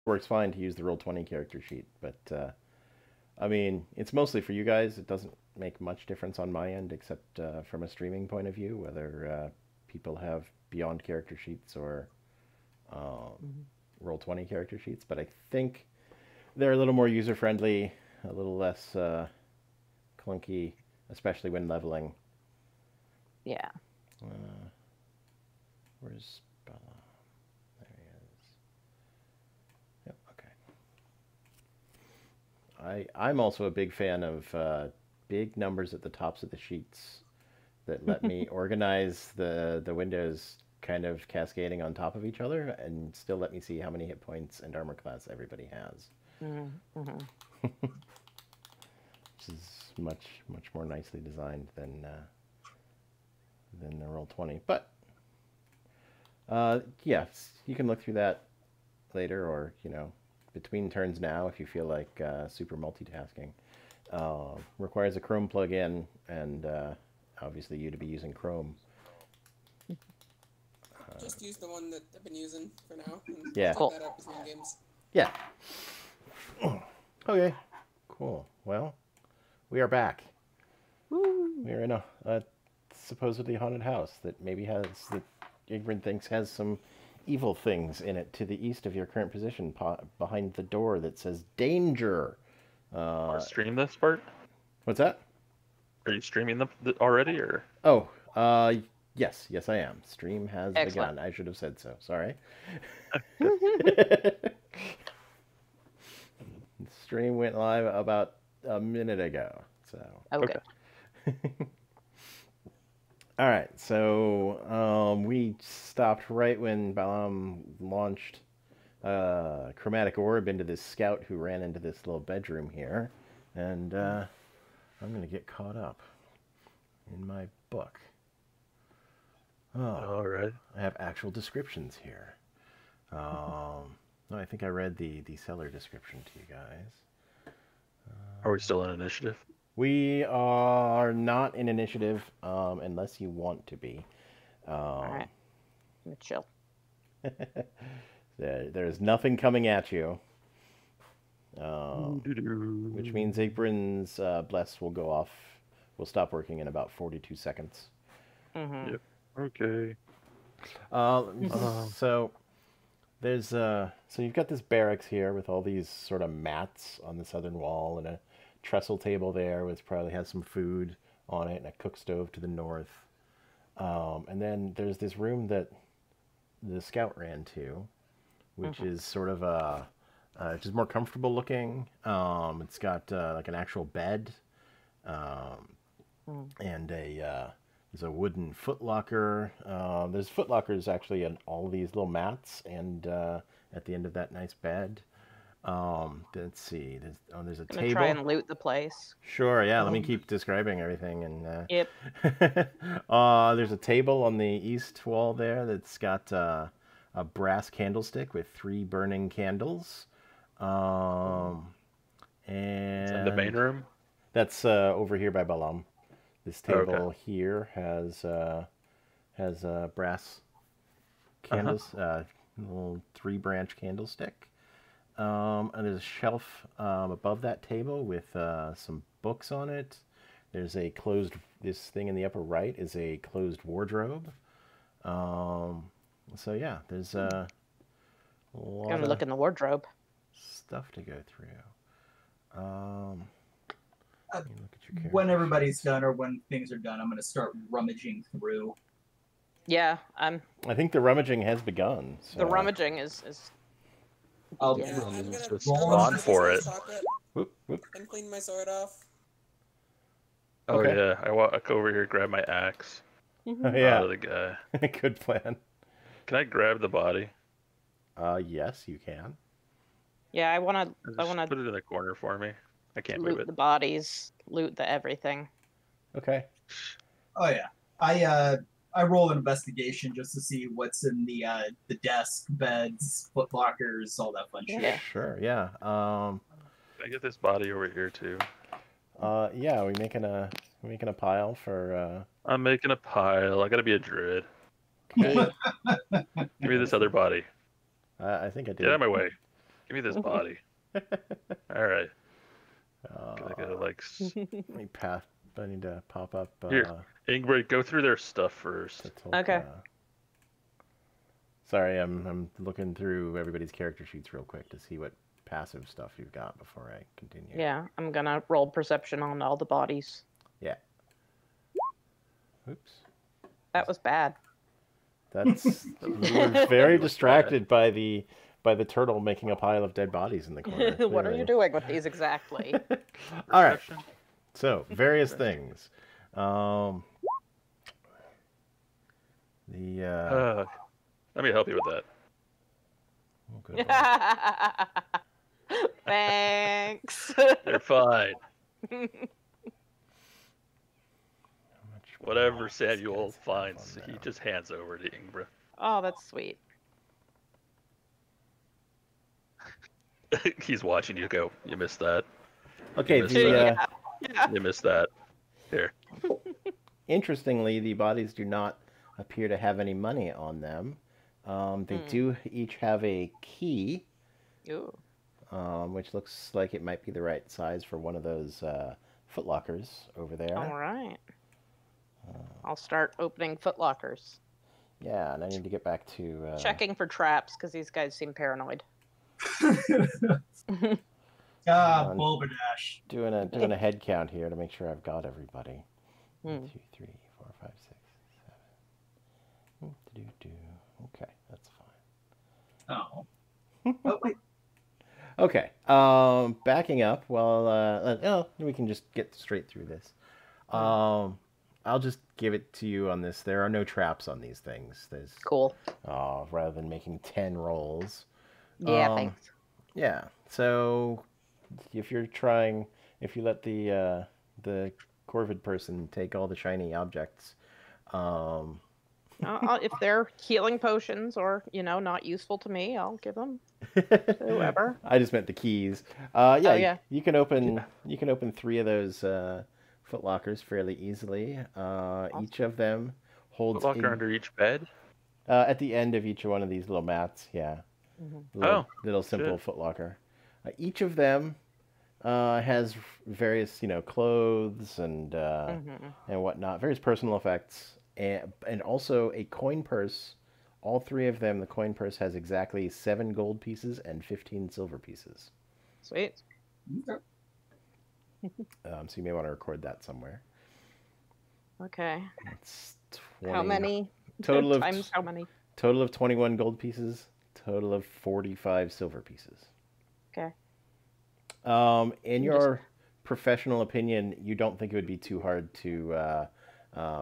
works fine to use the Roll20 character sheet, but I mean, it's mostly for you guys. It doesn't make much difference on my end, except from a streaming point of view, whether people have Beyond character sheets or Roll20 character sheets. But I think they're a little more user-friendly, a little less clunky, especially when leveling. Yeah. Where's Bella? There he is. Yep, okay. I'm also a big fan of big numbers at the tops of the sheets that let me organize the windows kind of cascading on top of each other and still let me see how many hit points and armor class everybody has. Mm-hmm. Which is much more nicely designed than the Roll20. But yes, you can look through that later, or between turns now if you feel like super multitasking. Requires a Chrome plugin, and obviously you to be using Chrome. Just use the one that I've been using for now. And Yeah. I'll set that up between games. Yeah. Okay. Cool. Well, we are back. Woo. We're in a supposedly haunted house that Igrin thinks has some evil things in it to the east of your current position, behind the door that says danger. Stream this part? What's that? Are you streaming already, or? Oh, yes, I am. Stream has Excellent. begun. I should have said so. Sorry. Stream went live about a minute ago. So. Okay. All right, so we stopped right when Balam launched Chromatic Orb into this scout who ran into this little bedroom here, and I'm going to get caught up in my book. Oh, all right. I have actual descriptions here. No, I think I read the seller description to you guys. Are we still in initiative? We are not in initiative unless you want to be. All right. I'm chill. There's nothing coming at you. Which means Igrin's Bless will go off. Will stop working in about 42 seconds. Mm-hmm. Yep. Okay. So there's so you've got this barracks here with all these sort of mats on the southern wall and a trestle table there, which probably has some food on it, and a cook stove to the north. And then there's this room that the scout ran to, which is sort of just more comfortable looking. It's got like an actual bed, and there's a wooden footlocker. There's footlockers actually in all these little mats, and at the end of that nice bed. Let's see. There's a Gonna table. try and loot the place. Sure, yeah. Let me keep describing everything. And Yep. there's a table on the east wall there that's got a brass candlestick with 3 burning candles. And Is that the main room? That's over here by Balam. This table Okay. here has brass candles, little 3-branch candlestick. And there's a shelf above that table with some books on it. There's this thing in the upper right is a closed wardrobe. So yeah, there's a lot Gonna of look in the wardrobe. stuff to go through. Let me look at your character When everybody's sheets. done or when things are done, I'm going to start rummaging through. Yeah, I think the rummaging has begun. So. the rummaging is I'll Yeah. Yeah, I'm Just gonna spawn for it. chocolate Whoop, whoop. and clean my sword off. Oh Okay. yeah, I walk over here, grab my axe Oh, out yeah, of the guy. good plan. Can I grab the body? Yes, you can. Yeah, I wanna Just put it in the corner for me. I can't move loot it. the bodies, loot the everything. Okay. Oh yeah, I roll an investigation just to see what's in the desk, beds, foot lockers, all that fun shit. Yeah. Sure. Yeah. Can I get this body over here too? Yeah. We making a pile for. I'm making a pile. I gotta be a druid. Okay. Give me this other body. I think I did. Get out of my way. Give me this body. All right. Gotta go like. Let me path. I need to pop up. Here. Ingrid, go through their stuff first. Okay. Sorry, I'm looking through everybody's character sheets real quick to see what passive stuff you've got before I continue. Yeah, I'm gonna roll perception on all the bodies. Yeah. Oops. That was bad. That's you were very distracted by the turtle making a pile of dead bodies in the corner. What are you clearly. doing with these exactly? All right. Perception? So various things. Let me help you with that. Oh, good Lord. Thanks. You're fine. How much Whatever blood Samuel this guy's got finds, on he now? just hands over to Ingrid. Oh, that's sweet. He's watching you go. You missed that. Okay. missed The Yeah. You missed that. Here. interestingly, the bodies do not appear to have any money on them. They do each have a key, Ooh. which looks like it might be the right size for one of those footlockers over there. All right. I'll start opening footlockers. Yeah, and I need to get back to Checking for traps because these guys seem paranoid. Ah, Bulbadash. doing a head count here to make sure I've got everybody. 1, 2, 3, 4, 5, 6, 7. Okay, that's fine. Oh. Oh, wait. Okay, backing up. Well, we can just get straight through this. I'll just give it to you on this. There are no traps on these things. There's Cool. rather than making 10 rolls. Yeah, thanks. Yeah. So if you let the Corvid person take all the shiny objects, If they're healing potions or, not useful to me, I'll give them to whoever. I just meant the keys. Yeah, yeah. you can open 3 of those footlockers fairly easily. Each of them holds Locker under each bed? at the end of each one of these little mats. Yeah. Little simple shit. footlocker. Each of them has various, clothes and whatnot, various personal effects, and also a coin purse. All 3 of them, the coin purse has exactly 7 gold pieces and 15 silver pieces. Sweet. Okay. So you may want to record that somewhere. Okay. It's 20, How many? total of Times how many? total of 21 gold pieces. Total of 45 silver pieces. Okay. In your professional opinion, you don't think it would be too hard to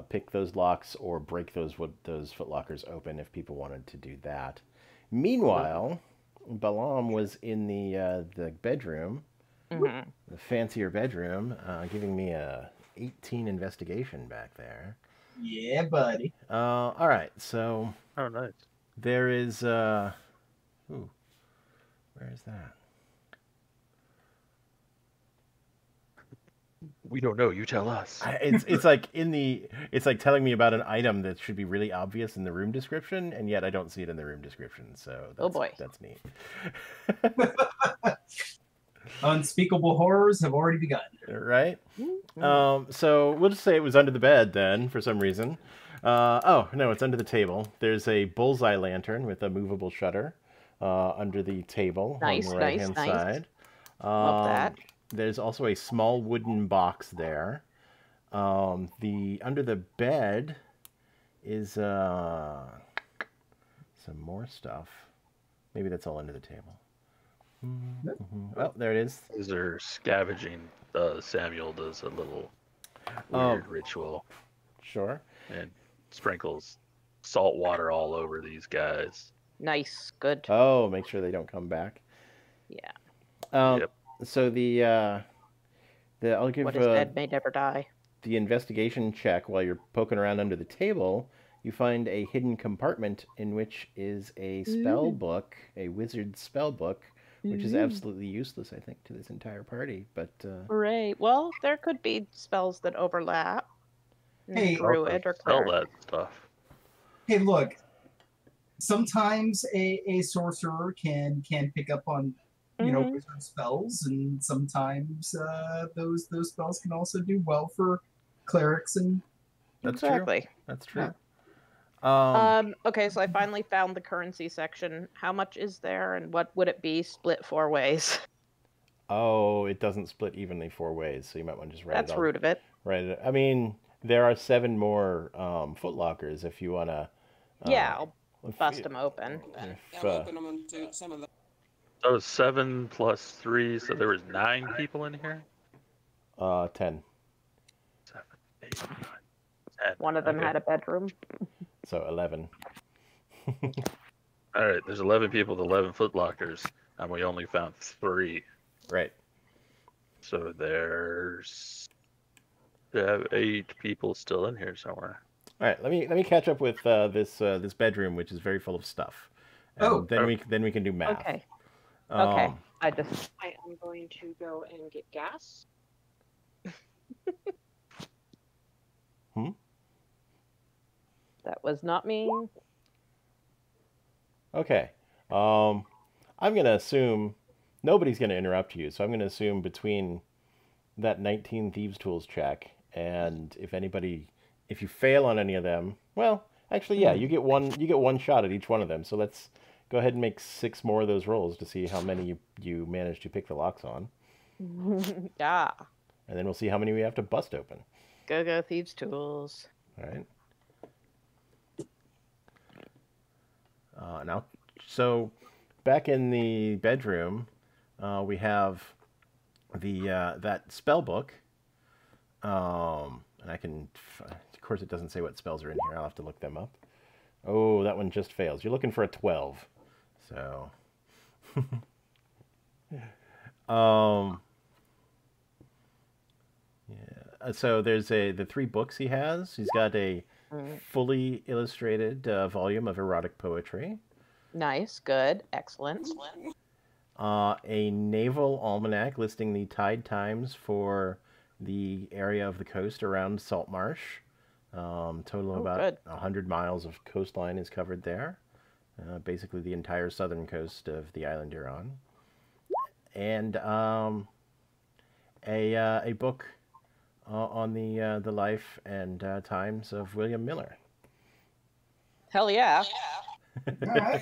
pick those locks or break those footlockers open if people wanted to do that. Meanwhile, Balaam was in the bedroom, the fancier bedroom, giving me a 18 investigation back there. Yeah, buddy. All right, so Oh, nice. there is where is that? We don't know. You tell us. It's like it's like telling me about an item that should be really obvious in the room description, and yet I don't see it in the room description. So Oh, boy. That's neat. Unspeakable horrors have already begun. Right? So we'll just say it was under the bed then for some reason. Oh no, it's under the table. There's a bullseye lantern with a movable shutter under the table Nice, on the right-hand nice. side. Love that. There's also a small wooden box there. The under the bed is some more stuff. Maybe that's all under the table. Well, there it is. These are scavenging. Samuel does a little Oh. weird ritual Sure. and sprinkles salt water all over these guys. Nice. Good. Oh, make sure they don't come back. Yeah. Yep. So I'll give What is dead may never die. the investigation check while you're poking around under the table. You find a hidden compartment in which is a spell book, a wizard spell book, which is absolutely useless, I think, to this entire party. But Hooray. Well, there could be spells that overlap. Hey, Druid or Sell cleric. that stuff. Hey, look. Sometimes a sorcerer can pick up on Mhm. wizard spells, and sometimes those spells can also do well for clerics and That's true. Exactly. That's true. Okay, so I finally found the currency section. How much is there, and what would it be split 4 ways? Oh, it doesn't split evenly 4 ways, so you might want to just write it That's all. rude of it. Write it. I mean, there are 7 more footlockers if you wanna. Yeah, I'll If, bust them open. Yeah, if, I'm open them to some of them. So 7 plus 3, so there was 9 people in here? 10. 7, 8, 9, 10. One of them Okay. had a bedroom. So 11. All right, there's 11 people with 11 footlockers, and we only found 3. Right. So there's 8 people still in here somewhere. All right. Let me catch up with this bedroom, which is very full of stuff. And Oh. then we can do math. Okay. Okay. Um, I just I am going to go and get gas. that was not me. Okay. I'm gonna assume nobody's gonna interrupt you, so I'm gonna assume between that 19 thieves tools check and if you fail on any of them, well, actually, yeah, you get one shot at each one of them. So let's go ahead and make 6 more of those rolls to see how many you manage to pick the locks on, Yeah. and then we'll see how many we have to bust open. Go thieves tools. All right. Now, so back in the bedroom, we have that spell book, and I can. Of course, it doesn't say what spells are in here. I'll have to look them up. Oh, that one just fails. You're looking for a 12, so. Yeah. So there's the 3 books he has. He's got a fully illustrated volume of erotic poetry, Nice. Good. Excellent. a naval almanac listing the tide times for the area of the coast around Saltmarsh. Total of Oh, about good. 100 miles of coastline is covered there. Basically, the entire southern coast of the island you're on. And a book on the life and times of William Miller. Hell yeah. all right.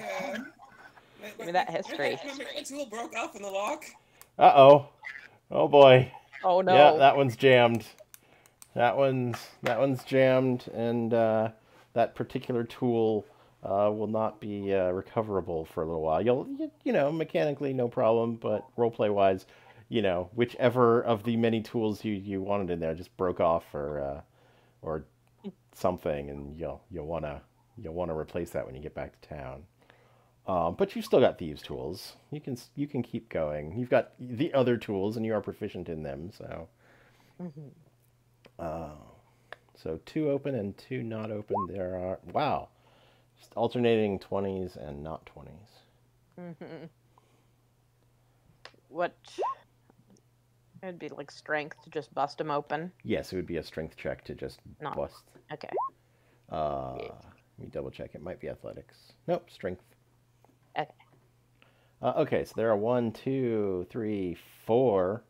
Give me that history. My tool broke off in the lock. Uh-oh. Oh boy. Oh no. Yeah, that one's jammed. That one's jammed, and that particular tool will not be recoverable for a little while. You know, mechanically no problem, but roleplay wise, you know, whichever of the many tools you wanted in there just broke off or something, and you'll wanna replace that when you get back to town. But you've still got thieves' tools. You can keep going. You've got the other tools, and you are proficient in them. So, so 2 open and 2 not open. There are just alternating 20s and not 20s. What? It'd be like strength to just bust them open. Yes, it would be a strength check to just Not- bust. Okay. Let me double check. It might be athletics. Nope, strength. Okay. Okay, so there are 1, 2, 3, 4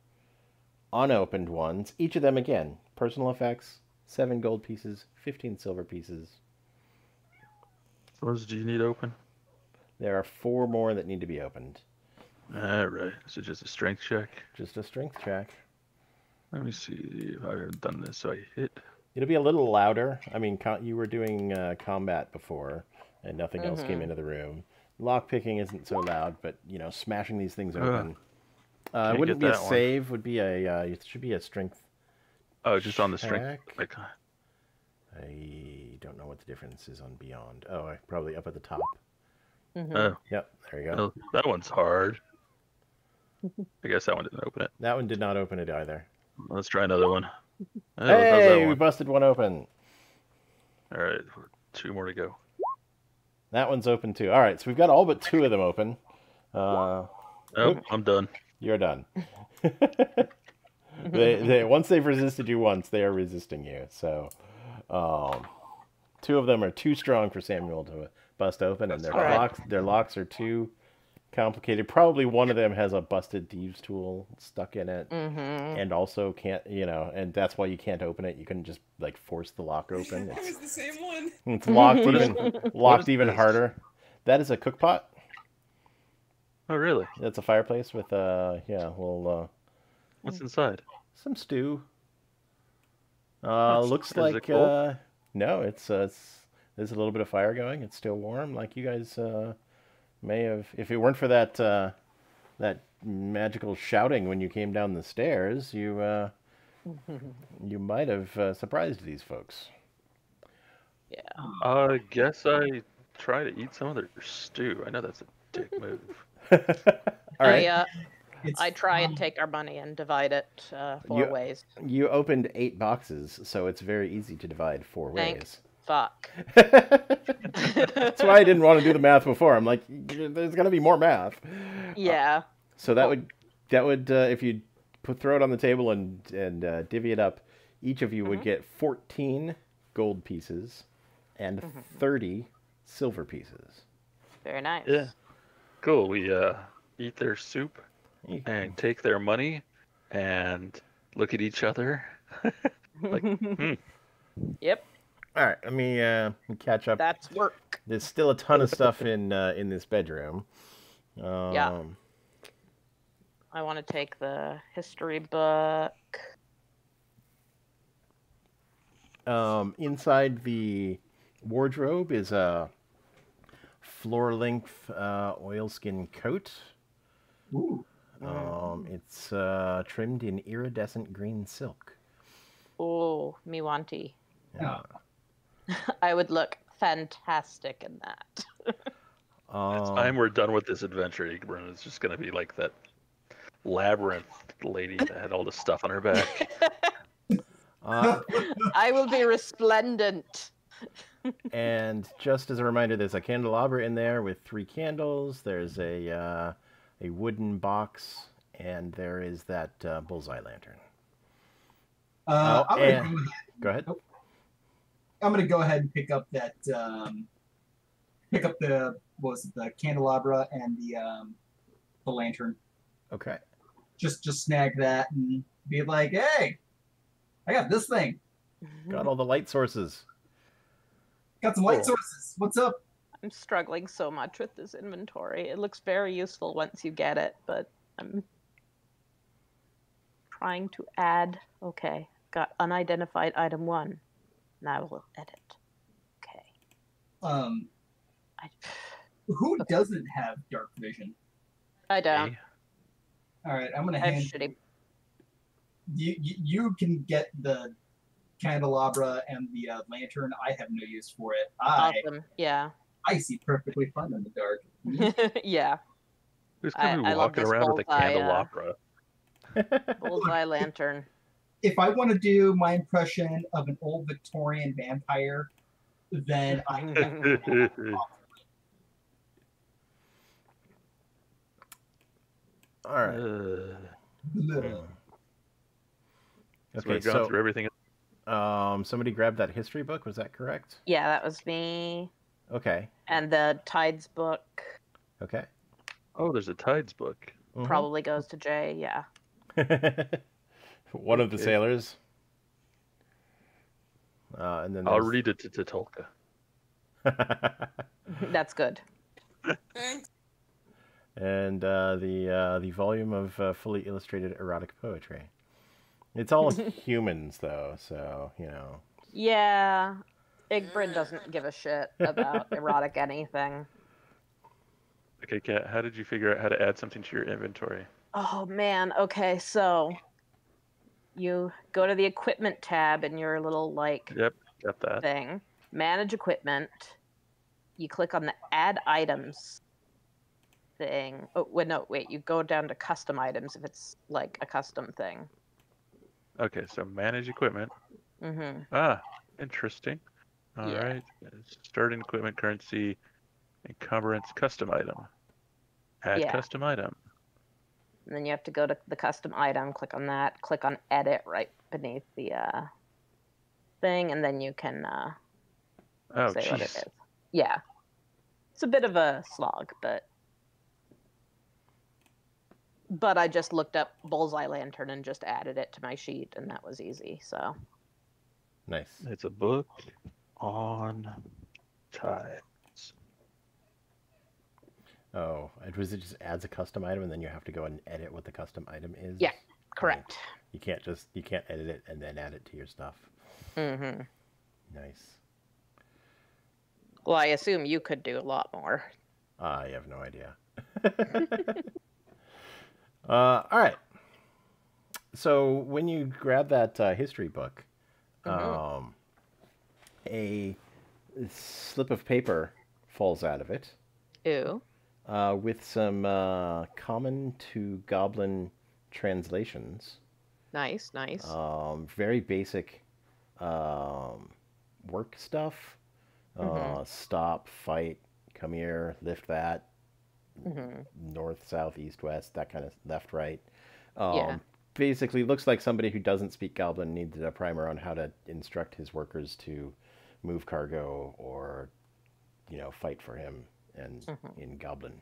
unopened ones. Each of them, again, personal effects, 7 gold pieces, 15 silver pieces. Those do you need open? There are 4 more that need to be opened. All right, so just a strength check. Just a strength check. Let me see if I haven't done this. So I hit. It'll be a little louder. I mean, you were doing combat before, and nothing else came into the room. Lock picking isn't so loud, but you know, smashing these things open. It wouldn't be a that one. save. Would be it should be a strength. Oh, just on the strength. check. Like, I don't know what the difference is on beyond. Oh, probably up at the top. oh, Yep, there you go. well, that one's hard. I guess that one didn't open it. That one did not open it either. Let's try another one. Oh, how's that Hey, we one? busted one open. All right, 2 more to go. That one's open too. All right, so we've got all but 2 of them open. Oh, Oop. I'm done. You're done. they once they've resisted you once, they are resisting you. So, 2 of them are too strong for Samuel to bust open, and All right. their locks are too complicated. Probably one of them has a busted thieves tool stuck in it, Mm-hmm. and also can't, and that's why you can't open it. You couldn't just like force the lock open. It was the same one. It's locked What is- even what is even this? harder. That is a cook pot. Oh, really? That's a fireplace with well, What's inside? some stew. That's- Looks is like it cold? no, it's there's a little bit of fire going. It's still warm, like you guys may have. If it weren't for that magical shouting when you came down the stairs, you might have surprised these folks. Yeah. I guess I try to eat some of their stew. I know that's a dick move. All right. I try and take our money and divide it 4 ways. You opened 8 boxes, so it's very easy to divide 4 Thank ways. fuck. That's why I didn't want to do the math before. I'm like, there's gonna be more math. Yeah. So that would if you throw it on the table and divvy it up, each of you would get 14 gold pieces and 30 silver pieces. Very nice. Yeah. Cool. We eat their soup and take their money and look at each other. Like, Yep. All right, let me catch up. That's work. There's still a ton of stuff in this bedroom. Yeah. I want to take the history book. Inside the wardrobe is a floor-length oilskin coat. Ooh. It's trimmed in iridescent green silk. Oh, me wanty. Yeah. I would look fantastic in that. it's time we're done with this adventure. It's just gonna be like that labyrinth lady that had all the stuff on her back. I will be resplendent. And just as a reminder, there's a candelabra in there with 3 candles. There's a wooden box, and there is that bullseye lantern. Go ahead. I'm gonna go ahead and pick up that. Pick up the candelabra and the lantern. Okay. Just snag that and be like, hey, I got this thing. Got all the light sources. Got some light sources. What's up? I'm struggling so much with this inventory. It looks very useful once you get it, but I'm trying to add. Okay, got unidentified item 1. Now we'll edit. Okay. Who doesn't have dark vision? I don't. All right, I'm gonna I have hand shitty. you can get the candelabra and the lantern. I have no use for it. Awesome. Yeah. I see perfectly fine in the dark. Yeah. Who's gonna be I love walking this around with a bullseye, candelabra? Bullseye lantern. If I want to do my impression of an old Victorian vampire, then I All right. So we've gone through everything. Somebody grabbed that history book. Was that correct? Yeah, that was me. Okay. And the Tides book Okay. Oh, there's a Tides book. probably goes to Jay. Yeah. One of the sailors. And then I'll read it to Tolka. That's good. Thanks. And the volume of fully illustrated erotic poetry. It's all humans, though, so Yeah. Igbrid doesn't give a shit about erotic anything. Okay, Kat, how did you figure out how to add something to your inventory? Oh man, okay, so you go to the equipment tab in your little Yep, got that. thing, manage equipment. You click on the add items thing. Oh, wait, you go down to custom items if it's like a custom thing. Okay, so manage equipment. Mm-hmm. Ah, interesting. All Yeah. right. Starting equipment currency, encumbrance, custom item. Add Yeah. custom item. And then you have to go to the custom item, click on that, click on edit right beneath the thing, and then you can Oh, say what it jeez. is. Yeah. It's a bit of a slog, but But I just looked up bullseye lantern and just added it to my sheet, and that was easy. So Nice. It's a book on tides. Oh, it just adds a custom item, and then you have to go and edit what the custom item is? yeah, correct. You can't edit it and then add it to your stuff. Mm-hmm. Nice. Well, I assume you could do a lot more. I have no idea. All right. So when you grab that history book, a slip of paper falls out of it Ew. with some common to goblin translations. Nice. Very basic work stuff. Stop, fight, come here, lift that, north, south, east, west, that kind of left, right. Yeah. Basically, looks like somebody who doesn't speak Goblin needed a primer on how to instruct his workers to move cargo or, fight for him and in Goblin.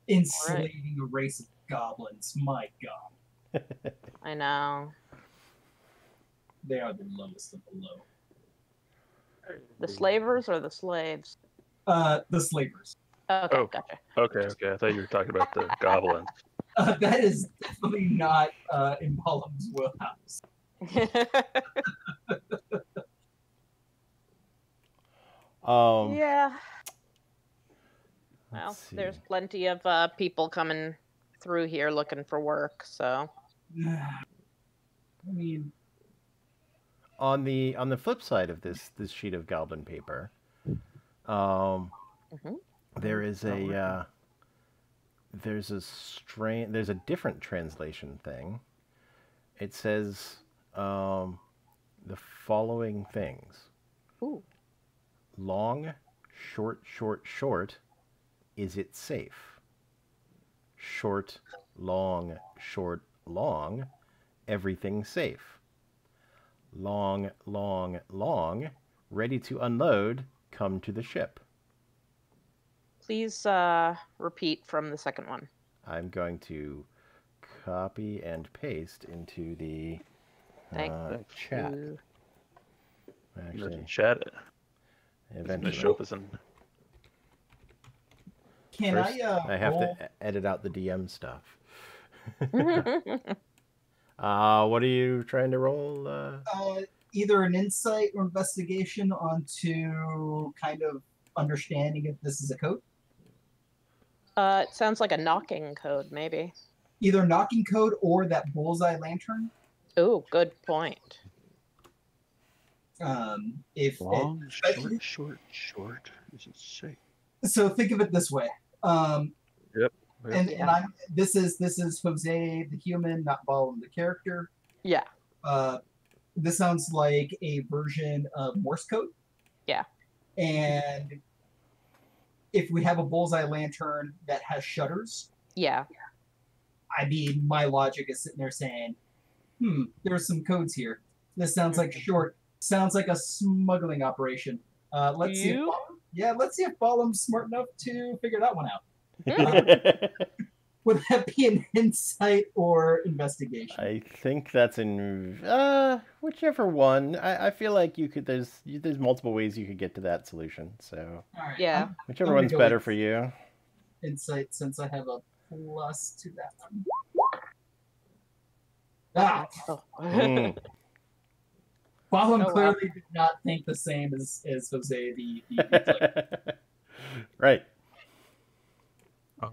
Enslaving a race of goblins, my god. I know. They are the lowest of the low. The slavers or the slaves? The slavers. Okay, Oh. gotcha. Okay. I thought you were talking about the goblins. That is definitely not in Balam's wheelhouse. Yeah. Well, Let's see. there's plenty of people coming through here looking for work, so. I mean, On the flip side of this sheet of Goblin paper, there is there's a different translation thing. It says the following things. Ooh. Long, short, is it safe? Short, long, everything safe. Long, ready to unload, come to the ship. Please repeat from the second one. I'm going to copy and paste into the Thank chat. you. Actually, Chat it. eventually. The show is in. can First, I have roll? to edit out the DM stuff. What are you trying to roll? Either an insight or investigation onto kind of understanding if this is a code? It sounds like a knocking code, maybe. Either knocking code or that bullseye lantern. Ooh, good point. If Long, it, short. Is it safe? so think of it this way. Yep. And this is Jose the human, not Balam the character. Yeah. This sounds like a version of Morse code. Yeah. And if we have a bullseye lantern that has shutters, Yeah. I mean, my logic is sitting there saying, there's some codes here. This sounds like short. Sounds like a smuggling operation. Let's see if Balam's smart enough to figure that one out. Would that be an insight or investigation? I think that's in whichever one. I feel like you could. There's multiple ways you could get to that solution. So All right. Yeah. whichever I'm gonna one's go better with for you. Insight, since I have a plus to that one. Ah, Oh. Mm. Balam Oh, wow. clearly did not think the same as Jose the player. Right.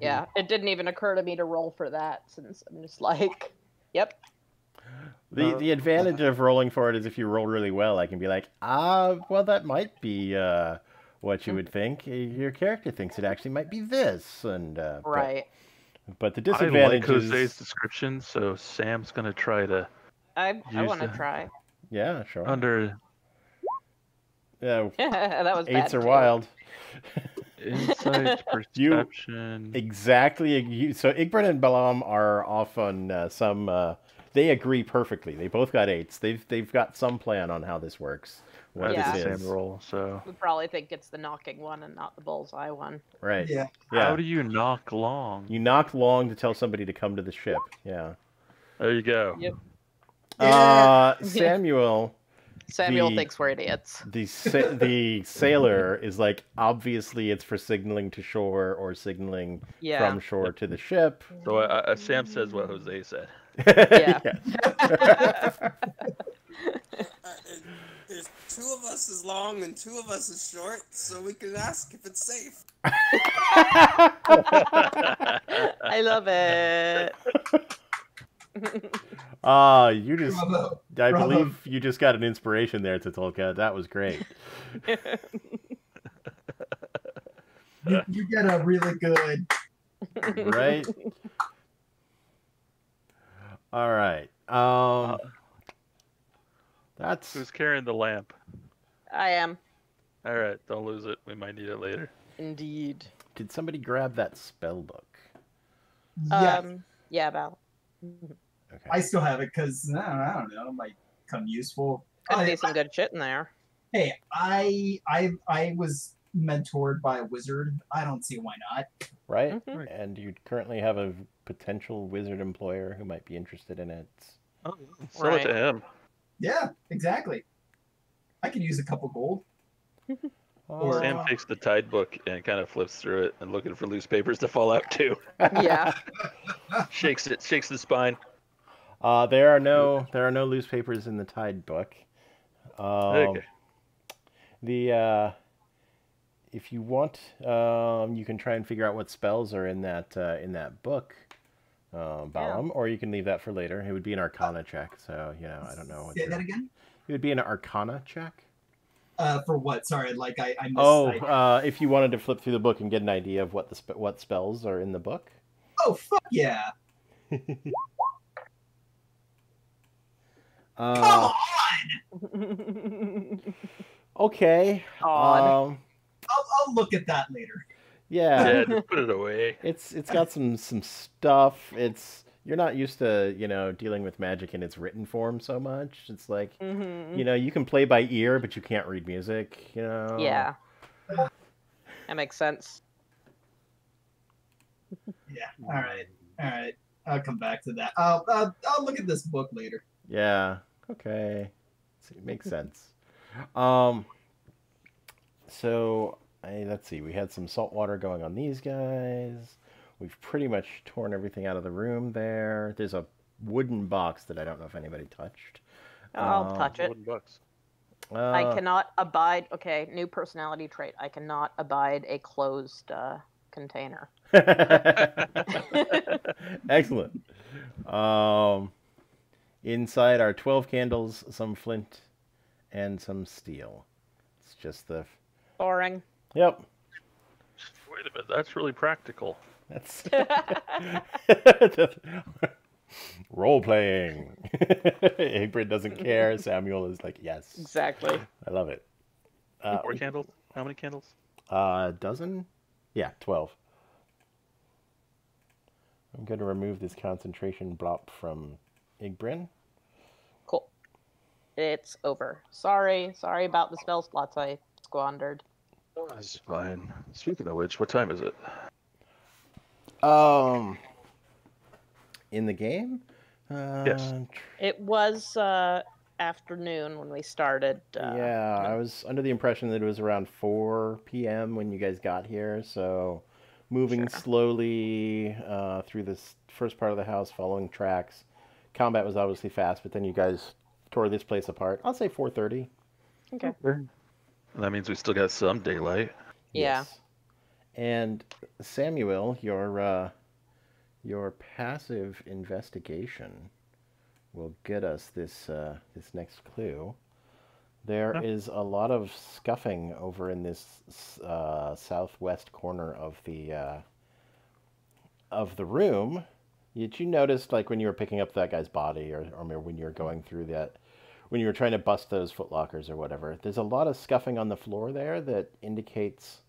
Yeah, it didn't even occur to me to roll for that since I'm just like, yep. The advantage of rolling for it is if you roll really well, I can be like, well, that might be what you would think. Your character thinks it actually might be this, and Right. But the I disadvantage like is Jose's description, so Sam's gonna try to I Use want to the- try. yeah, sure. under Yeah, That was bad eights are too. wild. insight, perception. Exactly. So Igbert and Balam are off on some they agree perfectly. They both got 8s. They've got some plan on how this works. What I did Yeah. this the is. same roll, so. We probably think it's the knocking one and not the bullseye one. Right. Yeah. Yeah. How do you knock long? You knock long to tell somebody to come to the ship. Yeah. There you go. Yep. Samuel, Samuel The- thinks we're idiots. the sailor is like, obviously it's for signaling to shore or signaling Yeah. from shore to the ship. So Sam says what Jose said. Yeah. There's 2 of us is long and 2 of us is short, so we can ask if it's safe. I love it. You just, Bravo. I Bravo. believe you just got an inspiration there, Tatolka. That was great. You get a really good. Right? All right. That's Who's carrying the lamp? I am. All right, don't lose it. We might need it later. Indeed. Did somebody grab that spell book? Yeah, Yeah, Val. Okay. I still have it because I don't know, it might come useful. Could be some good shit in there. Hey, I was mentored by a wizard. I don't see why not. Right? Mhm. And you currently have a potential wizard employer who might be interested in it. Oh, sell it to Right. him. Yeah, exactly. I could use a couple gold. Or- Sam takes the tide book and kind of flips through it and looking for loose papers to fall out too. Yeah. Shakes the spine. There are no loose papers in the Tide book. Okay. If you want, you can try and figure out what spells are in that book, Balam, or you can leave that for later. It would be an Arcana check, so I don't know. Say that again. It would be an Arcana check. For what? Sorry, like I missed. If you wanted to flip through the book and get an idea of what spells are in the book. Oh fuck yeah! Come on! Okay. Odd. I'll look at that later. Yeah. Yeah, just put it away. It's got some stuff. You're not used to, dealing with magic in its written form so much. It's like, Mhm. you can play by ear, but you can't read music, Yeah. That makes sense. Yeah. All right. I'll come back to that. I'll look at this book later. Yeah. Okay. It makes sense. So let's see. We had some salt water going on these guys. We've pretty much torn everything out of the room there. There's a wooden box that I don't know if anybody touched. I'll touch it. Wooden bucks. I cannot abide. Okay, new personality trait. I cannot abide a closed container. Excellent. Inside are 12 candles, some flint, and some steel. It's just the... Boring. Yep. Wait a minute, that's really practical. That's... Role playing. Ingrid doesn't care. Samuel is like, yes. Exactly. I love it. 4 candles? How many candles? Dozen? Yeah, 12. I'm going to remove this concentration blop from Igbrin. Cool. It's over. Sorry about the spell slots I squandered. That's fine. Speaking of which, what time is it? In the game? Yes. It was afternoon when we started. Yeah, I was under the impression that it was around 4 p.m. when you guys got here, so moving Sure. slowly through this first part of the house, following tracks. Combat was obviously fast, but then you guys tore this place apart. I'll say 4:30. Okay. That means we still got some daylight. Yeah. Yes. And Samuel, your passive investigation will get us this next clue. There is a lot of scuffing over in this southwest corner of the room. Did you notice, like, when you were picking up that guy's body, or when you were going through that, when you were trying to bust those footlockers or whatever, there's a lot of scuffing on the floor there that indicates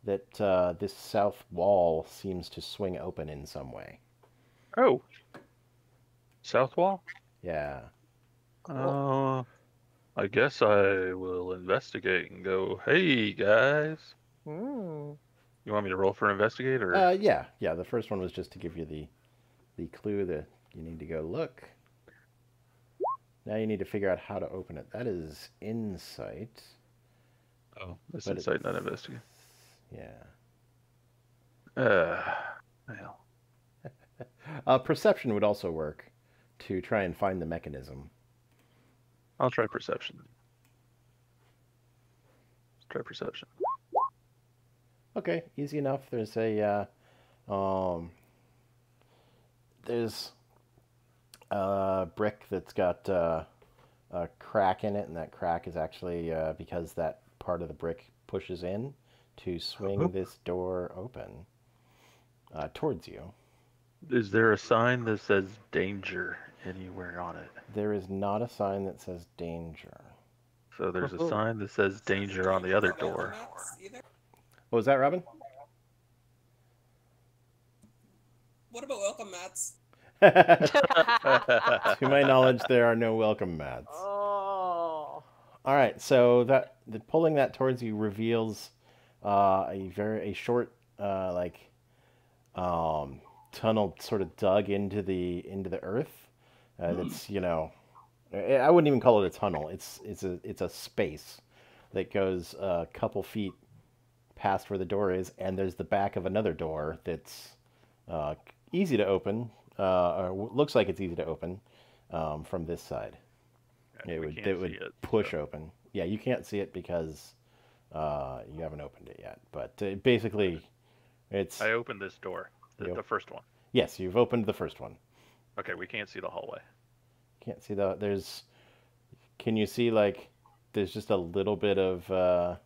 that this south wall seems to swing open in some way. Oh. South wall? Yeah. I guess I will investigate and go, hey, guys. Hmm. You want me to roll for investigate, or? Yeah. The first one was just to give you the clue that you need to go look. Now you need to figure out how to open it. That is insight. Oh, that's But insight, not investigate. Yeah. Well. Perception would also work to try and find the mechanism. I'll try perception. Let's try perception. Okay, easy enough. There's a brick that's got a crack in it, and that crack is actually because that part of the brick pushes in to swing this door open towards you. Is there a sign that says danger anywhere on it? There is not a sign that says danger. So there's a sign that says danger on the other door. What was that, Robin? What about welcome mats? To my knowledge, there are no welcome mats. Oh. All right, so pulling that towards you reveals a short tunnel sort of dug into the earth. That's I wouldn't even call it a tunnel. It's a space that goes a couple feet past where the door is, and there's the back of another door that's easy to open. Or looks like it's easy to open from this side. Okay, It would push open. Yeah, you can't see it because you haven't opened it yet. But basically, it's. I opened this door, the first one. Yes, you've opened the first one. Okay, we can't see the hallway. Can't see there's. Can you see there's just a little bit of.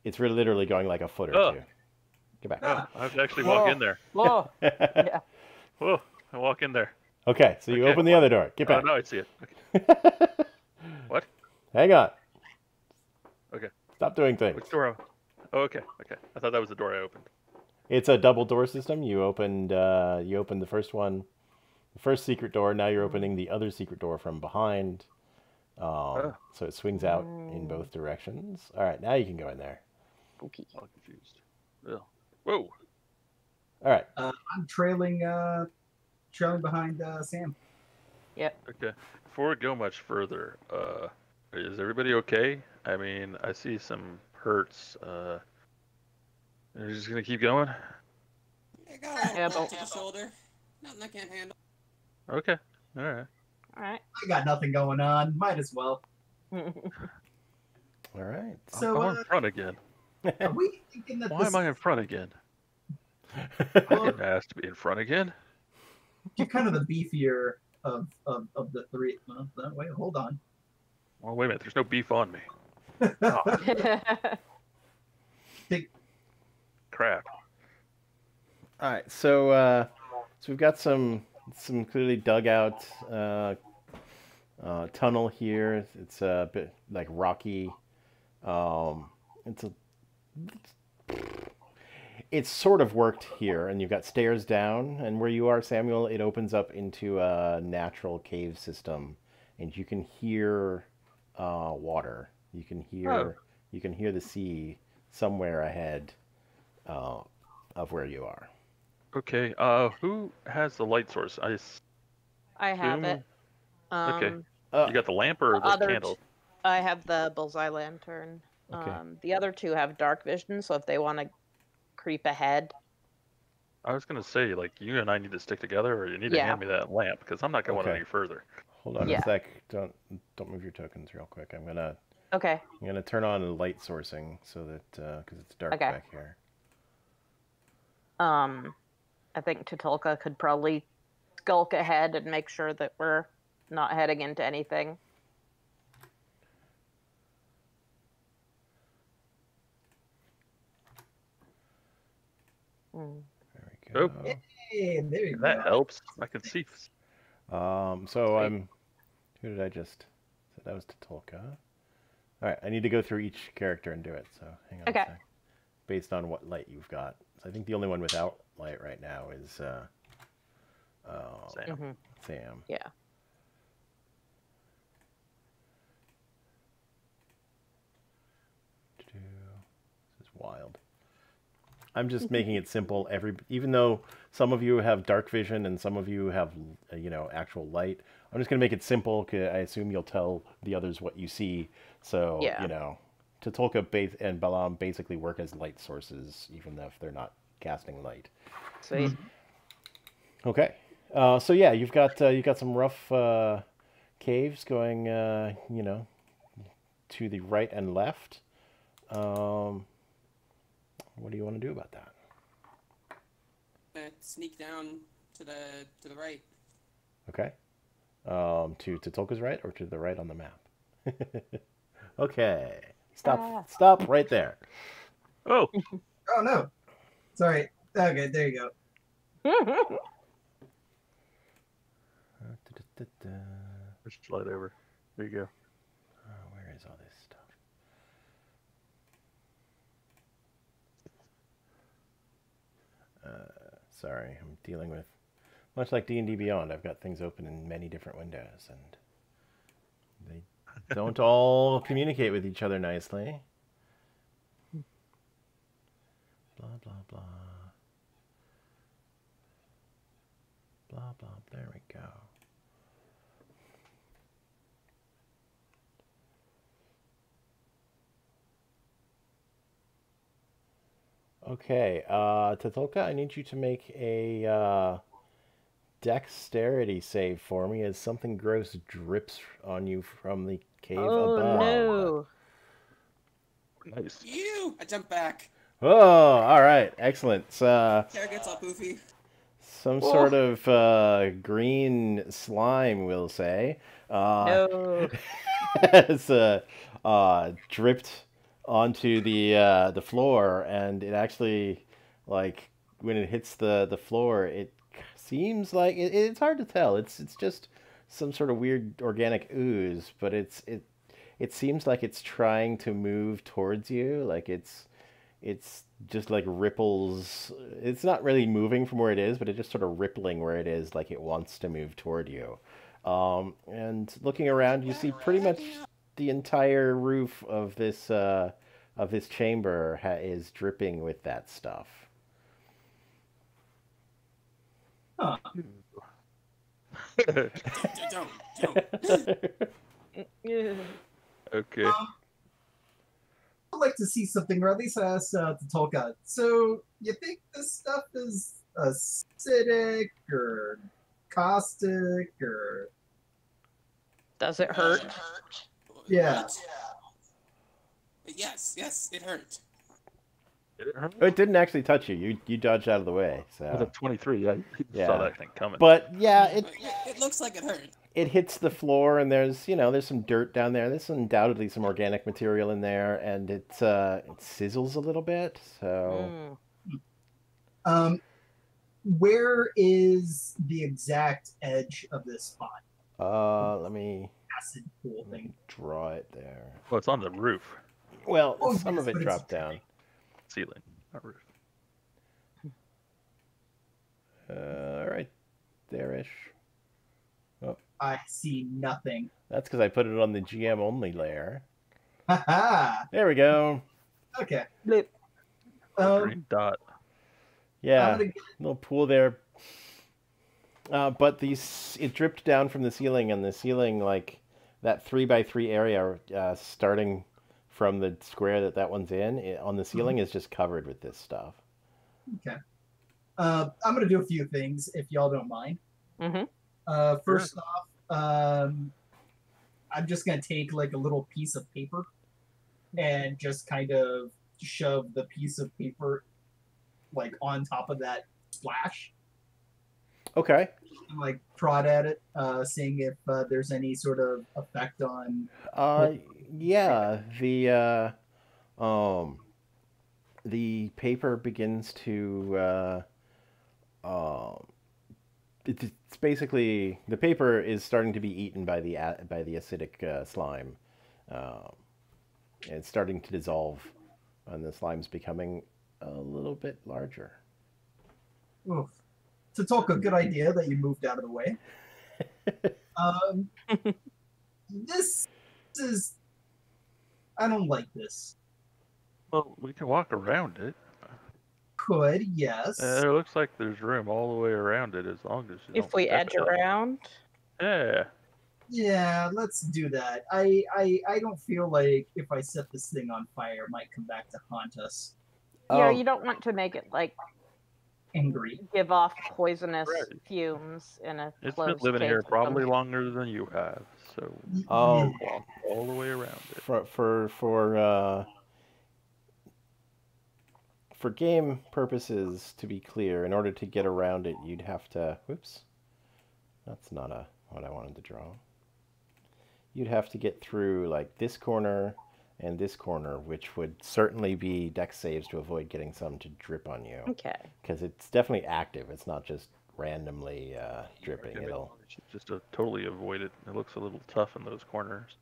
It's really literally going like a foot or two. Get back. Oh, I have to actually walk in there. Whoa. Yeah. Whoa, I walk in there. Okay, so you open the other door. Get back. Oh, no, I see it. Okay. What? Hang on. Okay. Stop doing things. Which door? Oh, okay. I thought that was the door I opened. It's a double door system. You opened the first one, the first secret door. Now you're opening the other secret door from behind. So it swings out in both directions. All right, now you can go in there. Spooky. I'm confused. Ugh. Whoa. All right. I'm trailing behind Sam. Yep. Okay. Before we go much further, is everybody okay? I mean, I see some hurts. Are you just gonna keep going? I got a little to the shoulder. Nothing I can't handle. Okay. All right. All right. I got nothing going on. Might as well. All right. So, I'm in front again. are we thinking that Why am I in front again? I didn't ask to be in front again. you're kind of the beefier of the three? Well, wait, hold on. Well, wait a minute. There's no beef on me. Oh, crap. All right. So we've got some clearly dug out tunnel here. It's a bit like rocky. It's sort of worked here, and you've got stairs down, and where you are, Samuel, it opens up into a natural cave system, and you can hear water. You can hear the sea somewhere ahead of where you are. Okay. Who has the light source? I have it. Okay. You got the lamp or the candle? I have the bullseye lantern. Okay. The other two have dark vision, so if they want to creep ahead. I was gonna say, like, you and I need to stick together, or you need to hand me that lamp, because I'm not going Okay. any further. Hold on a sec. Don't move your tokens real quick. I'm gonna turn on light sourcing so that because it's dark back here. I think Tatulka could probably skulk ahead and make sure that we're not heading into anything. There we go. Oh. Hey, there you go. That helps. I can see. So who did I just? So that was Tatulka. All right, I need to go through each character and do it. So hang on a sec. Based on what light you've got. So I think the only one without light right now is Sam. Sam. Yeah. wild. I'm just making it simple. Even though some of you have dark vision and some of you have, actual light, I'm just gonna make it simple. 'Cause I assume you'll tell the others what you see. So Yeah. Tatulka and Balam basically work as light sources, even if they're not casting light. Sweet. Okay. So yeah, you've got some rough caves going, to the right and left. What do you want to do about that? Sneak down to the right. Okay. To Tatulka's right or to the right on the map? Okay. Stop right there. Oh, Oh no. Sorry. Okay, there you go. just slide over. There you go. Where is all this stuff? Sorry, I'm dealing with, much like D&D Beyond, I've got things open in many different windows, and they don't all communicate with each other nicely. Blah, blah, blah. Blah, blah, there we go. Okay, Tatulka, I need you to make a dexterity save for me as something gross drips on you from the cave above. No. Nice. I jump back. Oh, all right, excellent. Kara gets all poofy. Some sort of green slime, we'll say. No. Has dripped onto the floor, and it actually, like, when it hits the floor, it seems like it's hard to tell. It's just some sort of weird organic ooze, but it seems like it's trying to move towards you. Like it's just like ripples. It's not really moving from where it is, but it's just sort of rippling where it is, like it wants to move toward you. And looking around, you see pretty much the entire roof of this chamber is dripping with that stuff. Huh. Don't. Okay. I'd like to see something, or at least ask Tatulka. So, you think this stuff is acidic or caustic or? Does it hurt? Yeah. What? Yes, it hurt. Did it hurt? It didn't actually touch you. You dodged out of the way. With a So 23, I Yeah. saw that thing coming. but yeah, It looks like it hurt. it hits the floor, and there's some dirt down there. There's undoubtedly some organic material in there, and it sizzles a little bit. So Where is the exact edge of this spot? let me Acid pool thing. draw it there. Well, it's on the roof, Well, Oh, some yes, of it but it's dropped down. ceiling, not roof. Right there-ish. I see nothing. That's because I put it on the GM only layer. Haha. There we go. Okay. Blip. Green dot. Yeah, I'm gonna little pool there. But it dripped down from the ceiling, and the ceiling, like that 3x3 area, starting from the square that one's in, on the ceiling is just covered with this stuff. Okay. I'm gonna do a few things if y'all don't mind. Mm-hmm. First off, I'm just gonna take like a little piece of paper and just kind of shove the piece of paper like on top of that splash Okay. and like prod at it, seeing if there's any sort of effect on. Yeah, the paper begins to it's basically, the paper is starting to be eaten by the acidic slime. It's starting to dissolve, and the slime's becoming a little bit larger. Oof. To talk a good idea that you moved out of the way. This is. I don't like this. Well, we can walk around it. Could, yes. It looks like there's room all the way around it as long as you If don't we step edge it up. around, Yeah. Yeah, let's do that. I don't feel like if I set this thing on fire, it might come back to haunt us. yeah, you don't want to make it like Angry. give off poisonous Right. fumes in a It's been closed living cage here with probably them. longer than you have, so Um, walk all the way around it. For game purposes, to be clear, in order to get around it, you'd have to. Whoops, that's not what I wanted to draw. You'd have to get through like this corner and this corner, which would certainly be dex saves to avoid getting some to drip on you. Okay. Because it's definitely active. It's not just randomly dripping. Okay, It'll. just to totally avoid it. It looks a little tough in those corners.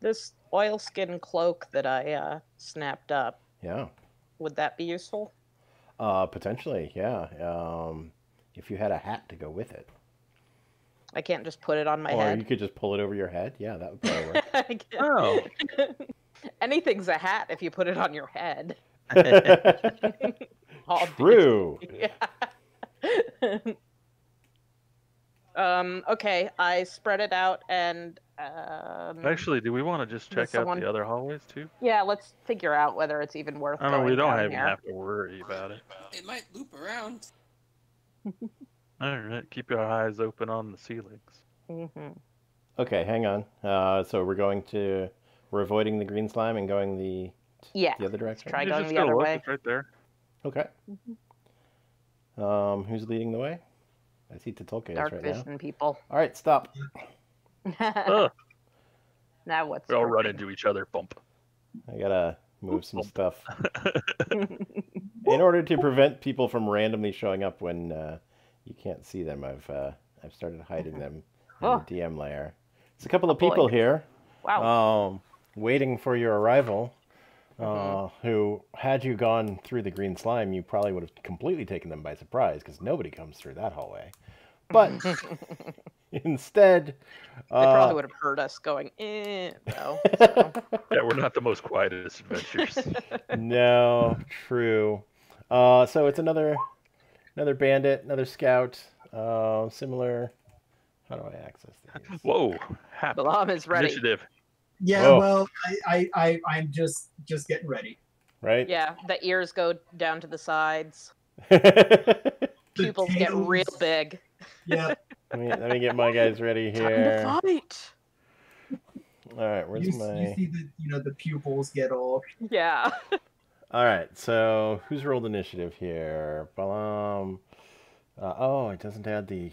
This oilskin cloak that I snapped up, Yeah. would that be useful? Potentially, yeah. If you had a hat to go with it. I can't just put it on my Or head. you could just pull it over your head. Yeah, that would probably work. I can't- Oh. Anything's a hat if you put it on your head. Obviously. True. Yeah. Okay, I spread it out and Actually, do we want to just check out someone- the other hallways too? yeah, let's figure out whether it's even worth I mean, going we don't down even here. have to worry about it. It might loop around. All right, keep your eyes open on the ceilings. Mm-hmm. Okay, hang on. So we're avoiding the green slime and going the Yeah, other direction. try You going just the go other look, way. it's right there. Okay. Who's leading the way? I see Tatulke is Dark right now. vision people. All right, stop. Ugh, Now what's we all run working? into each other. Bump. I gotta move some Oop. stuff in order to prevent people from randomly showing up when you can't see them. I've started hiding them in Oh. the DM layer. It's a couple of boy. people here, Wow. waiting for your arrival. Mhm. Who, had you gone through the green slime, you probably would have completely taken them by surprise because nobody comes through that hallway. But instead, They probably would have heard us going, no. Yeah, we're not the most quietest adventurers. no, true. So it's another bandit, another scout, similar. How do I access these? Whoa, hap. Balam is ready. Initiative. Yeah, Whoa. well, I'm just getting ready. Right? Yeah, the ears go down to the sides. The Pupils get tails- real big. Yeah, let me get my guys ready Time here. to fight. All right, where's you my? see the pupils get all. Yeah. All right, so who's rolled initiative here? Balam. Oh, it doesn't add the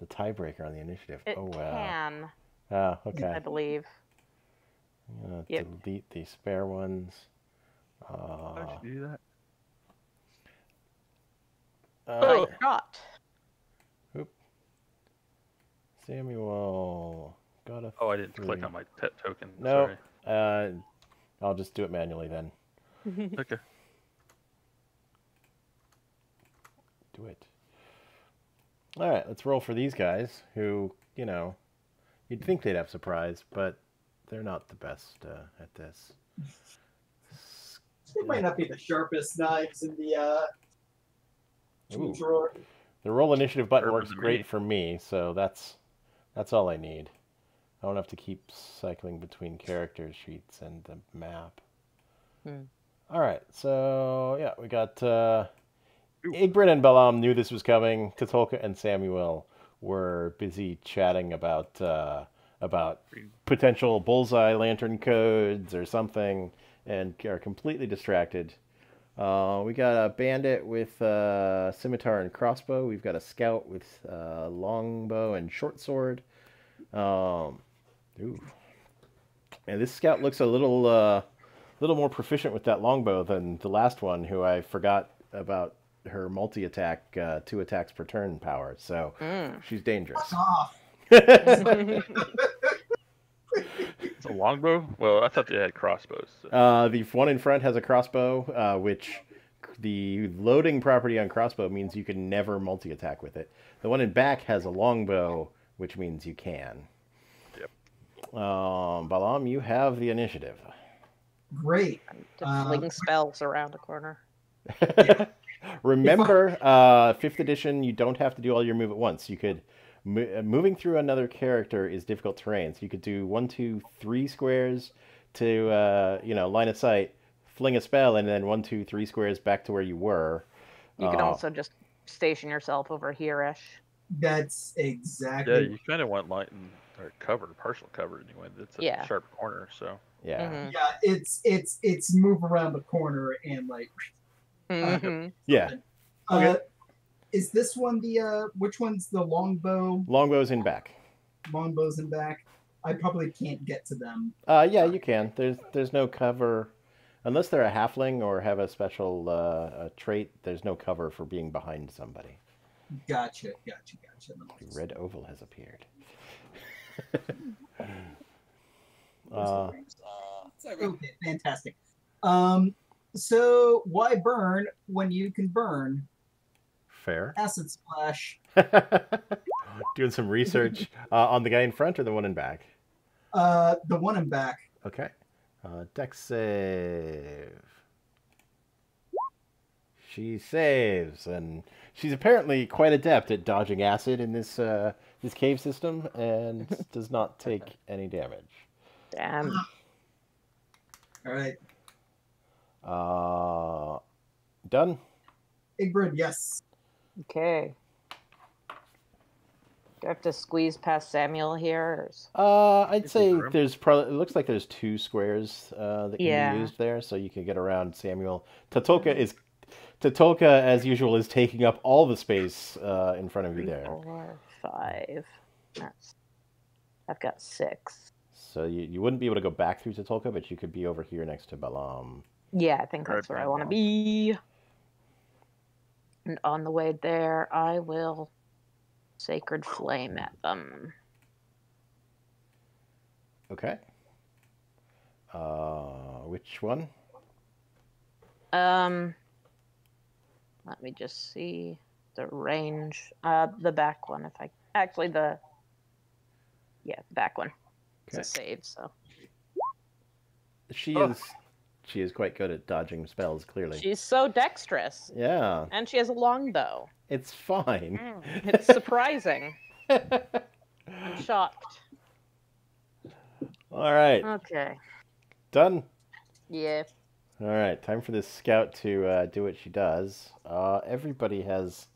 tiebreaker on the initiative. It oh wow. can, Ah, okay. I believe. I'm gonna Yep. delete the spare ones. How'd you do that? I Uh, forgot. Samuel got a. Oh, I didn't click 3. on my pet token. No. I'll just do it manually then. Sorry. Okay. Do it. All right, let's roll for these guys who, you'd think they'd have surprise, but they're not the best at this. It might not be the sharpest knives in the tool Ooh. drawer. The roll initiative button Sharper works than great me. for me, so that's all I need. I don't have to keep cycling between character sheets and the map. All right, so yeah, we got Igbrin and Balam knew this was coming. Tatulka and Samuel were busy chatting about potential bullseye lantern codes or something, and are completely distracted. We got a bandit with scimitar and crossbow. We've got a scout with longbow and short sword. Ooh. And this scout looks a little more proficient with that longbow than the last one, who I forgot about her multi-attack, 2 attacks per turn power. So she's dangerous. Off. It's a longbow? Well, I thought they had crossbows. So. The one in front has a crossbow, which the loading property on crossbow means you can never multi-attack with it. The one in back has a longbow, which means you can. Yep. Balam, you have the initiative. Great. To fling spells around a corner. Remember, 5th edition, you don't have to do all your move at once. You could moving through another character is difficult terrain, so you could do 1, 2, 3 squares to line of sight, fling a spell, and then 1, 2, 3 squares back to where you were. You can also just station yourself over here-ish. That's exactly. Yeah, you kind of want light or cover, partial cover anyway. It's a sharp corner, so. Yeah. Mm-hmm. Yeah, it's move around the corner and like. Yeah. Okay. Is this one the which one's the longbow? Longbow's in back. Longbow's in back. I probably can't get to them. Yeah, you can. There's no cover unless they're a halfling or have a special trait. There's no cover for being behind somebody. Gotcha. The red oval has appeared. Okay, fantastic. So why burn when you can burn? Fair. Acid splash. Doing some research on the guy in front or the one in back? The one in back. Okay. Dex save. She saves, and she's apparently quite adept at dodging acid in this cave system, and does not take any damage. Damn. All right. Done. Igbrid, yes. Okay. Do I have to squeeze past Samuel here? I'd say there's probably. It looks like there's 2 squares that can be used there, so you can get around Samuel. Tatolka, as usual, is taking up all the space in front of you there. 4, 5. I've got 6. So you wouldn't be able to go back through Tatolka, but you could be over here next to Balam. Yeah, I think that's where I want to be. And on the way there, I will Sacred Flame at them. Okay. Which one? Let me just see the range. The back one, if I actually the back one. It's a save, so She is quite good at dodging spells. Clearly, she's so dexterous. Yeah, and she has a longbow. It's fine. It's surprising. I'm shocked. All right. Okay. Done. Yeah. All right, time for this scout to do what she does. Everybody has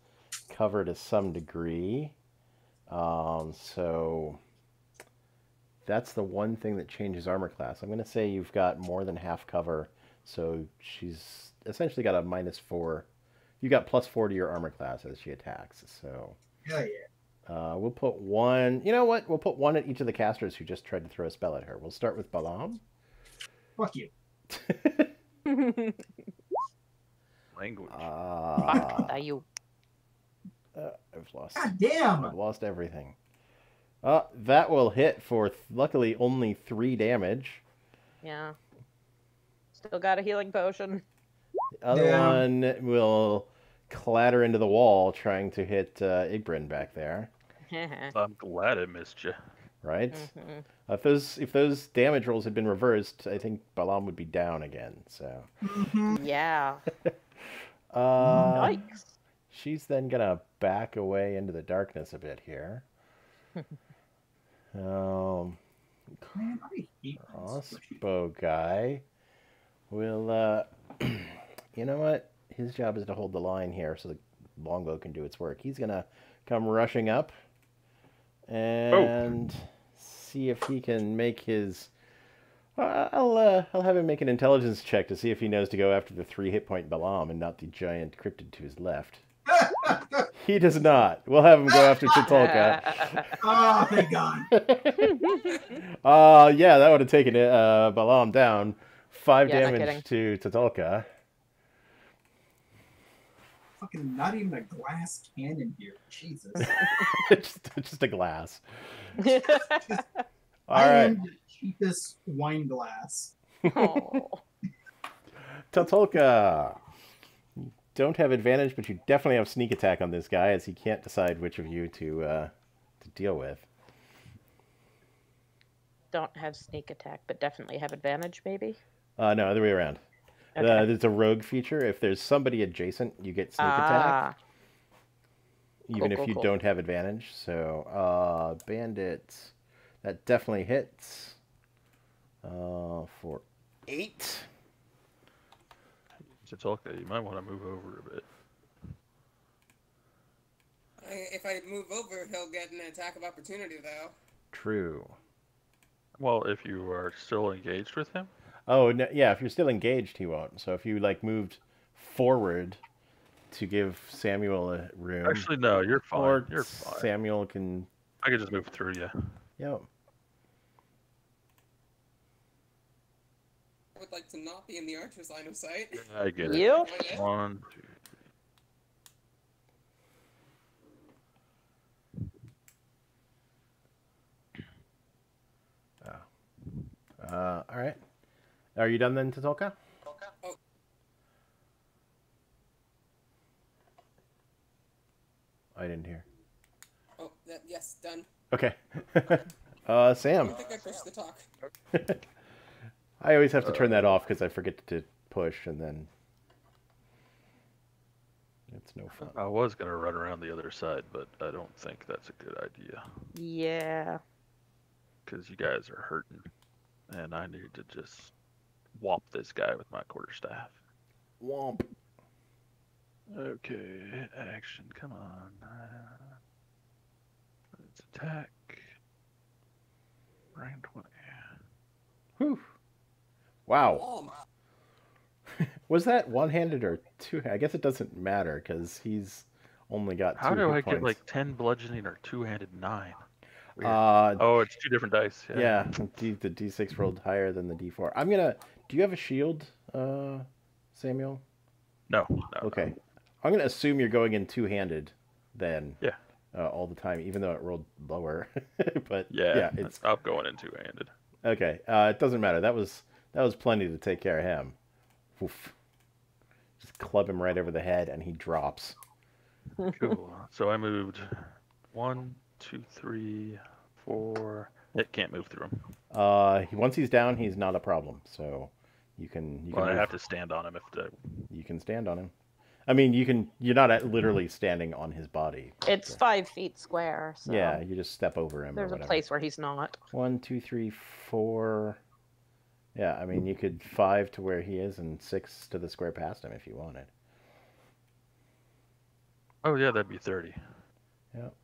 cover to some degree. So that's the one thing that changes armor class. I'm going to say you've got more than half cover, so she's essentially got a -4. You got +4 to your armor class as she attacks. So yeah. We'll put one. You know what? We'll put one at each of the casters who just tried to throw a spell at her. We'll start with Balam. Fuck you. Language. You. I've lost. God damn! I've lost everything. That will hit for luckily only 3 damage. Yeah. Still got a healing potion. The other one will clatter into the wall, trying to hit Igbrin back there. I'm glad I missed you. Right? Mm-hmm. If those damage rolls had been reversed, I think Balam would be down again. So. Yeah. Yikes. She's then gonna back away into the darkness a bit here. Man, I hate Crossbow guy will. You know what? His job is to hold the line here, so the longbow can do its work. He's gonna come rushing up and see if he can make his. I'll have him make an intelligence check to see if he knows to go after the 3 hit point Balam and not the giant cryptid to his left. He does not. We'll have him go after Tatolka. Oh, thank God. Yeah, that would have taken Balam down. 5 damage to Tatolka. Fucking not even a glass cannon here. Jesus. just a glass. I am the cheapest wine glass. Oh. Tatolka. Don't have advantage, but you definitely have sneak attack on this guy, as he can't decide which of you to deal with. Don't have sneak attack, but definitely have advantage, maybe? No, other way around. Okay. There's a rogue feature. If there's somebody adjacent, you get sneak attack, even if you Cool. don't have advantage. So, bandit, that definitely hits. For 8. Satolka, you might want to move over a bit. If I move over, he'll get an attack of opportunity, though. True. Well, if you are still engaged with him. Oh, no, yeah, if you're still engaged, he won't. So if you, like, moved forward to give Samuel a room... Actually, no, you're fine. Or You're fine. Samuel can... I can just move through you. Yep. I would like to not be in the archer's line of sight. I get it. Yep. 1, 2, 3. All right. Are you done then, Tatolka? Oh. I didn't hear. Oh, yes, done. Okay. I Sam. don't think I pushed the talk. I always have to turn that off because I forget to push, and then it's no fun. I was going to run around the other side, but I don't think that's a good idea. Yeah. Because you guys are hurting, and I need to just whomp this guy with my quarterstaff. Womp. Okay, action, come on. Let's attack. Rank 20. Whew. Wow. Oh, Was that one-handed or two? I guess it doesn't matter because he's only got 2 How do hit I points. get like 10 bludgeoning or two-handed 9? Weird. Uh, Oh, it's 2 different dice. yeah, the D6 rolled higher than the D4. I'm gonna. Do you have a shield, Samuel? No. Okay. I'm gonna assume you're going in two-handed, then. Yeah. All the time, even though it rolled lower. But Yeah, it's I'm going in two-handed. okay. It doesn't matter. That was plenty to take care of him. Oof. Just club him right over the head, and he drops. Cool. So I moved 1, 2, 3, 4. It can't move through him. Once he's down, he's not a problem. So you can. Well, I move. have to stand on him if the. You can stand on him. I mean, you can. You're not literally standing on his body. It's 5 feet square. So Yeah, you just step over him. there's or a whatever. place where he's not. 1, 2, 3, 4. Yeah, I mean, you could 5 to where he is and 6 to the square past him if you wanted. Oh yeah, that'd be 30. Yep.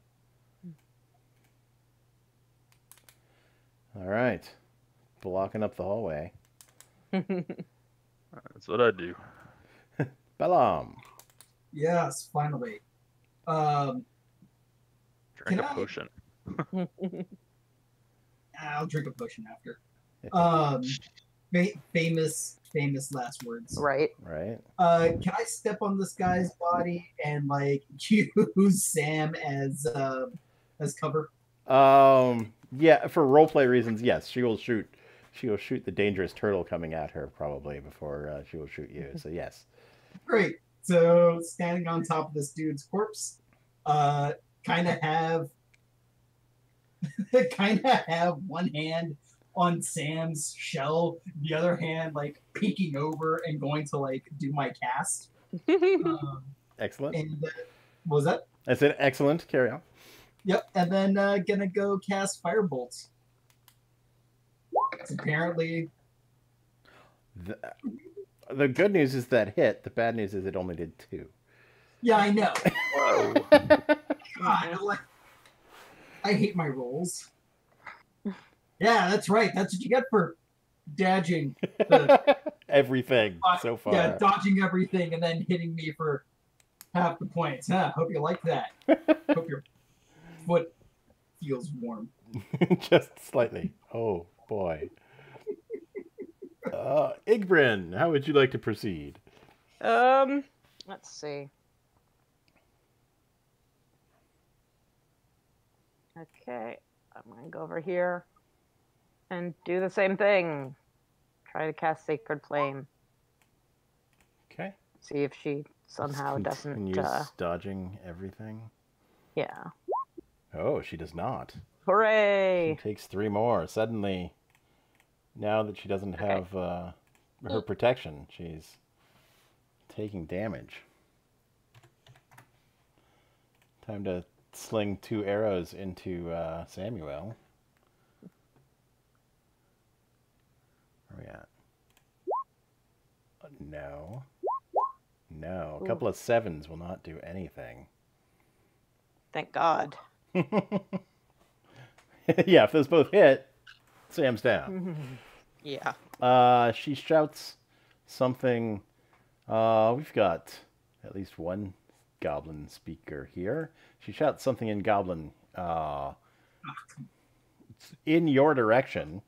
All right. Blocking up the hallway. That's what I do. Balam. Yes, finally. Drink Can a I- potion. I'll drink a potion after. Famous last words. Right. Right. Can I step on this guy's body and like use Sam as cover? Yeah, for roleplay reasons, yes. She will shoot the dangerous turtle coming at her probably before she will shoot you. So yes. Great. So standing on top of this dude's corpse, kind of have one hand on Sam's shell, the other hand like peeking over and going to like do my cast. Excellent. And what was that? I said excellent. Carry on. Yep. And then gonna go cast firebolt. It's apparently. The good news is that hit. The bad news is it only did 2. Yeah, I know. Whoa. God, I hate my rolls. Yeah, that's right. That's what you get for dodging Everything so far. Yeah, dodging everything and then hitting me for half the points. Huh? Hope you like that. Hope your foot feels warm. Just slightly. Oh boy. Igbrin, how would you like to proceed? Let's see. Okay, I'm gonna go over here and do the same thing. Try to cast Sacred Flame. Okay. See if she somehow doesn't. Continues dodging everything. Yeah. Oh, she does not. Hooray! She takes 3 more. Suddenly, now that she doesn't have her protection. She's taking damage. Time to sling 2 arrows into Samuel. Where are we at? No. No. A couple of 7s will not do anything. Thank God. Yeah, if those both hit, Sam's down. Yeah. She shouts something. We've got at least one goblin speaker here. She shouts something in goblin. In your direction.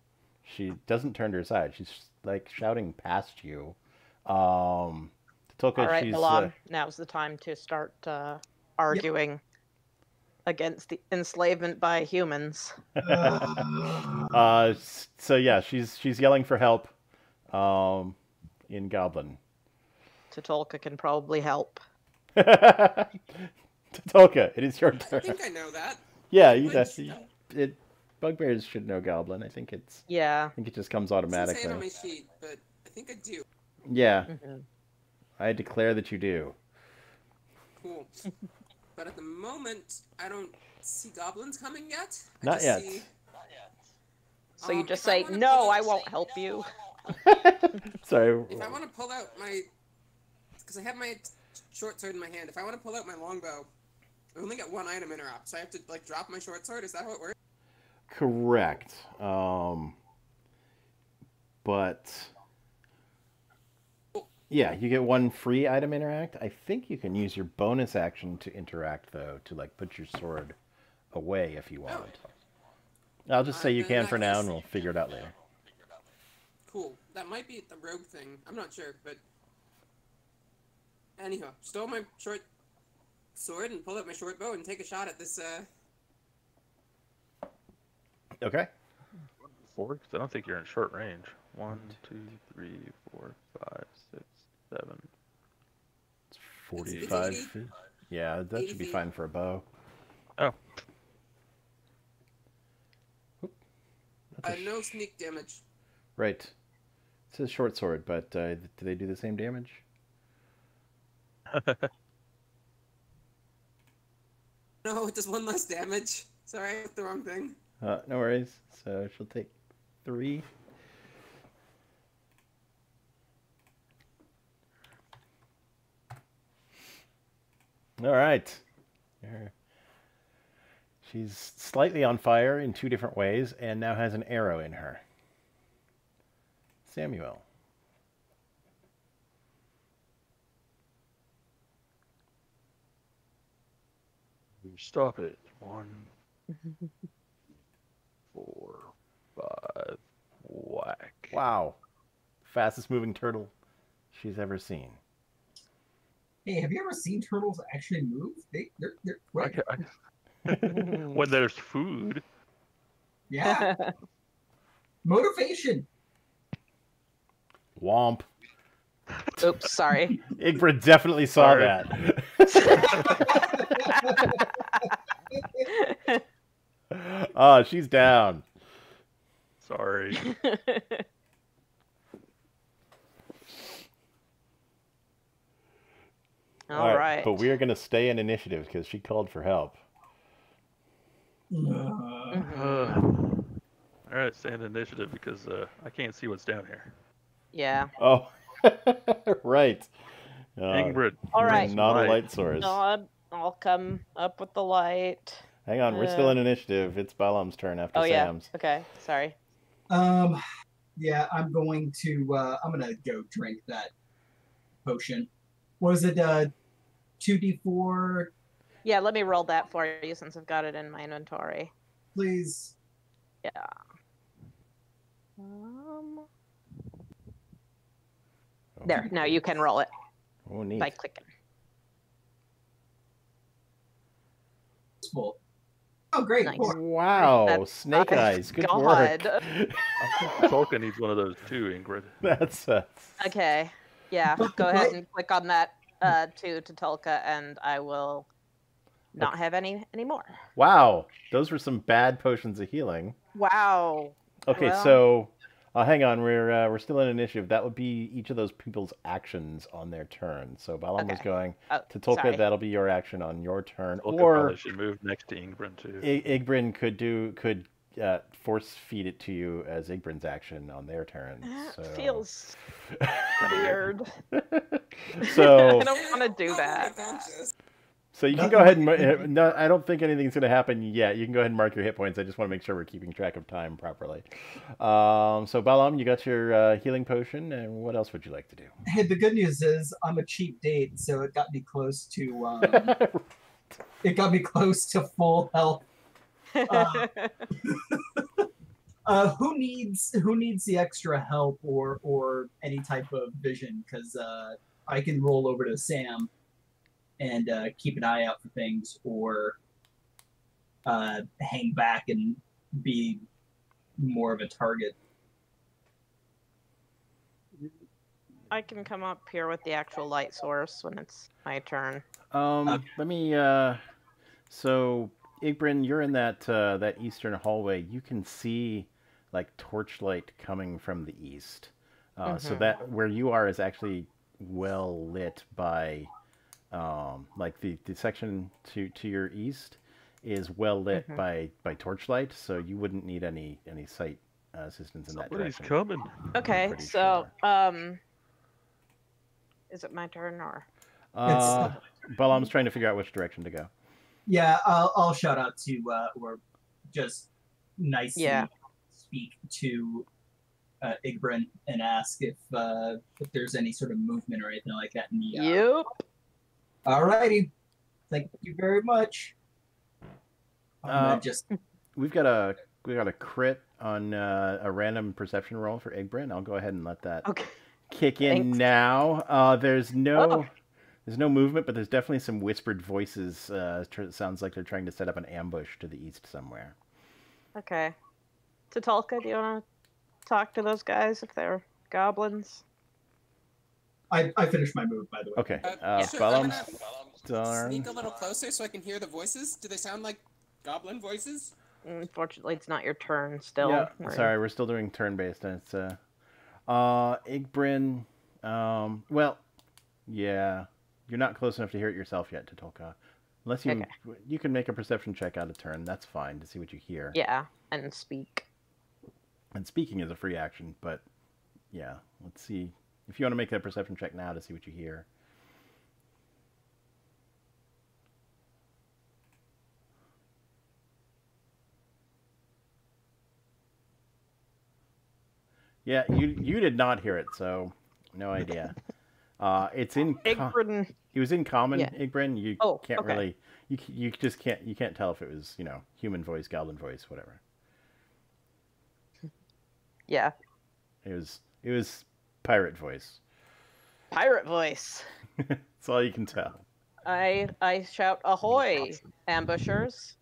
She doesn't turn to her side. She's like shouting past you. Tolka, All right, she's Milan. Now's the time to start arguing against the enslavement by humans. so yeah, she's yelling for help. In goblin. Tolka can probably help. Tolka, it is your turn. I think I know that. Yeah, bugbears should know goblin. I think it just comes It automatically. doesn't say it on my sheet, but I think I do. Yeah. Mm-hmm. I declare that you do. Cool. But at the moment, I don't see goblins coming yet. Not yet. So you just if I say, wanna no, pull out- I won't help you. Sorry. If I want to pull out my... Because I have my short sword in my hand. If I want to pull out my longbow, I only get 1 item interrupt, so I have to, like, drop my short sword? Is that how it works? Correct. But... Yeah, you get 1 free item interact. I think you can use your bonus action to interact, though, to, like, put your sword away if you want. I'll just say you then in can that for now, case- and we'll figure it out later. Cool. That might be the rogue thing. I'm not sure, but... Anyhow, stole my short sword and pull out my short bow and take a shot at this, Okay. 4? 'Cause I don't think you're in short range. 1, 2, 3, 4, 5, 6, 7. It's 45 80. feet. Yeah, that 80 should be feet. fine for a bow. Oh, That's a no sneak damage. Right. It says short sword, but do they do the same damage? No, it does 1 less damage. Sorry, I hit the wrong thing. No worries. So she'll take 3. All right. She's slightly on fire in 2 different ways and now has an arrow in her. Samuel. stop it. 1, 4, 5. Whack. Wow. Fastest moving turtle she's ever seen. Hey, have you ever seen turtles actually move? They're quick. When there's food. Yeah. Motivation. Womp. Oops, sorry. Igbra definitely saw Sorry. that. Oh, she's down. Sorry. All right. But we are going to stay in initiative because she called for help. Alright, stay in initiative because I can't see what's down here. Yeah. Oh, right. Ingrid. All right. Not a Light. light source. Nod, I'll come up with the light. Hang on, we're still in initiative. It's Balaam's turn after Oh, yeah. Sam's. Okay, sorry. Yeah, I'm gonna go drink that potion. Was it 2d4, Yeah, let me roll that for you since I've got it in my inventory. please? Yeah. There, now you can roll it Oh, neat. by clicking. Full. Oh, great. Nice. 4. Wow, That's- Snake oh, Eyes. Good God. work. I think Tolkien needs one of those too, Ingrid. That's Okay, yeah, go ahead and click on that to Tolka, and I will not have any more. Wow, those were some bad potions of healing. Wow. Okay, Well- so Hang on, we're still in initiative. That would be each of those people's actions on their turn. So Balam was Okay. going Oh, to Tolka. sorry. That'll be your action on your turn, Tolka or probably should move next to Ingrid too. Igbrin could force feed it to you as Igbrin's action on their turn. So Feels weird. so I don't want to do that. so you can Nothing go ahead we can and no, I don't think anything's going to happen yet. You can go ahead and mark your hit points. I just want to make sure we're keeping track of time properly. So Balam, you got your healing potion, and what else would you like to do? Hey, the good news is I'm a cheap date, so it got me close to full health. Who needs the extra help or any type of vision? Because I can roll over to Sam and keep an eye out for things, or hang back and be more of a target. I can come up here with the actual light source when it's my turn. Let me. So Igbrin, you're in that eastern hallway. You can see like torchlight coming from the east. So that where you are is actually well lit by, like the section to your east is well lit by torchlight. So you wouldn't need any sight assistance in that Somebody's direction. coming. Okay, pretty so is it my turn or? Balam's trying to figure out which direction to go. Yeah, I'll shout out to or just nicely speak to Igbrin and ask if there's any sort of movement or anything like that in the. Yep. Alrighty, thank you very much. We've got a crit on a random perception roll for Igbrin. I'll go ahead and let that kick in Thanks. now. There's no movement, but there's definitely some whispered voices. It sounds like they're trying to set up an ambush to the east somewhere. Okay. Tatalka, do you want to talk to those guys if they're goblins? I finished my move, by the way. Okay. Sure, I'm Balam's gonna darn. sneak a little closer so I can hear the voices. Do they sound like goblin voices? Unfortunately, it's not your turn still. Yeah, Right? sorry, we're still doing turn-based, and it's Igbrin. Well, yeah, you're not close enough to hear it yourself yet, Totolka. Unless you can make a perception check out of turn. That's fine to see what you hear. Yeah, and speak. And speaking is a free action, but yeah, let's see if you want to make that perception check now to see what you hear. Yeah, you did not hear it, so no idea. It's in. Igbrin. It was in common, Yeah. Igbrin. You can't okay. really. You just can't tell if it was human voice, goblin voice, whatever. Yeah. It was pirate voice. Pirate voice. That's all you can tell. I shout, "Ahoy, ambushers!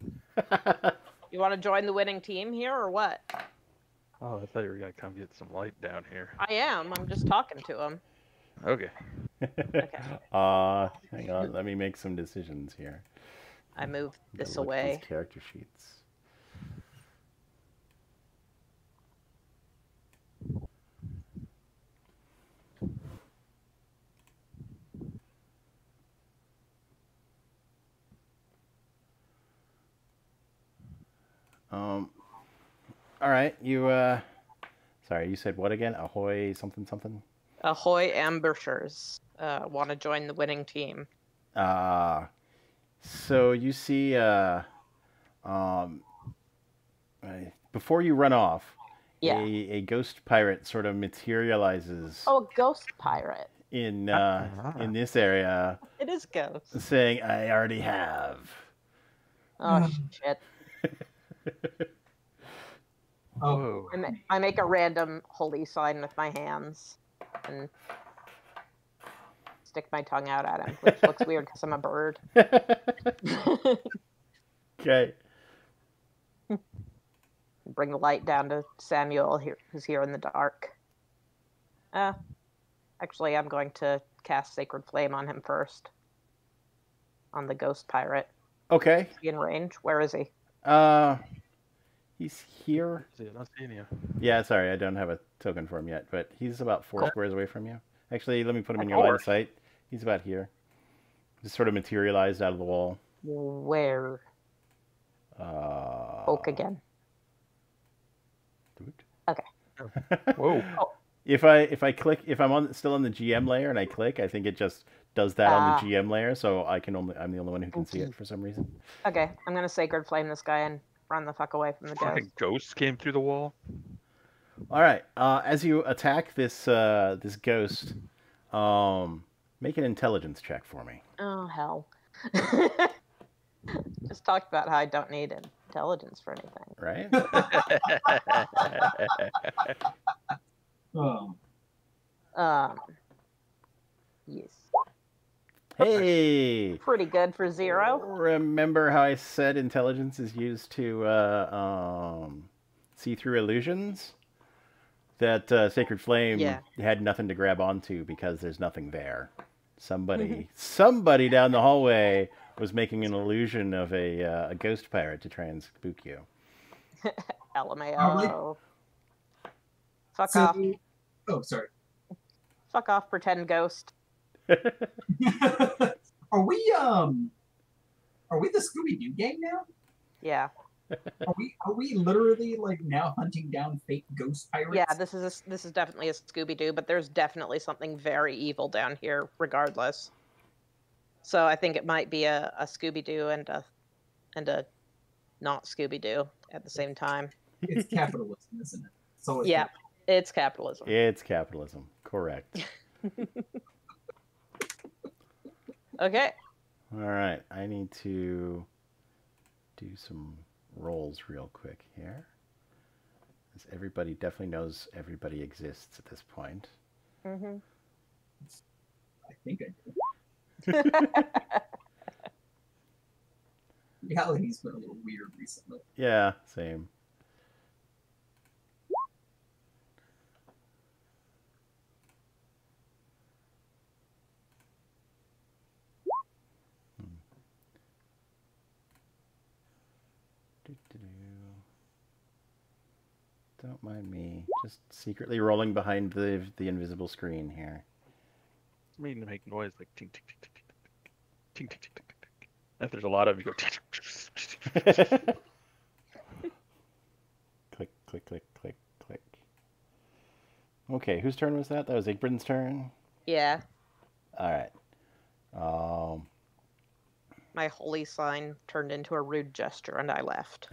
You want to join the winning team here or what?" Oh, I thought you were gonna come get some light down here. I am. I'm just talking to them. Okay. Okay. Hang on. Let me make some decisions here. I move this Gotta look at away. these character sheets. All right. Sorry, you said what again? Ahoy, something, something. Ahoy, ambushers! Want to join the winning team? So you see, before you run off, Yeah. a ghost pirate sort of materializes Oh, a ghost pirate. in this area, It is ghost. saying, "I already have." Oh shit! Whoa. I make a random holy sign with my hands and stick my tongue out at him, which looks weird because I'm a bird. Okay. Bring the light down to Samuel, who's here in the dark. Actually, I'm going to cast Sacred Flame on him first. On the ghost pirate. Okay. Is he in range? Where is he? He's here. See, I'm not seeing you. Yeah, sorry, I don't have a token for him yet, but he's about 4 Cool. squares away from you. Actually, let me put him in your Okay. line of sight. He's about here. Just sort of materialized out of the wall. Where? Poke again. Okay. Whoa. If I click, if I'm still on the GM layer and I click, I think it just does that on the GM layer, so I'm the only one who can see it for some reason. Okay, I'm gonna Sacred Flame this guy and run the fuck away from the ghost. Fucking ghosts came through the wall. All right. As you attack this this ghost, make an intelligence check for me. Oh hell. Just talked about how I don't need intelligence for anything. Right? Oh. Yes. Hey. Pretty good for 0. Remember how I said intelligence is used to see through illusions? That Sacred Flame had nothing to grab onto because there's nothing there. Somebody down the hallway was making an illusion of a ghost pirate to try and spook you. LMAO. Fuck So, off. oh, sorry. Fuck off, pretend ghost. Are we the Scooby-Doo gang now? Yeah. Are we literally like now hunting down fake ghost pirates? Yeah, this is definitely a Scooby-Doo, but there's definitely something very evil down here regardless. So I think it might be a Scooby-Doo and a not Scooby-Doo at the same time. It's capitalism, isn't it? So Yeah, it's capitalism. It's capitalism. Correct. Okay. All right. I need to do some rolls real quick here. As everybody definitely knows everybody exists at this point. Mm-hmm. I think I do. Reality's been a little weird recently. Yeah, same. Don't mind me. Just secretly rolling behind the invisible screen here. I mean, to make noise like ting ting ting ting ting ting ting ting ting ting. If there's a lot of you go ting ting. Click, click, click, click, click. Okay, whose turn was that? That was Igbrin's turn? Yeah. Alright. My holy sign turned into a rude gesture and I left.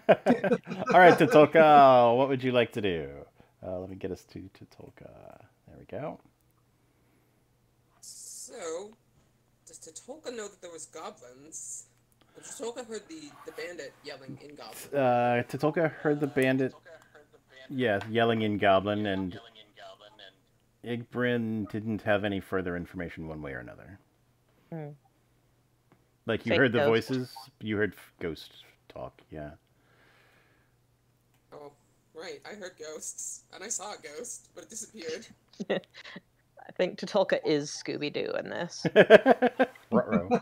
Alright, Totolka, what would you like to do? Let me get us to Totolka. There we go. So, does Totolka know that there was goblins? But Totolka heard the bandit yelling in goblin. Totolka heard the bandit, yelling in goblin, and Igbrin didn't have any further information one way or another. Like, you Fake heard the ghost. voices, you heard ghost talk, yeah. Oh, right, I heard ghosts, and I saw a ghost, but it disappeared. I think Totolka is Scooby-Doo in this. Ruh-roh.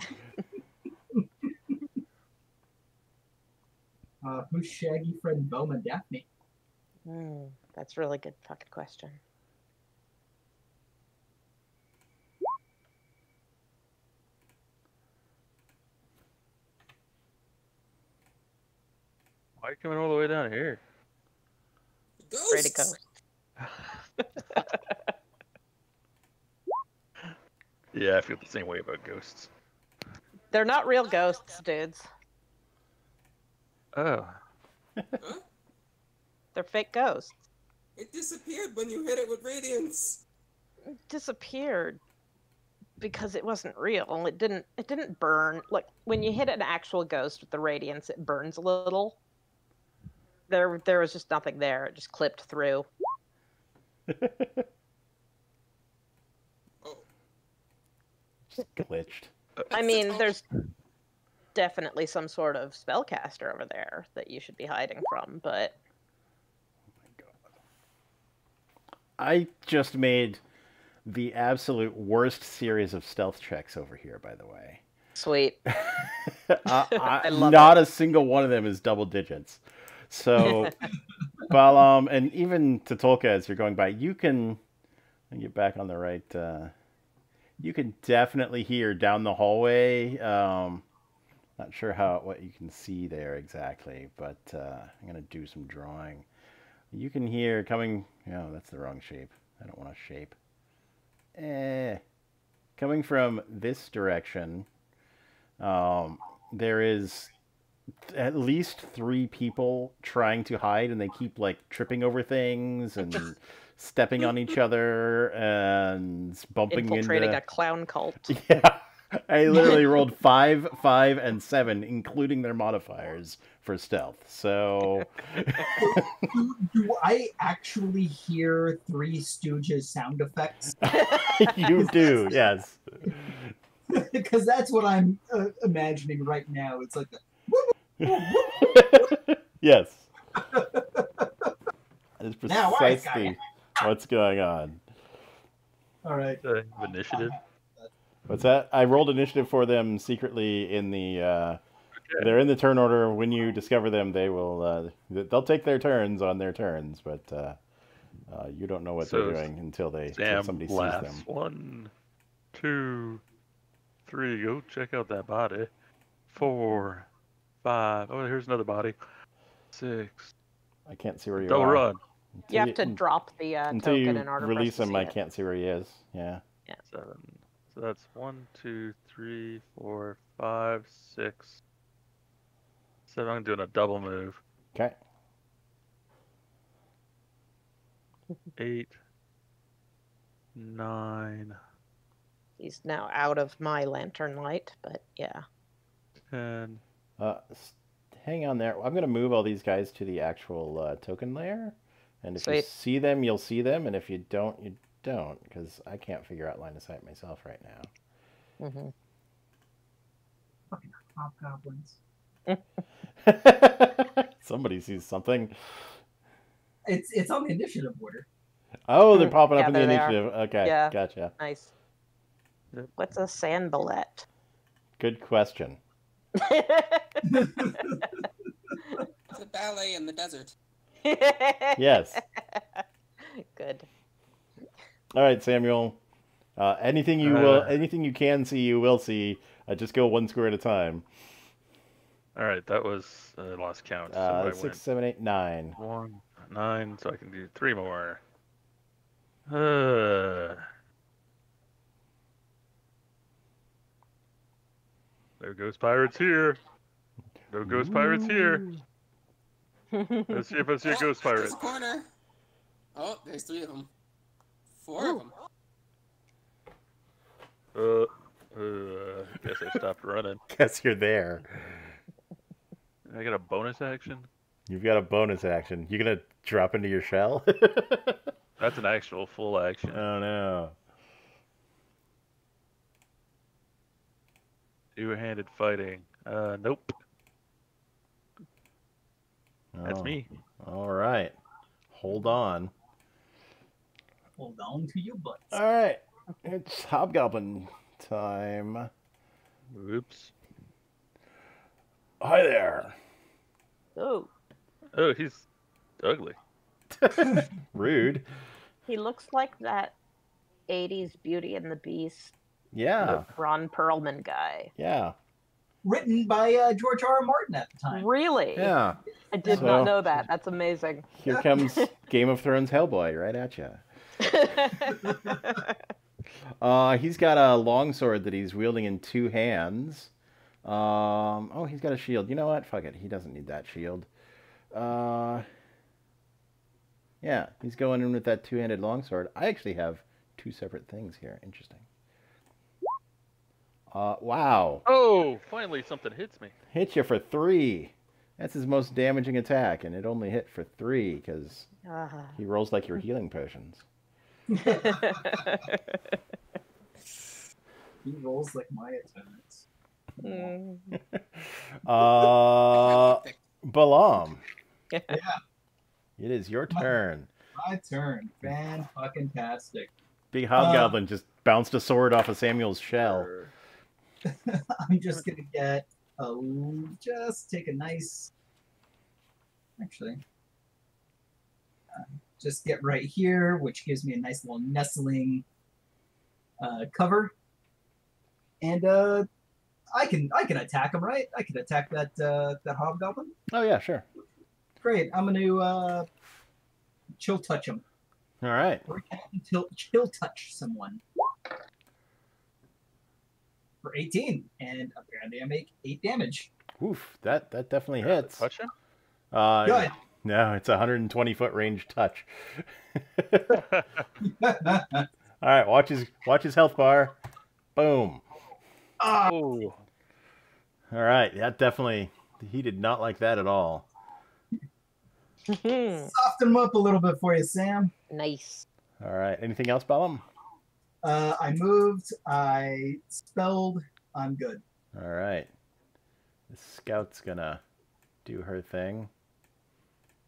Who's Shaggy, Fred, Velma, Daphne? That's a really good fucking question. Why are you coming all the way down here? Ghosts! Ready to go. Yeah, I feel the same way about ghosts. They're not real ghosts, dudes. Oh. Huh? They're fake ghosts. It disappeared when you hit it with radiance. It disappeared because it wasn't real. It didn't burn. Like when you hit an actual ghost with the radiance, it burns a little. There was just nothing there. It just clipped through. Oh. Just glitched. I mean, there's definitely some sort of spellcaster over there that you should be hiding from, but I just made the absolute worst series of stealth checks over here, by the way. sweet. I love not a single one of them is double digits. So, Balam, and even Tatulka, as you're going by, you can get back on the right. You can definitely hear down the hallway. Not sure what you can see there exactly, but I'm gonna do some drawing. You can hear coming. No, that's the wrong shape. I don't want a shape. Coming from this direction, there is at least 3 people trying to hide, and they keep like tripping over things and stepping on each other and bumping Infiltrating into. a clown cult. Yeah, I literally rolled 5, 5, and 7, including their modifiers for stealth. So, Do I actually hear Three Stooges sound effects? you do, yes. Because that's what I'm imagining right now. It's like, Yes. That is Now I got precisely what's going on. all right. Initiative. What's that? I rolled initiative for them secretly in the. They're in the turn order. When you discover them, they'll take their turns on their turns, but you don't know what they're doing until somebody sees them. 1, 2, 3. Go check out that body. 4, 5. Oh, here's another body. 6. I can't see where you Double are. run. You have to drop the Until token you in order release for us to him, see I it. can't see where he is. Yeah. 7. So that's 1, 2, 3, 4, 5, 6, 7. I'm doing a double move. Okay. 8, 9, He's now out of my lantern light, but yeah. 10. Hang on there. I'm going to move all these guys to the actual token layer. And if you Sweet. see them, you'll see them. And if you don't, you don't. Because I can't figure out line of sight myself right now. Hmm. Fucking hobgoblins. Somebody sees something. It's on the initiative order. Oh, they're popping up Yeah, in the there they are. initiative. Okay, Yeah. gotcha. Nice. Yep. What's a sandbalette? Good question. It's a ballet in the desert. Yes. Good. All right, Samuel. Anything you can see, you will see. Just go 1 square at a time. All right, that was I lost count. So I 6, went 7, 8, 9. 1, 9, so I can do 3 more. There goes pirates here. No ghost pirates here. Let's see if I see a ghost pirate. There's a corner. Oh, there's 3 of them. 4 of them. Guess I stopped running. Guess you're there. I got a bonus action. You've got a bonus action. You gonna drop into your shell? That's an actual full action. Oh no. Two-handed fighting. Nope. That's Oh, me. All right. Hold on. Hold on to your butts. All right. It's hobgoblin time. Oops. Hi there. Oh, Oh, he's ugly. Rude. he looks like that 80s Beauty and the Beast Yeah. Ron Perlman guy. Yeah. Written by George R. R. Martin at the time. Really? Yeah. I did So- not know that. That's amazing. Here comes Game of Thrones Hellboy right at you. He's got a longsword that he's wielding in 2 hands. Oh, he's got a shield. You know what? Fuck it. He doesn't need that shield. Yeah, he's going in with that 2-handed longsword. I actually have 2 separate things here. Interesting. Wow. Oh, finally something hits me. Hit you for 3. That's his most damaging attack, and it only hit for 3 because he rolls like your healing potions. He rolls like my attendants. Mm. Balam. Yeah. It is your turn. My turn. Fan-fucking-tastic. Big hobgoblin just bounced a sword off of Samuel's shell. I'm just gonna get just take a nice actually. Just get right here, which gives me a nice little nestling cover. And I can attack him, right? I can attack that that hobgoblin. Oh yeah, sure. Great. I'm gonna chill touch him. All right. Or chill touch someone. For 18, and apparently I make 8 damage. Oof, that definitely hits. Touch him? Good. No, it's a 120-foot range touch. All right, watch his health bar. Boom. Oh. All right, that definitely, he did not like that at all. Soften him up a little bit for you, Sam. Nice. All right, anything else, Bellum? I moved, I spelled, I'm good. All right. The scout's gonna do her thing.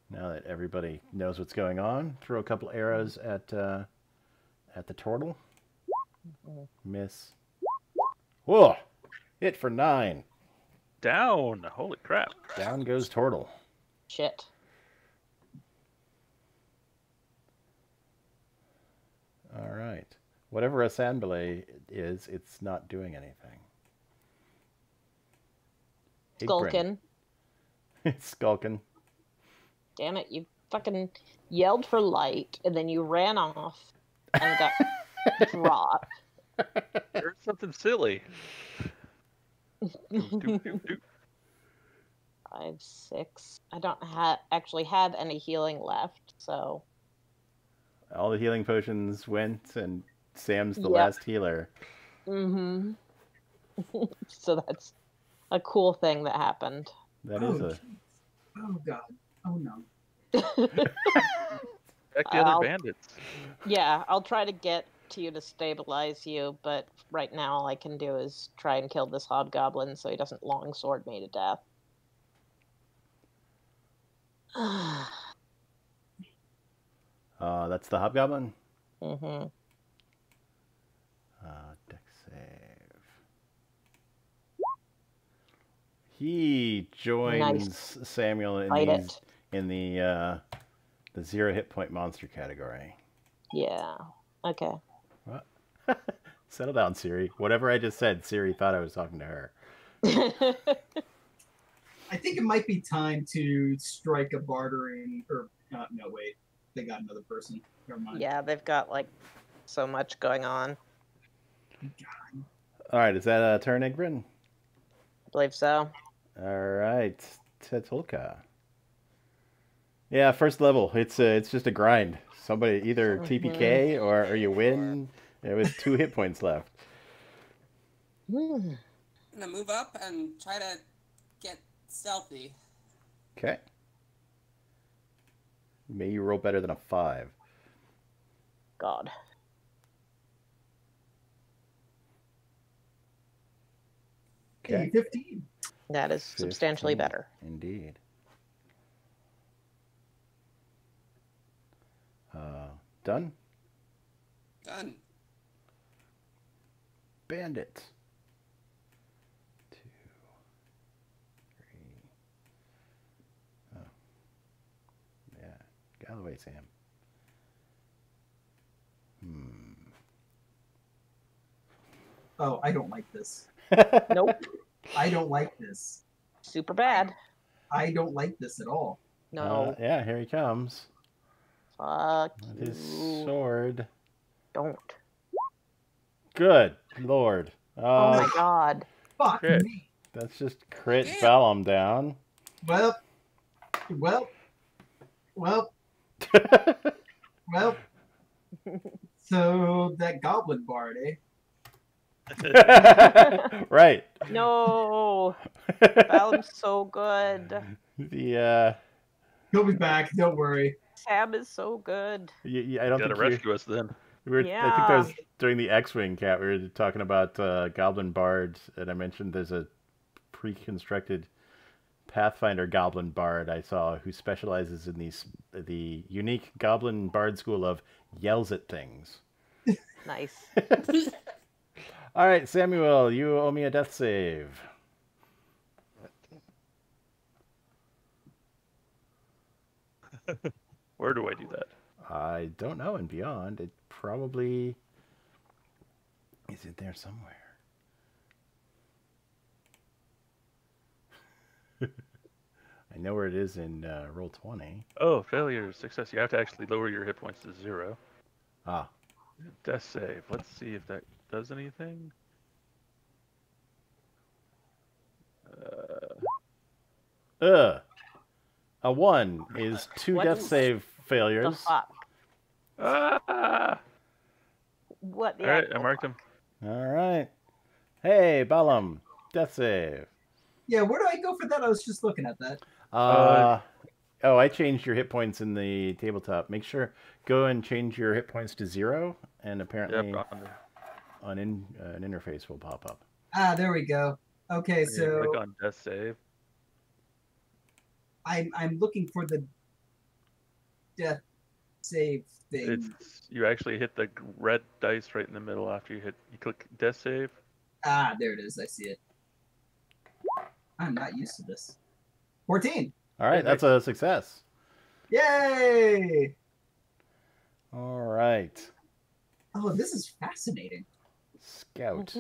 Now that everybody knows what's going on, throw a couple arrows at the turtle. Miss. Whoa! Hit for 9. Down. Holy crap. Down goes turtle. Shit. All right. Whatever assembly is, it's not doing anything. Skulking. It's skulking. Damn it, you fucking yelled for light, and then you ran off and got dropped. There's something silly. 5, 6. I don't actually have any healing left, so... All the healing potions went, and Sam's the Yep. last healer. Mm-hmm. So that's a cool thing that happened. That is a... Oh god. Oh no. Check the other bandits. Yeah, I'll try to get to you to stabilize you, but right now all I can do is try and kill this hobgoblin so he doesn't longsword me to death. That's the hobgoblin. Mm-hmm. Dex save. He joins Samuel in the 0 hit point monster category. Yeah. Okay. What? Settle down, Siri. Whatever I just said, Siri thought I was talking to her. I think it might be time to strike a bartering, or no, wait. They got another person. Never mind. Yeah, they've got like so much going on. God. All right, is that a turn, Igbrin? I believe so. All right, Tetulka. Yeah, first level. It's just a grind. Somebody either TPK or you win. With 2 hit points left. I'm gonna move up and try to get stealthy. Okay. May you roll better than a 5. God. Okay. 15. That is substantially 15. better. Indeed. Done? Done. Bandit. 2, 3. Oh. Yeah. Galloway Sam. Oh, I don't like this. Nope. I don't like this. Super bad. I don't like this at all. No. Yeah, here he comes. Fuck With his you. sword. Don't. Good Lord. Oh my god. Fuck Crit. me. That's just crit Damn. Vellum down. Well. So that goblin bard, eh? Right. No. Balam's so good. The He'll be back. Don't worry. Sam is so good. I don't Gotta think rescue us then. I think Yeah. that was during the X-Wing cat. We were talking about Goblin Bard, and I mentioned there's a pre-constructed Pathfinder Goblin Bard I saw who specializes in the unique Goblin Bard school of yells at things. Nice. All right, Samuel, you owe me a death save. Where do I do that? I don't know. And beyond, it probably is it there somewhere. I know where it is in roll 20. Oh, failure, success. You have to actually lower your hit points to 0. Ah, Death save. Let's see if that does anything. ugh. A 1 is 2 What death is save the failures. fuck? Ah! What the All right, I actual marked fuck? him. All right. Hey, Balam, death save. Yeah, where do I go for that? I was just looking at that. Oh, I changed your hit points in the tabletop. Make sure go and change your hit points to 0, and apparently Yep, on there. an interface will pop up. Ah, there we go. Okay, And you click so on death save. I'm looking for the death save thing. You actually hit the red dice right in the middle after you click death save. Ah, there it is. I see it. I'm not used to this. 14. All right, that's a success. Yay! All right, Oh, this is fascinating. Scout.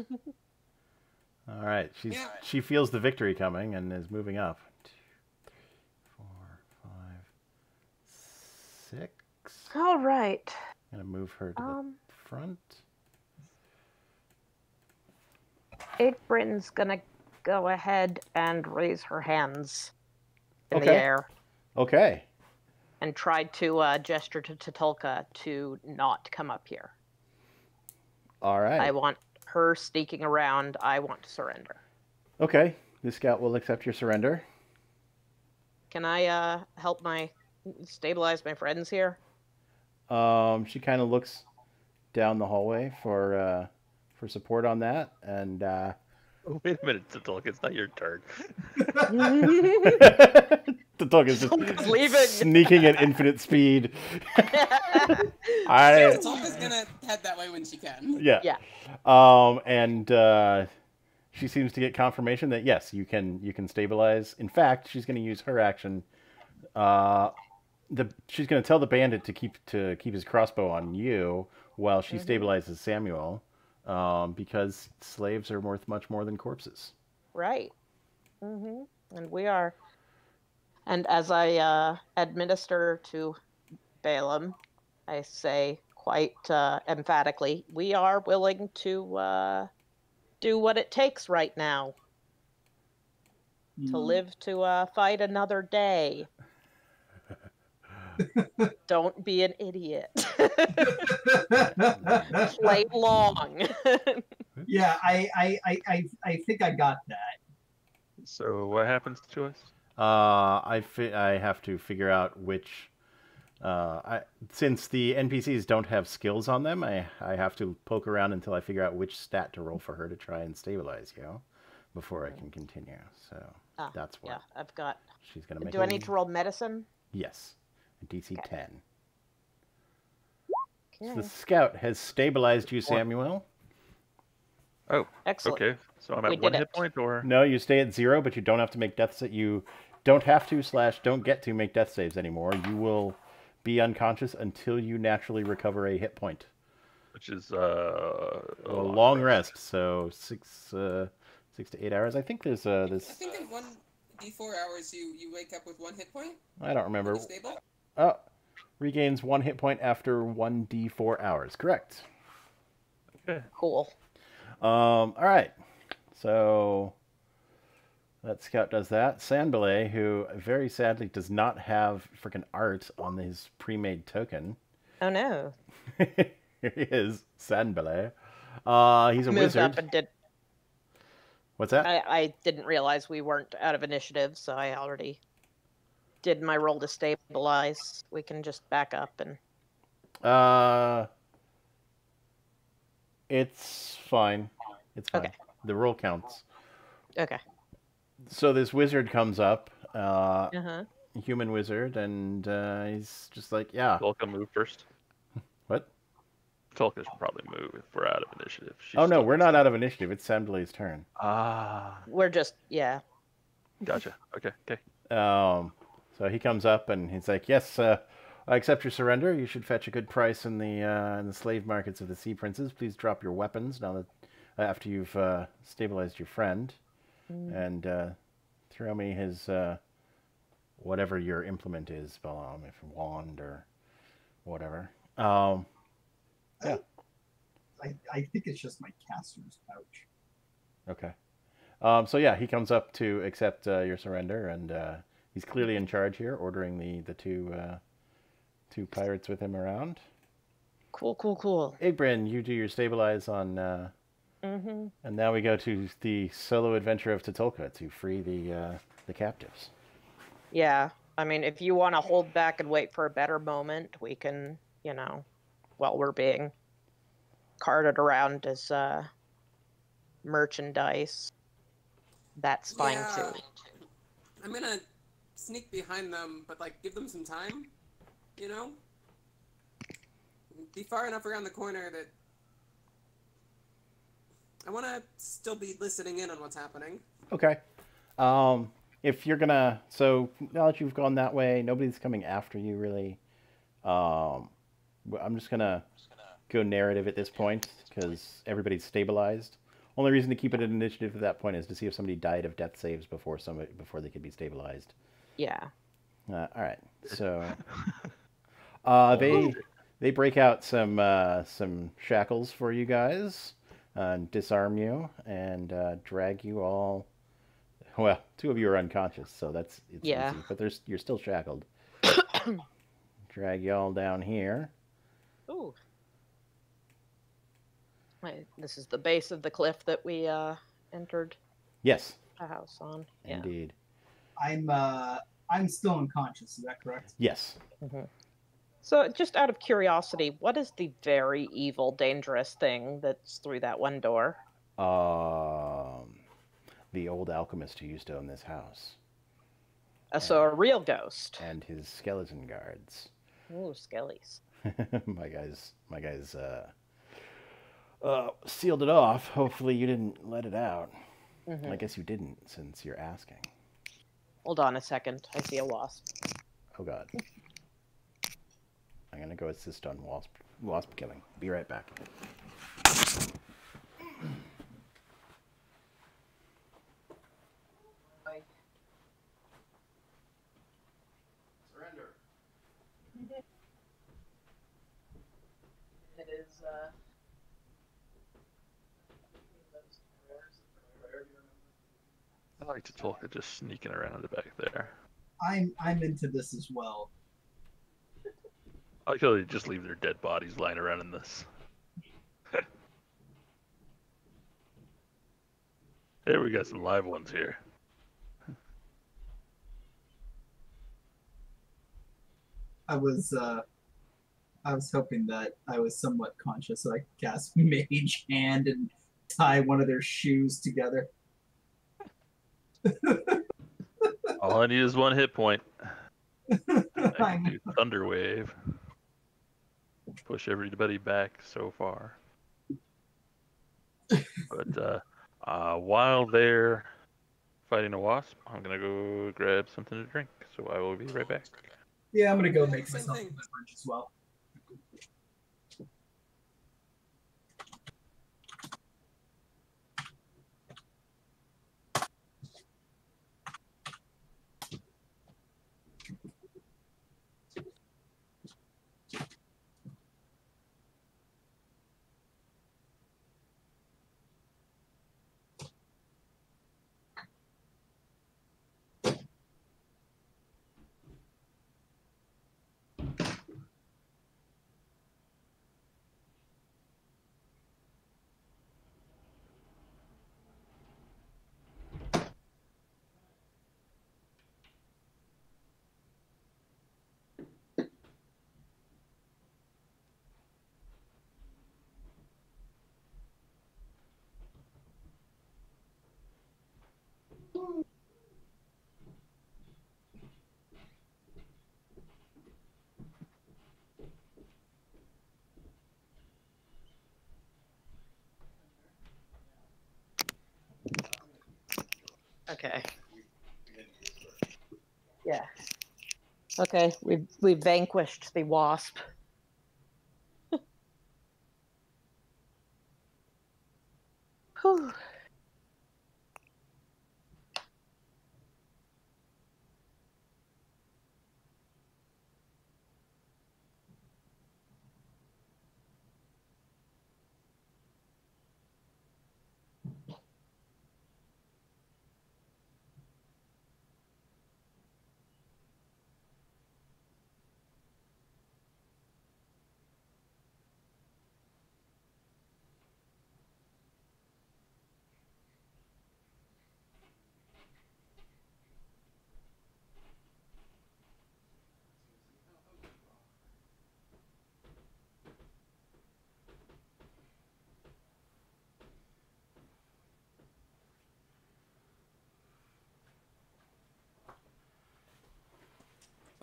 All right, Yeah. she feels the victory coming and is moving up. 2, 3, 4, 5, 6. All right. I'm gonna move her to the front. Apron's gonna go ahead and raise her hands in the Okay. air Okay. and try to gesture to Tatulka to not come up here. All right. I want her sneaking around. I want to surrender. Okay. The scout will accept your surrender. Can I help stabilize my friends here? She kind of looks down the hallway for support on that, and Oh, wait a minute, Tatulk, it's not your turn. the dog is just Leave it. sneaking at infinite speed. Tatulka's gonna head that way when she can. Yeah. Yeah. And she seems to get confirmation that yes, you can stabilize. In fact, she's going to use her action. She's going to tell the bandit to keep his crossbow on you while she stabilizes Samuel, because slaves are worth much more than corpses. Right. And we are. And as I administer to Balaam, I say quite emphatically, we are willing to do what it takes right now to live to fight another day. Don't be an idiot. Play long. Yeah, I think I got that. So what happens to us? I have to figure out which. Since the NPCs don't have skills on them, I have to poke around until I figure out which stat to roll for her to try and stabilize you before I can continue. So that's what. Yeah, I've got. She's gonna make. Do I need to roll medicine? Yes, a DC 10. Okay. So the scout has stabilized you, Samuel. Oh, Excellent. okay. So I'm We at 1 did hit it. point, or No, you stay at 0, but you don't have to make death saves. You don't have to / don't get to make death saves anymore. You will be unconscious until you naturally recover a hit point. which is A long rest, so 6 to 8 hours. I think there's I this. think in 1d4 hours you wake up with 1 hit point. I don't remember. When you're stable. Oh, regains 1 hit point after 1d4 hours. Correct. Okay. Cool. All right. So that scout does that. Sanbele, who very sadly does not have freaking art on his pre-made token. Oh no. Here he is, Sanbele. He's a Moved wizard. up and did. What's that? I didn't realize we weren't out of initiative, so I already did my roll to stabilize. We can just back up and. It's fine. It's fine. Okay. The roll counts. Okay. So this wizard comes up, Uh-huh. human wizard, and he's just like, yeah. Tolka move first. What? Tolka should probably move if we're out of initiative. She's Oh no, still- we're not out of initiative. It's Sanbele's turn. Ah, We're just, yeah. gotcha. Okay. Um, So he comes up and he's like, "Yes, I accept your surrender. You should fetch a good price in the slave markets of the Sea Princes. Please drop your weapons now that after you've stabilized your friend, and throw me his whatever your implement is, if wand or whatever." Yeah. I think it's just my caster's pouch. Okay. So yeah, he comes up to accept your surrender, and he's clearly in charge here, ordering the two pirates with him around. Cool. Igbrin, you do your stabilize on, and now we go to the solo adventure of Totolka to free the captives. Yeah. I mean, if you want to hold back and wait for a better moment, we can, while we're being carted around as merchandise. That's fine too. I'm gonna sneak behind them, but like give them some time, Be far enough around the corner that I want to still be listening in on what's happening. Okay. If you're so now that you've gone that way, nobody's coming after you really. I'm just gonna go narrative at this point because everybody's stabilized. Only reason to keep it an initiative at that point is to see if somebody died of death saves before they could be stabilized. Yeah. All right. So they break out some shackles for you guys, disarm you, and drag you all. Well, two of you are unconscious, so it's easy. But you're still shackled. Drag you all down here. Ooh. This is the base of the cliff that we entered. Yes. The house on. Yeah. Indeed. I'm still unconscious. Is that correct? Yes. Mm-hmm. So, just out of curiosity, what is the very evil, dangerous thing that's through that one door? The old alchemist who used to own this house. So a real ghost. And his skeleton guards. Ooh, skellies. my guys sealed it off. Hopefully you didn't let it out. Mm-hmm. I guess you didn't, since you're asking. Hold on a second. I see a wasp. Oh god. I'm gonna go assist on wasp killing. Be right back. Surrender. It is I like to talk just sneaking around the back there. I'm into this as well. I like how they just leave their dead bodies lying around in this. Hey, we got some live ones here. I was hoping that I was somewhat conscious, so I could cast Mage Hand and tie one of their shoes together. All I need is one hit point. I can do Thunder Wave. Push everybody back so far. But while they're fighting a wasp, I'm gonna go grab something to drink. So I will be right back. Yeah, I'm gonna go make myself a beverage as well. Okay. Yeah. Okay, we vanquished the wasp. Whew.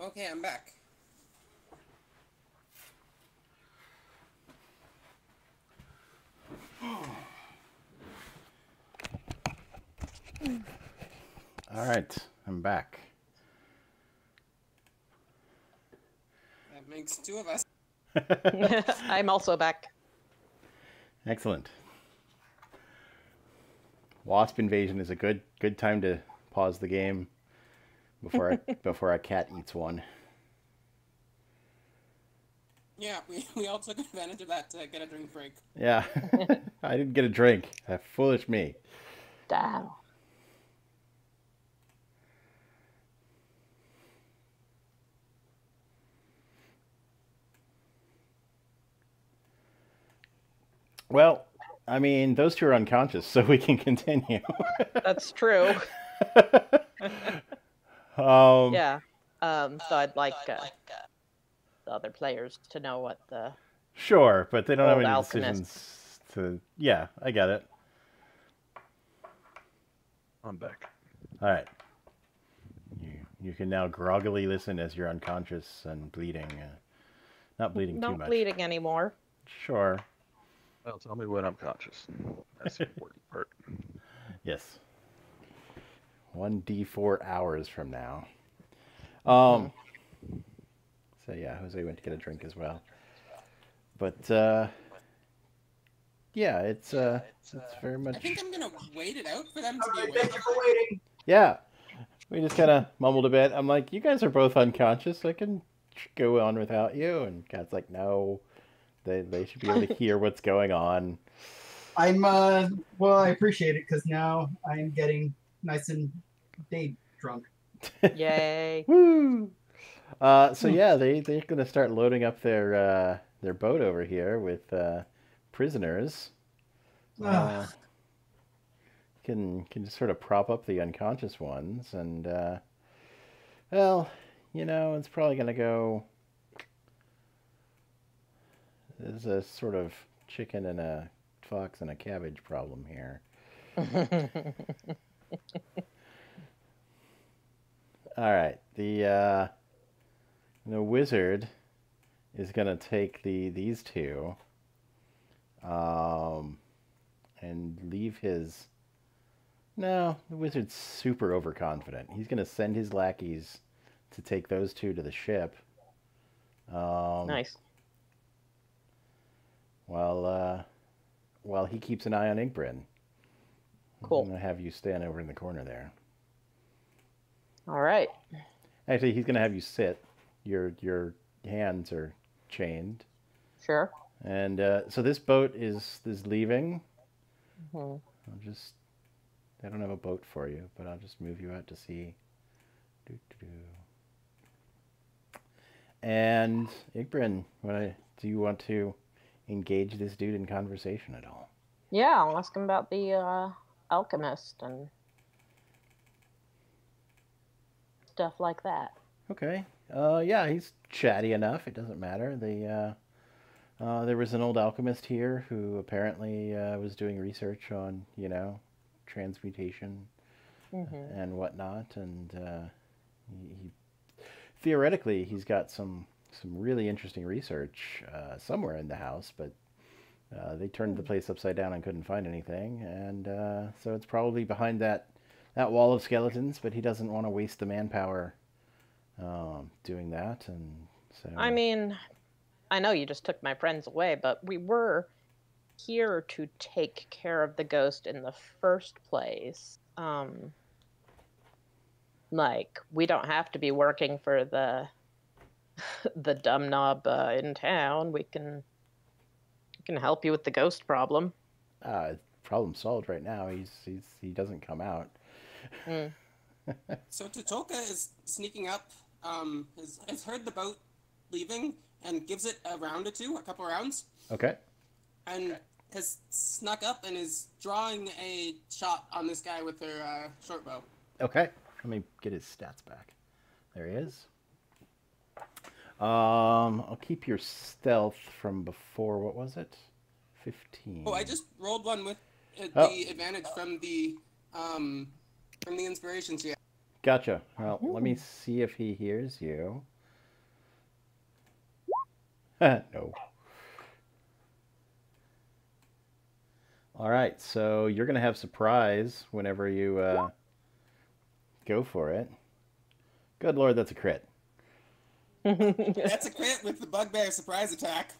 Okay, I'm back. All right, I'm back. That makes two of us. I'm also back. Excellent. Wasp invasion is a good time to pause the game before before our cat eats one. Yeah, we all took advantage of that to get a drink break. Yeah, I didn't get a drink. Foolish me. Damn. Well, I mean, those two are unconscious, so we can continue. That's true. um, Yeah. So I'd like the other players to know what the Sure, but they don't have old any alchemist. decisions to. Yeah, I get it. I'm back. All right. You can now groggily listen as you're unconscious and bleeding. Not bleeding too Not much. bleeding anymore. Sure. Well, tell me when I'm conscious. That's the important part. Yes. 1d4 hours from now. Mm-hmm. So yeah, Jose went to get a drink as well. But yeah, it's very much. I think I'm gonna wait it out for them to All be right, awake. thank you for waiting. Yeah, we just kind of mumbled a bit. I'm like, you guys are both unconscious. I can go on without you. And Kat's like, no, they should be able to hear what's going on. I'm well, I appreciate it because now I'm getting nice and day drunk. Yay. Woo! So yeah, they're gonna start loading up their boat over here with prisoners. Can just sort of prop up the unconscious ones, and well, it's probably gonna go. There's a sort of chicken and a fox and a cabbage problem here. All right, the wizard is gonna take these two, and leave his. No, the wizard's super overconfident. He's gonna send his lackeys to take those two to the ship. Nice. While he keeps an eye on Inkbrin. Cool. I'm gonna have you stand over in the corner there. All right. Actually, he's gonna have you sit. Your hands are chained. Sure. And so this boat is leaving. Mm-hmm. I don't have a boat for you, but I'll just move you out to sea. And Igbrin, do you want to engage this dude in conversation at all? Yeah, I'll ask him about the alchemist and stuff like that. Okay. Yeah, he's chatty enough. It doesn't matter. There was an old alchemist here who apparently was doing research on, transmutation and whatnot, and he theoretically he's got some really interesting research somewhere in the house, but they turned the place upside down and couldn't find anything, and so it's probably behind that wall of skeletons. But he doesn't want to waste the manpower doing that, and so. I mean, I know you just took my friends away, but we were here to take care of the ghost in the first place. Like, we don't have to be working for the dumb knob in town. We can help you with the ghost problem. Problem solved right now. He doesn't come out. Mm. So Totolka is sneaking up, has heard the boat leaving and gives it a round or two, a couple rounds, Okay. and has snuck up and is drawing a shot on this guy with her short bow. Okay. Let me get his stats back. There he is. I'll keep your stealth from before. What was it? 15. Oh, I just rolled one with the advantage from the inspirations. Yeah. Gotcha. Well, let me see if he hears you. No. All right, so you're going to have surprise whenever you go for it. Good Lord, that's a crit. That's a crit with the bugbear surprise attack.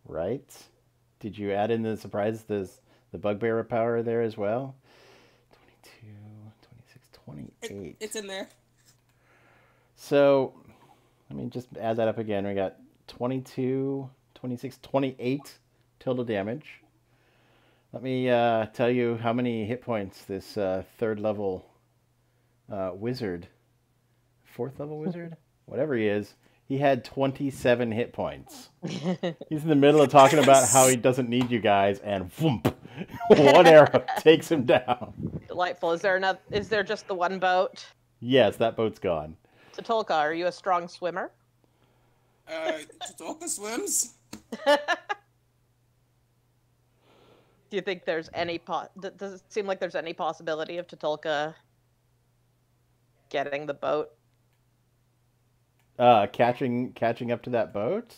Right? Did you add in the surprise, the bugbear power there as well? 22, 26, 28. It's in there. So, let me just add that up again. We got 22, 26, 28 total damage. Let me tell you how many hit points this third level wizard, fourth level wizard, whatever he is, he had 27 hit points. He's in the middle of talking about how he doesn't need you guys, and whoomp, one arrow takes him down. Delightful. Is there just the one boat? Yes, that boat's gone. Tatolka, are you a strong swimmer? Tatolka swims. Do you think there's any does it seem like there's any possibility of Tatolka getting the boat? Catching up to that boat?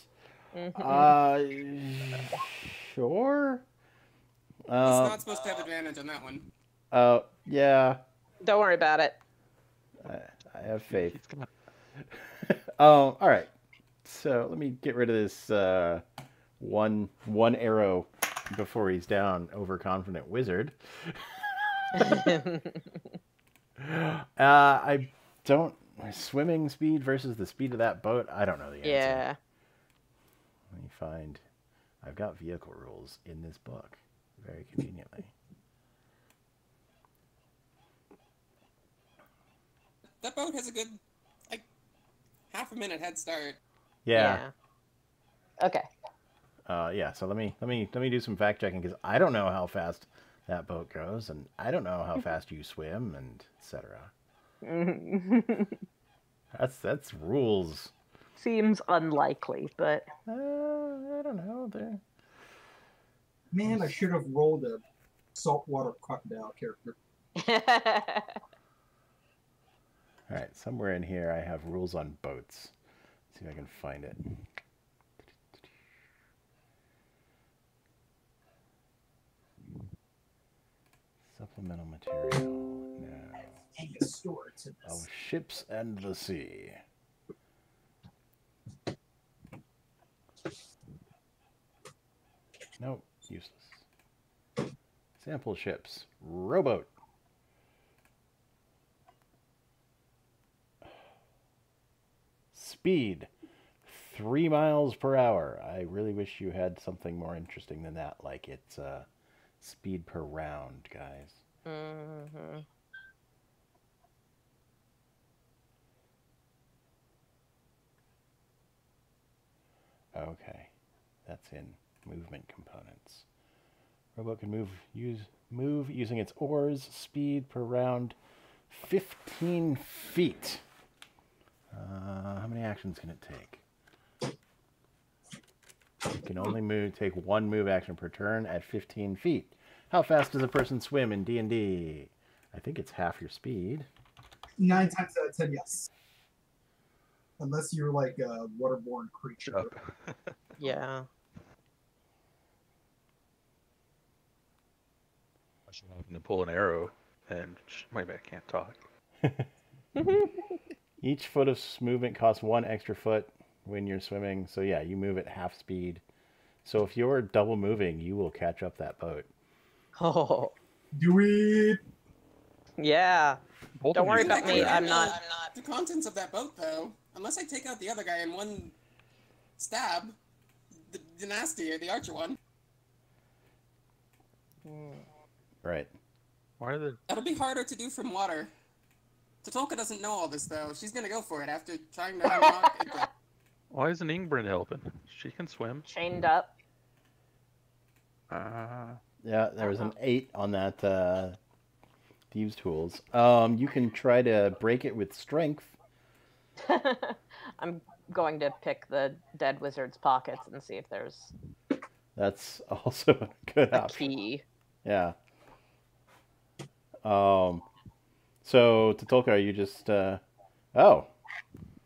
Sure. He's not supposed to have advantage on that one. Yeah. Don't worry about it. I have faith. All right. So let me get rid of this one arrow before he's down, overconfident wizard. I don't. Swimming speed versus the speed of that boat, I don't know the answer. Yeah. Let me find. I've got vehicle rules in this book, very conveniently. That boat has a good, like, half a minute head start. Yeah. Okay. Yeah. So let me do some fact checking, because I don't know how fast that boat goes, and I don't know how fast you swim, and etc. That's rules. Seems unlikely, but I don't know. There. Man, I should have rolled a saltwater crocodile character. All right, somewhere in here I have rules on boats. Let's see if I can find it. Supplemental material. No. Hang a store to this. Of ships and the sea. Nope, useless. Sample ships. Rowboat. Speed. 3 miles per hour. I really wish you had something more interesting than that, like it's speed per round, guys. Mm-hmm. Okay, that's in movement components. Rowboat can move using its oars. Speed per round, 15 feet. How many actions can it take? It can only take one move action per turn at 15 feet. How fast does a person swim in D&D? I think it's half your speed. 9 times out of 10, yes. Unless you're like a waterborne creature. Yeah. I should have to pull an arrow, and maybe I can't talk. Each foot of movement costs 1 extra foot when you're swimming. So yeah, you move at half speed. So if you're double moving, you will catch up that boat. Oh, Do it. yeah. Both Don't of worry you about can me. swim. I'm not. The contents of that boat, though. Unless I take out the other guy in one stab, the nasty, the archer one. Right. Why are the That'll be harder to do from water. Tatolka doesn't know all this, though. She's gonna go for it after trying to unlock it. Why isn't Ingrid helping? She can swim. Chained up. Yeah, there was an 8 on that thieves tools. You can try to break it with strength. I'm going to pick the dead wizard's pockets and see if there's That's also a good a option. key. Yeah. So Tatolka, are you just oh.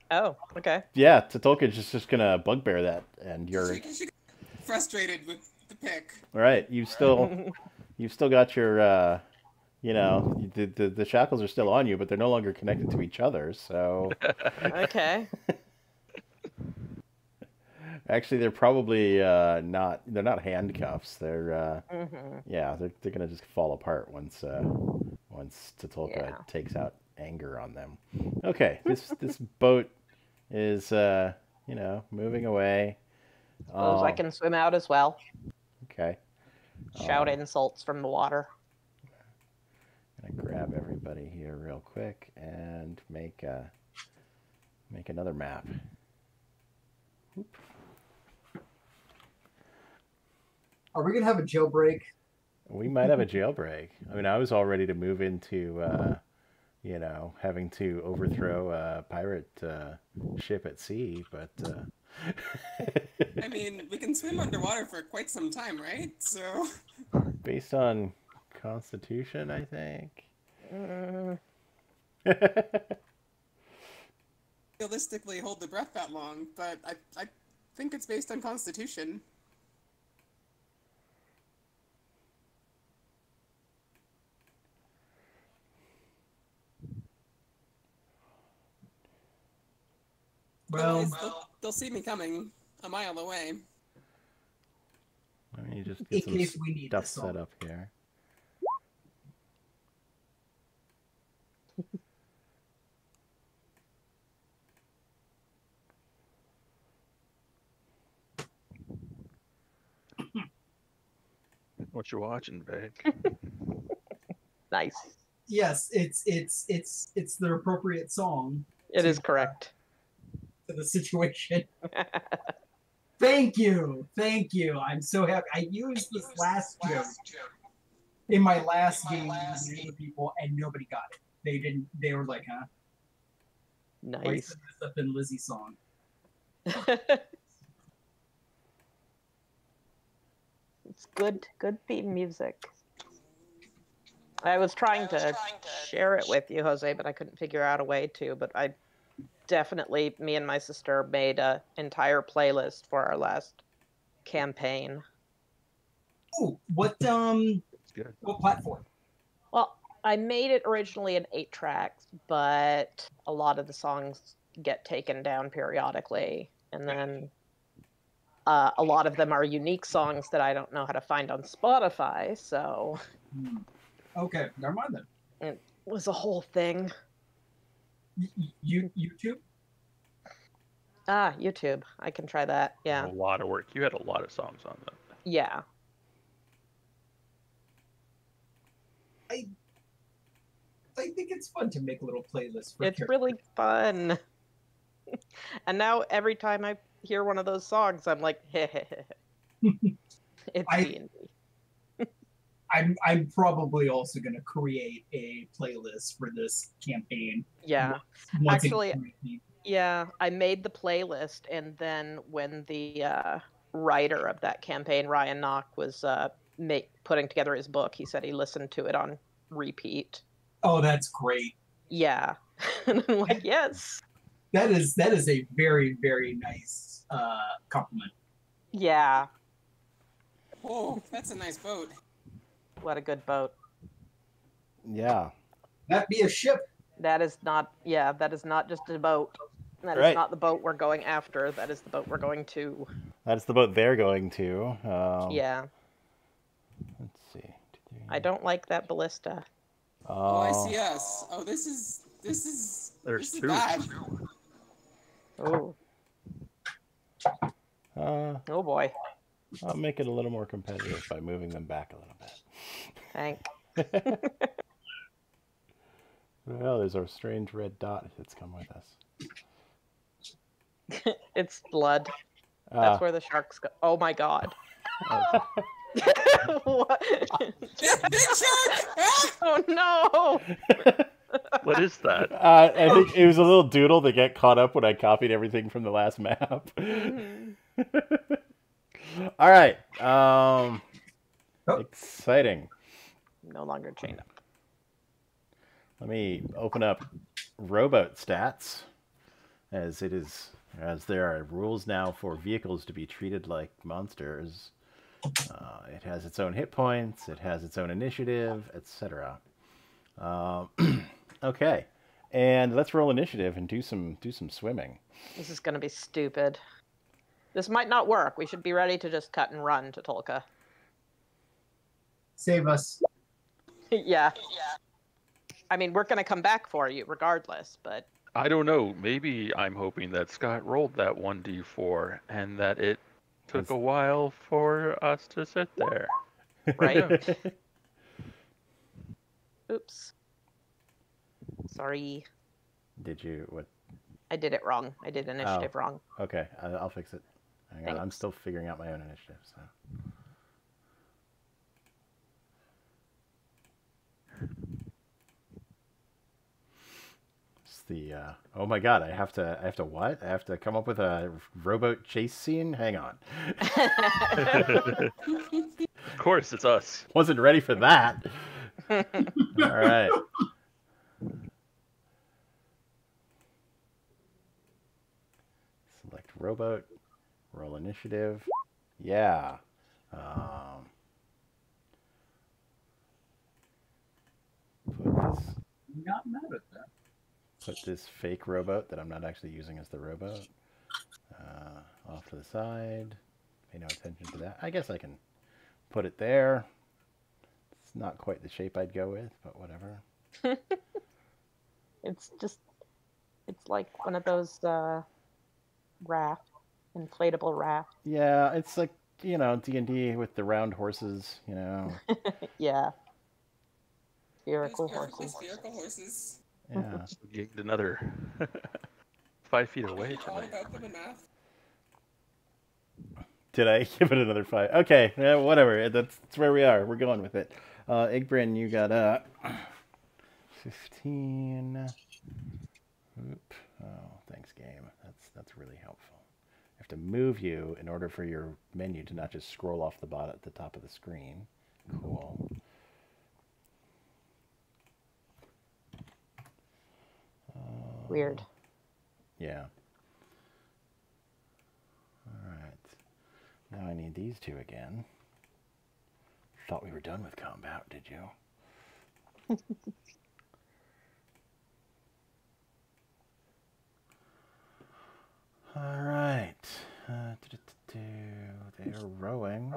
Oh, okay. Yeah, Tatolka's just gonna bugbear that, and you're She got frustrated with the pick. right. You've still got your the shackles are still on you, but they're no longer connected to each other. So Okay. actually, they're probably not. They're not handcuffs. They're Mm-hmm. yeah. They're gonna just fall apart once Tatolka Yeah. takes out anger on them. Okay, this boat is moving away. Suppose I can swim out as well. Okay. Shout insults from the water. I'm gonna grab everybody here real quick and make another map. Oop. Are we gonna have a jailbreak? We might have a jailbreak. I mean, I was all ready to move into having to overthrow a pirate ship at sea, but I mean, we can swim underwater for quite some time, right? So based on Constitution, I think. realistically hold the breath that long, but I think it's based on Constitution. Well, Otherwise, they'll see me coming a mile away. Let me just in get some case we need stuff this set song. up here. What you watching, babe? Nice. Yes, it's the appropriate song It is correct. to the situation. Thank you. I'm so happy. I used this last joke in my last game with the other people, and nobody got it. They didn't. They were like, "Huh? Why is Nice. this up in Lizzie's song?" It's good theme music. I was trying to share it with you, Jose, but I couldn't figure out a way to. But I definitely, me and my sister made an entire playlist for our last campaign. Oh, what It's good. what platform? Well, I made it originally in 8 tracks, but a lot of the songs get taken down periodically, and then a lot of them are unique songs that I don't know how to find on Spotify, so Okay, never mind then. it was a whole thing. YouTube? YouTube. I can try that. Yeah. A lot of work. You had a lot of songs on that. Yeah. I think it's fun to make little playlists for It's characters. really fun. And now every time I hear one of those songs, I'm like, it's I- D&D. I'm probably also gonna create a playlist for this campaign. Yeah. Once it- Actually, yeah, I made the playlist, and then when the writer of that campaign, Ryan Knock, was putting together his book, he said he listened to it on repeat. Oh, that's great. Yeah. And I'm like, yes. That is a very, very nice compliment. Yeah. Oh, that's a nice boat. What a good boat. Yeah. That be a ship. That is not. Yeah, that is not just a boat. That is Right. not the boat we're going after. That is the boat we're going to. That's the boat they're going to. Yeah, Let's see. I don't like that ballista. Oh, I see us. Oh, this is There's this is two. bad. Oh, oh boy. I'll make it a little more competitive by moving them back a little Thank. bit. Well, there's our strange red dot that's come with us. It's blood. That's Ah, where the sharks go. Oh my god. okay. What? Big shark! Ah! Oh no! What is that? I think it was a little doodle that got caught up when I copied everything from the last map. Mhm. All right. Oh. Exciting. No longer chained up. Let me open up rowboat stats, as there are rules now for vehicles to be treated like monsters. It has its own hit points. It has its own initiative, etc. Okay, and let's roll initiative and do some swimming. This is gonna be stupid. This might not work. We should be ready to just cut and run to Tolka. Save us. Yeah. I mean, we're gonna come back for you regardless, but I don't know. Maybe I'm hoping that Scott rolled that 1d4 and that it took a while for us to sit there. right? Oops. Sorry. Did you what? I did it wrong. I did initiative wrong. Okay, I'll fix it. Hang on, I'm Thanks. still figuring out my own initiative. So. It's the oh my god! I have to what? I have to come up with a rowboat chase scene. Hang on, Of course, it's us. wasn't ready for that. All right. Select rowboat. Roll initiative. Yeah. Not mad at that. Put this fake rowboat that I'm not actually using as the rowboat off to the side. Pay no attention to that. I guess I can put it there. It's not quite the shape I'd go with, but whatever. It's like one of those raft, inflatable raft. Yeah, it's like, D&D with the round horses, Yeah. Those Spherical perfectly horses. spherical horses. Yeah. Gained another 5 feet away All tonight. about them in math. Did I give it another 5? Okay, yeah, whatever. That's where we are. We're going with it. Igbryn, you got 15. Oop. Oh, thanks, game. That's really helpful. I have to move you in order for your menu to not just scroll off the bottom at the top of the screen. Cool. Weird. Yeah. All right. Now I need these two again. Thought we were done with combat, did you? All right. They are rowing.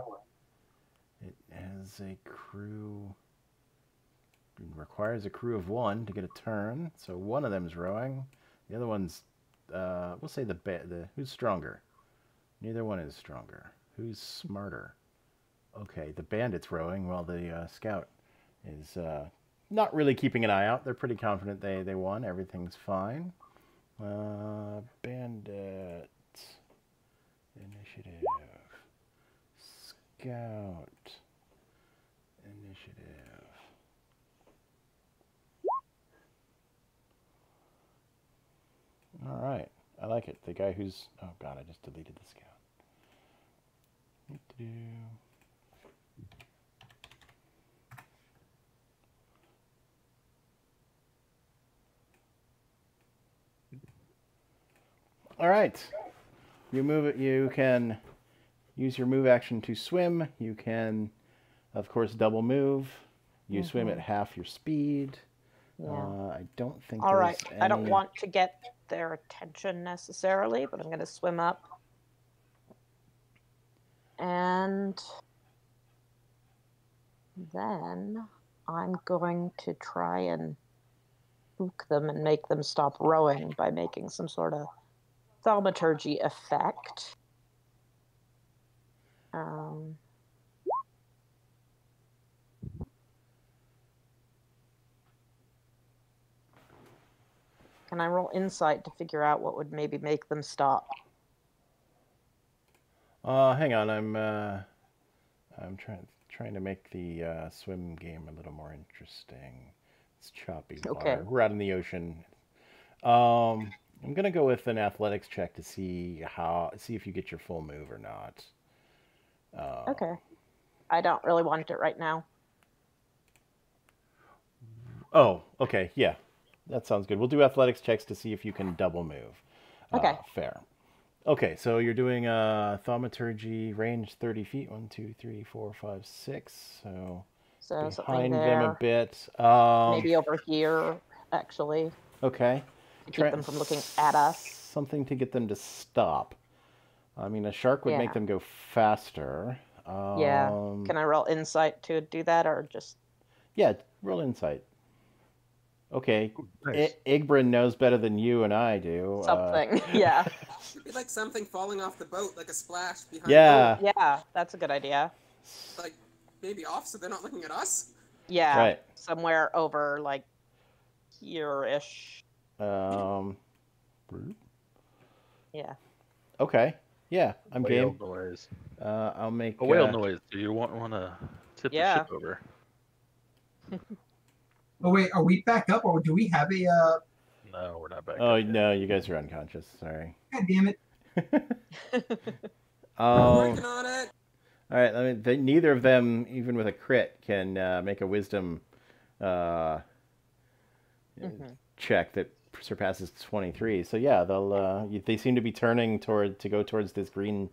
It has a crew. It requires a crew of 1 to get a turn. So one of them is rowing. The other one's, we'll say who's stronger? Neither one is stronger. Who's smarter? Okay, the bandit's rowing while the scout is not really keeping an eye out. They're pretty confident they won. Everything's fine. Bandit. Initiative. Scout. Initiative. All right. I like it. The guy who's... Oh, God, I just deleted the scout. All right. You move it. You can use your move action to swim. You can, of course, double move. You swim at half your speed. Yeah. I don't think All there's right. I don't any- want to get their attention necessarily, but I'm going to swim up. And then I'm going to try and spook them and make them stop rowing by making some sort of thaumaturgy effect. Can I roll insight to figure out what would maybe make them stop? Hang on, I'm trying to make the swim game a little more interesting. It's choppy water. Okay. We're out in the ocean. I'm gonna go with an athletics check to see if you get your full move or not. Okay. I don't really want it right now. Oh, okay, yeah, that sounds good. We'll do athletics checks to see if you can double move. Okay. Fair. Okay, so you're doing thaumaturgy, range 30 feet. 1, 2, 3, 4, 5, 6. So something behind them there. a bit. Maybe over here, actually, Okay. to keep them from looking at us. Something to get them to stop. I mean, a shark would make them go faster. Yeah. Can I roll insight to do that, or just? Yeah, roll insight. Okay. Nice. Igbrin knows better than you and I do. Something. Yeah. Should be like something falling off the boat, like a splash behind. Yeah. Yeah, that's a good idea. Like maybe off, so they're not looking at us. Yeah. Right. Somewhere over like here-ish. Yeah. Okay. Yeah, I'm Whale game. noise. I'll make A whale noise. Do you want to tip the ship over? Oh wait, are we back up, or do we have a? No, we're not back. Oh up yet. no, you guys are unconscious. Sorry. God damn it! Working on it. All right. I mean, neither of them, even with a crit, can make a wisdom check that surpasses 23. So yeah, they seem to be turning to go towards this green.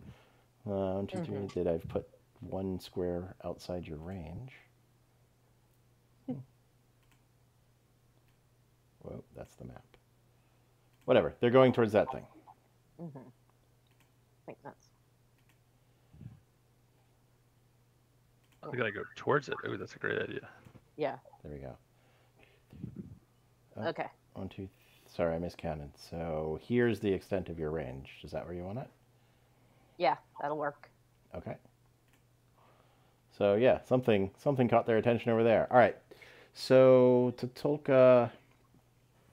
1, 2, 3. Did I've put one square outside your range? Whoa, that's the map. Whatever. They're going towards that thing. I think that's. I'm gonna go towards it. Ooh, that's a great idea. Yeah. There we go. Okay. 1, 2. Sorry, I miscounted. So here's the extent of your range. Is that where you want it? Yeah, that'll work. Okay. So yeah, something caught their attention over there. All right. So Tatulka,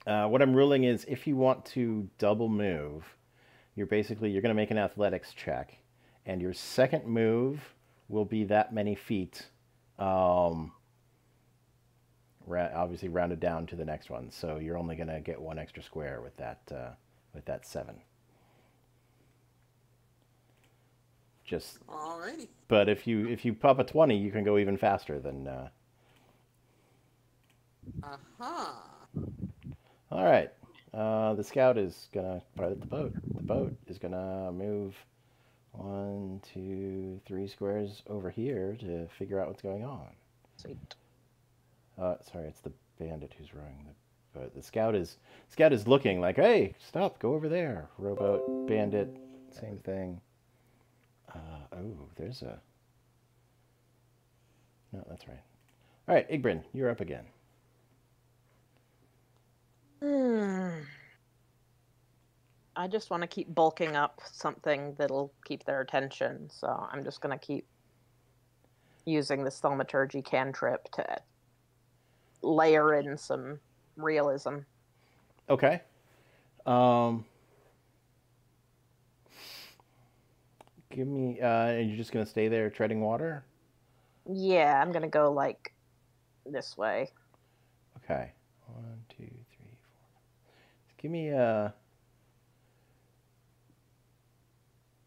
what I'm ruling is if you want to double move, you're going to make an athletics check, and your second move will be that many feet. Obviously rounded down to the next one. So you're only going to get one extra square with that 7. Just. Alrighty. But if you pop a 20, you can go even faster than. Aha. All right. The scout is gonna pilot the boat. The boat is gonna move 1, 2, 3 squares over here to figure out what's going on. Sweet. Sorry, it's the bandit who's rowing the boat. The scout is looking like, hey, stop, go over there. Rowboat, bandit, same thing. There's a. No, that's right. All right, Igbrin, you're up again. I just want to keep bulking up something that'll keep their attention, so I'm just going to keep using this thaumaturgy cantrip to layer in some realism. Okay. Give me. And you're just gonna stay there treading water? Yeah, I'm going to go like this way. Okay. 1, 2, 3, 4. Give me a.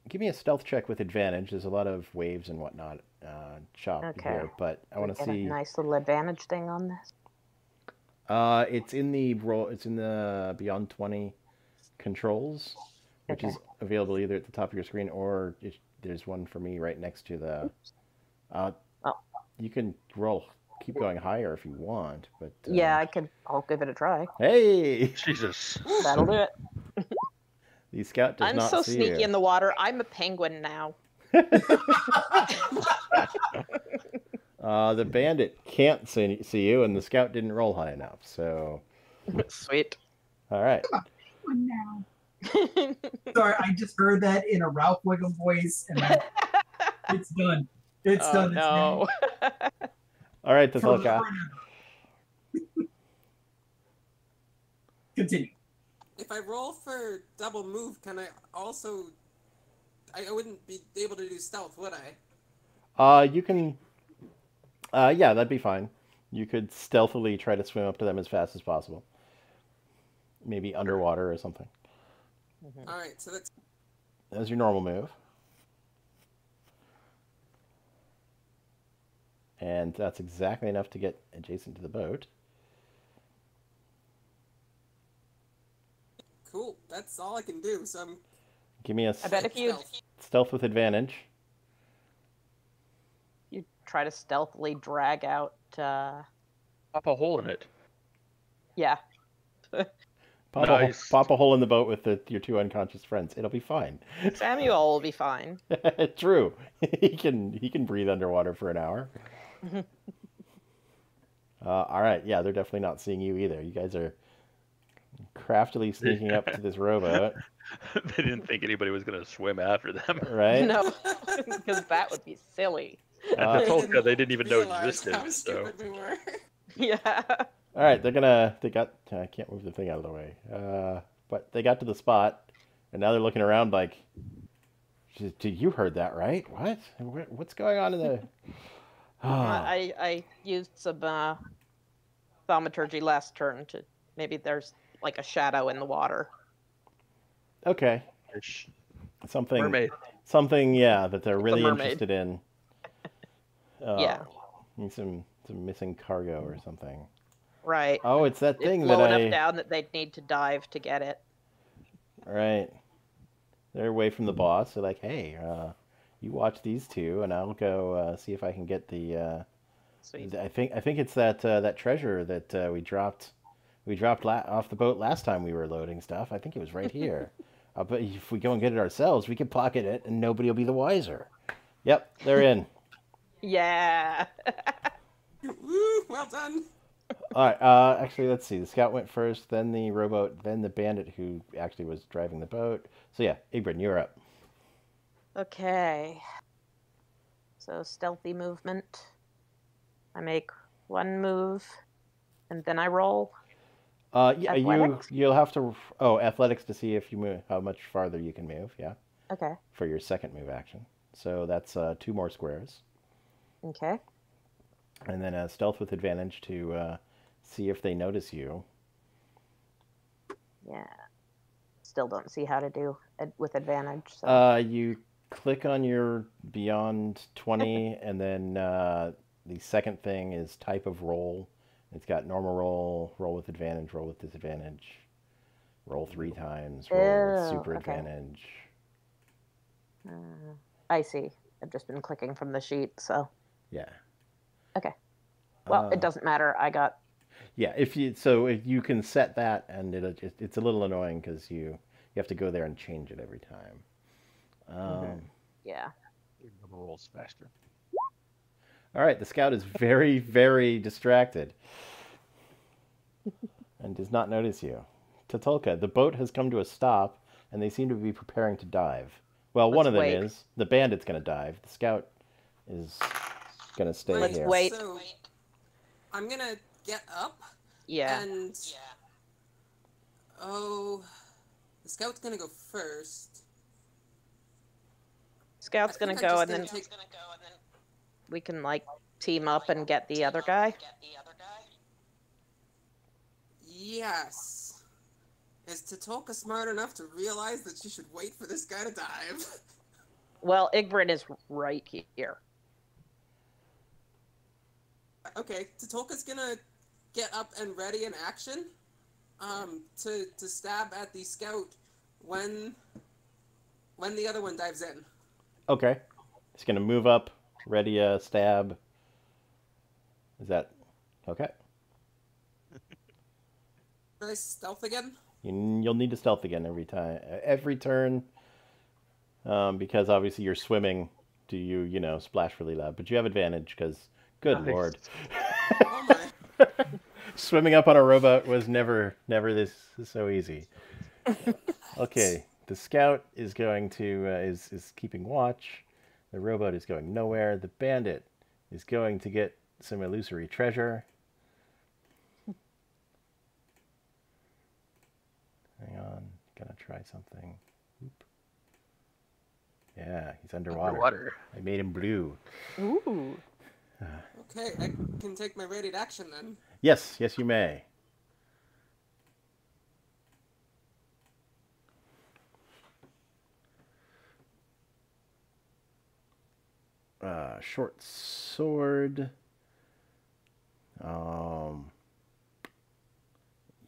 Give me a stealth check with advantage. There's a lot of waves and whatnot chopped here, but I want to see. A nice little advantage thing on this. It's in the Beyond 20 controls, which is available either at the top of your screen or there's one for me right next to the. You can roll keep going higher if you want, but Yeah, I'll give it a try. Hey, Jesus. That'll do it. the scout does I'm not so see sneaky you. in the water. I'm a penguin now. The bandit can't see you, and the scout didn't roll high enough. So, Sweet. all right. Now. Sorry, I just heard that in a Ralph Wiggum voice, and it's done. It's done. No. All right, It's Tatulka. forever and ever. Continue. If I roll for double move, can I also? I wouldn't be able to do stealth, would I? You can. Yeah, that'd be fine. You could stealthily try to swim up to them as fast as possible. Maybe underwater or something. All right, so that's That's your normal move. And that's exactly enough to get adjacent to the boat. cool. That's all I can do. So I'm. Give me a I bet if you stealth with advantage. try to stealthily drag out, Pop a hole in it. yeah. Nice. Pop a hole in the boat with your two unconscious friends. It'll be fine. Samuel will be fine. True. He can breathe underwater for an hour. All right. Yeah, they're definitely not seeing you either. You guys are craftily sneaking up to this rowboat, They didn't think anybody was going to swim after them. right? No, because that would be silly. And the Tolka, they didn't even know realize existed. how So stupid we were. Yeah. All right, they got. I can't move the thing out of the way. But they got to the spot, and now they're looking around like, you heard that, right? What? What's going on in the? I used some thaumaturgy last turn to maybe there's like a shadow in the water. Okay. Fish. Something. Mermaid. Something, yeah, that they're really mermaid. interested in. Yeah. Need some missing cargo or something. Right. Oh, it's that thing It's that low I. enough down that they'd need to dive to get it. Right. They're away from the boss. They're like, hey, you watch these two, and I'll go see if I can get the. Sweet. I think it's that treasure that we dropped. We dropped off the boat last time we were loading stuff. I think it was right here. But if we go and get it ourselves, we can pocket it, and nobody will be the wiser. Yep, they're in. Yeah. Woo! Well done. All right. Actually, let's see. The scout went first, then the rowboat, then the bandit who actually was driving the boat. So yeah, Igbrin, you're up. Okay. So stealthy movement. I make one move, and then I roll. Yeah, Athletics? you'll have to. Oh, athletics to see if you move, how much farther you can move. Yeah, Okay. for your second move action. So that's 2 more squares, Okay. and then stealth with advantage to see if they notice you. Yeah. Still don't see how to do it with advantage. So. You click on your beyond 20, and then the second thing is type of roll. It's got normal roll, roll with advantage, roll with disadvantage, roll 3 times, roll with super okay. advantage. I see. I've just been clicking from the sheet, so. Yeah. Okay. Well, it doesn't matter. I got. Yeah, if you can set that, and it's a little annoying because you have to go there and change it every time. Yeah. Number rolls faster. All right, the scout is very, very distracted and does not notice you. Tatulka, the boat has come to a stop, and they seem to be preparing to dive. Well, one Let's of them wait. is. The bandit's going to dive. The scout is going to stay Right, here. wait. So I'm gonna get up Yeah. and oh, the scout's gonna go first. Scout's I gonna think I'm go, just and then gonna take- we can like team up and get the other guy. Yes. Is Tatulka smart enough to realize that she should wait for this guy to dive? Well, Igbrin is right here. Okay, Tatulka's gonna get up and ready in action, to stab at the scout when the other one dives in. Okay. He's going to move up, ready a stab. Is that Okay. Should I stealth again? You'll need to stealth again every turn, because obviously you're swimming. Do you splash really loud? But you have advantage because, good Nice. lord, Oh my. swimming up on a rowboat was never this so easy. Okay, the scout is going to is keeping watch. The rowboat is going nowhere. The bandit is going to get some illusory treasure. Hang on, gonna try something. Oop. Yeah, he's underwater. I made him blue. Ooh. Okay, I can take my rated action then. Yes, you may. Short sword.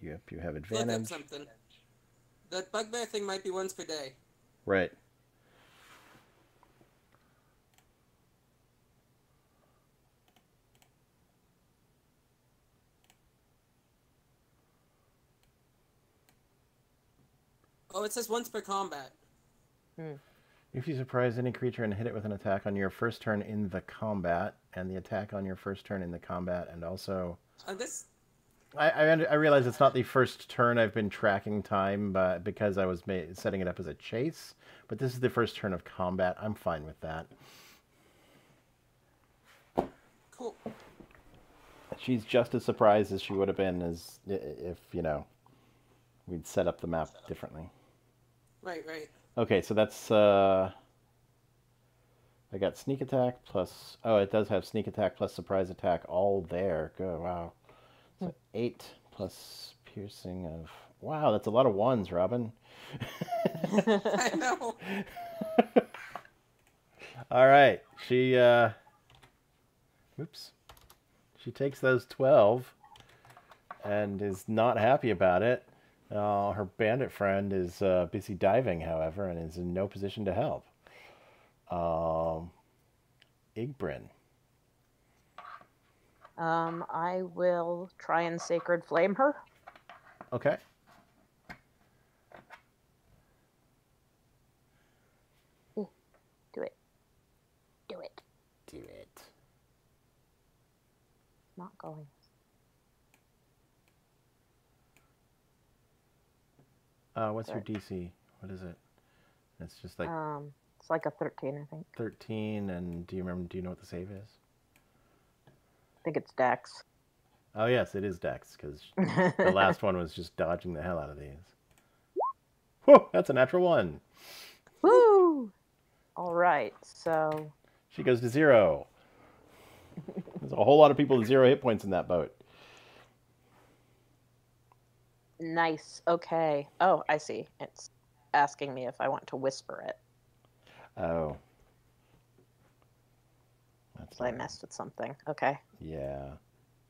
You have Look up advantage. something. That bugbear thing might be once per day. Right. Oh, it says once per combat. If you surprise any creature and hit it with an attack on your first turn in the combat, and the attack on your first turn in the combat, and also... This... I realize it's not the first turn I've been tracking time, but because I was setting it up as a chase, but this is the first turn of combat. I'm fine with that. Cool. She's just as surprised as she would have been as if, we'd set up the map differently. Right. Okay, so that's, I got sneak attack plus, it does have sneak attack plus surprise attack all there. Good, wow. So 8 plus piercing of, wow, that's a lot of ones, Robin. I know. All right, she takes those 12 and is not happy about it. Her bandit friend is busy diving, however, and is in no position to help. Igbrin. I will try and Sacred Flame her. Okay. Do it. Do it. Do it. Not going. What's your DC? What is it? It's just like it's like a 13, I think. 13, and do you know what the save is? I think it's Dex. Oh yes, it is Dex, because the last one was just dodging the hell out of these. Whew, that's a natural 1. Woo! All right, so... She goes to 0. There's a whole lot of people with 0 hit points in that boat. Nice. Okay. Oh, I see. It's asking me if I want to whisper it. Oh. So I messed with something. Okay. Yeah.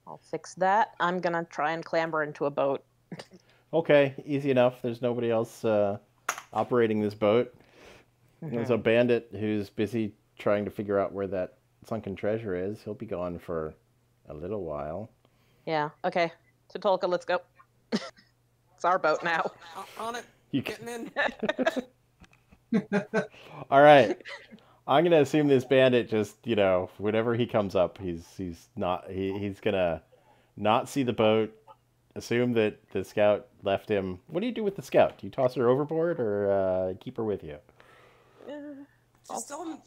I'll fix that. I'm going to try and clamber into a boat. Okay, easy enough. There's nobody else operating this boat. There's a bandit who's busy trying to figure out where that sunken treasure is. He'll be gone for a little while. Yeah. Okay. Tolka, let's go. It's our boat now. On it. You Getting in. All right. I'm gonna assume this bandit just, whenever he comes up, he's gonna not see the boat. Assume that the scout left him. What do you do with the scout? Do you toss her overboard or keep her with you? She's still on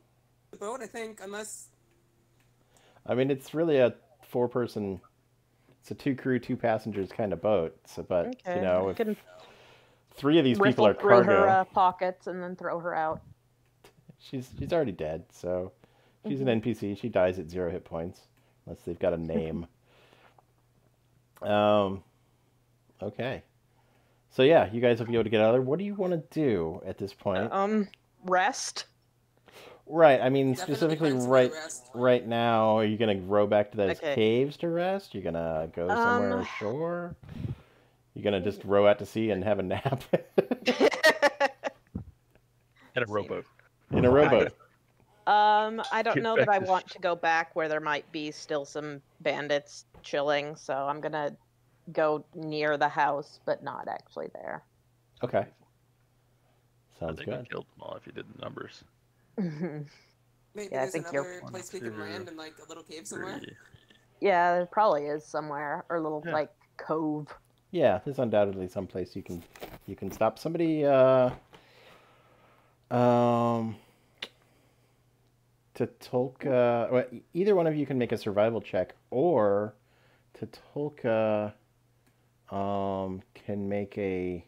the boat, I think, unless... I mean, it's really a 4-person. It's a 2 crew, 2 passengers kind of boat. So, but Okay. if 3 of these people are through cargo, her pockets and then throw her out. she's already dead. So she's an NPC. She dies at 0 hit points unless they've got a name. Okay. So yeah, you guys will be able to get out of there. What do you want to do at this point? Rest. Right. I mean, Definitely specifically find some right rest. right now, are you gonna row back to those Okay. caves to rest? You're gonna go somewhere ashore? You're gonna just row out to sea and have a nap In a rowboat. in a rowboat? I don't Get know back that I to want to go back where there might be still some bandits chilling, so I'm gonna go near the house, but not actually there. Okay. I Sounds think we good. killed them all if you did the numbers. Maybe Yeah, I there's think you're- another One, place we can two, land in like a little cave somewhere. 3. Yeah, there probably is somewhere, or a little Yeah. like cove. Yeah, there's undoubtedly some place you can stop. Somebody Tatulka, well, either one of you can make a survival check, or Tatulka can make a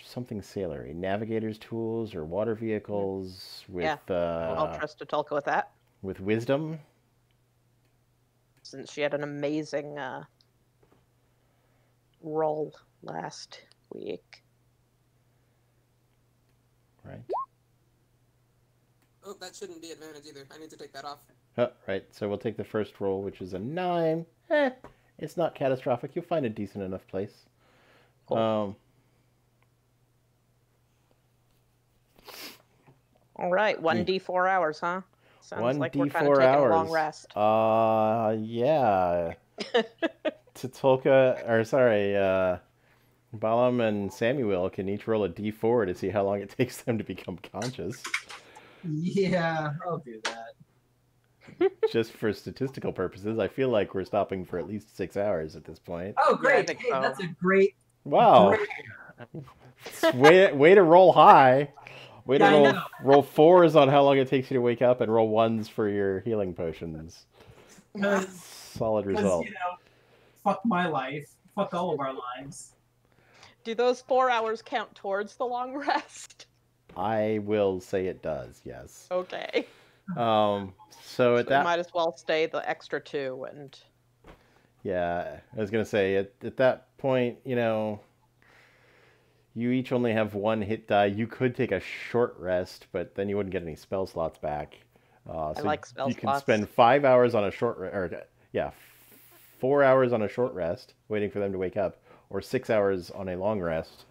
something sailory, navigator's tools or water vehicles with I'll trust Atulka with that, with wisdom. since she had an amazing roll last week. Right. Oh, that shouldn't be advantage either. I need to take that off. Right. So we'll take the first roll, which is a 9. It's not catastrophic. You'll find a decent enough place. Cool. All right, 1d4 hours, huh? Sounds like we're kind of 1d4 taking hours. a long rest. Yeah. Tatulka, or sorry, Balaam and Samuel can each roll a d4 to see how long it takes them to become conscious, Yeah, I'll do that. just for statistical purposes. I feel like we're stopping for at least 6 hours at this point. Oh, Yeah, I great. think Hey, so. that's a great. Wow. great- Way to roll high. Way to Yeah, I know. roll 4s on how long it takes you to wake up, and roll 1s for your healing potions. Solid result. Because, fuck my life. Fuck all of our lives. Do those 4 hours count towards the long rest? I will say it does, yes. Okay. So So at we that, might as well stay the extra 2 and yeah, I was gonna say at that point, you each only have 1 hit die. You could take a short rest, but then you wouldn't get any spell slots back. I like spell you can slots. spend 5 hours on a or 4 hours on a short rest, waiting for them to wake up, or 6 hours on a long rest.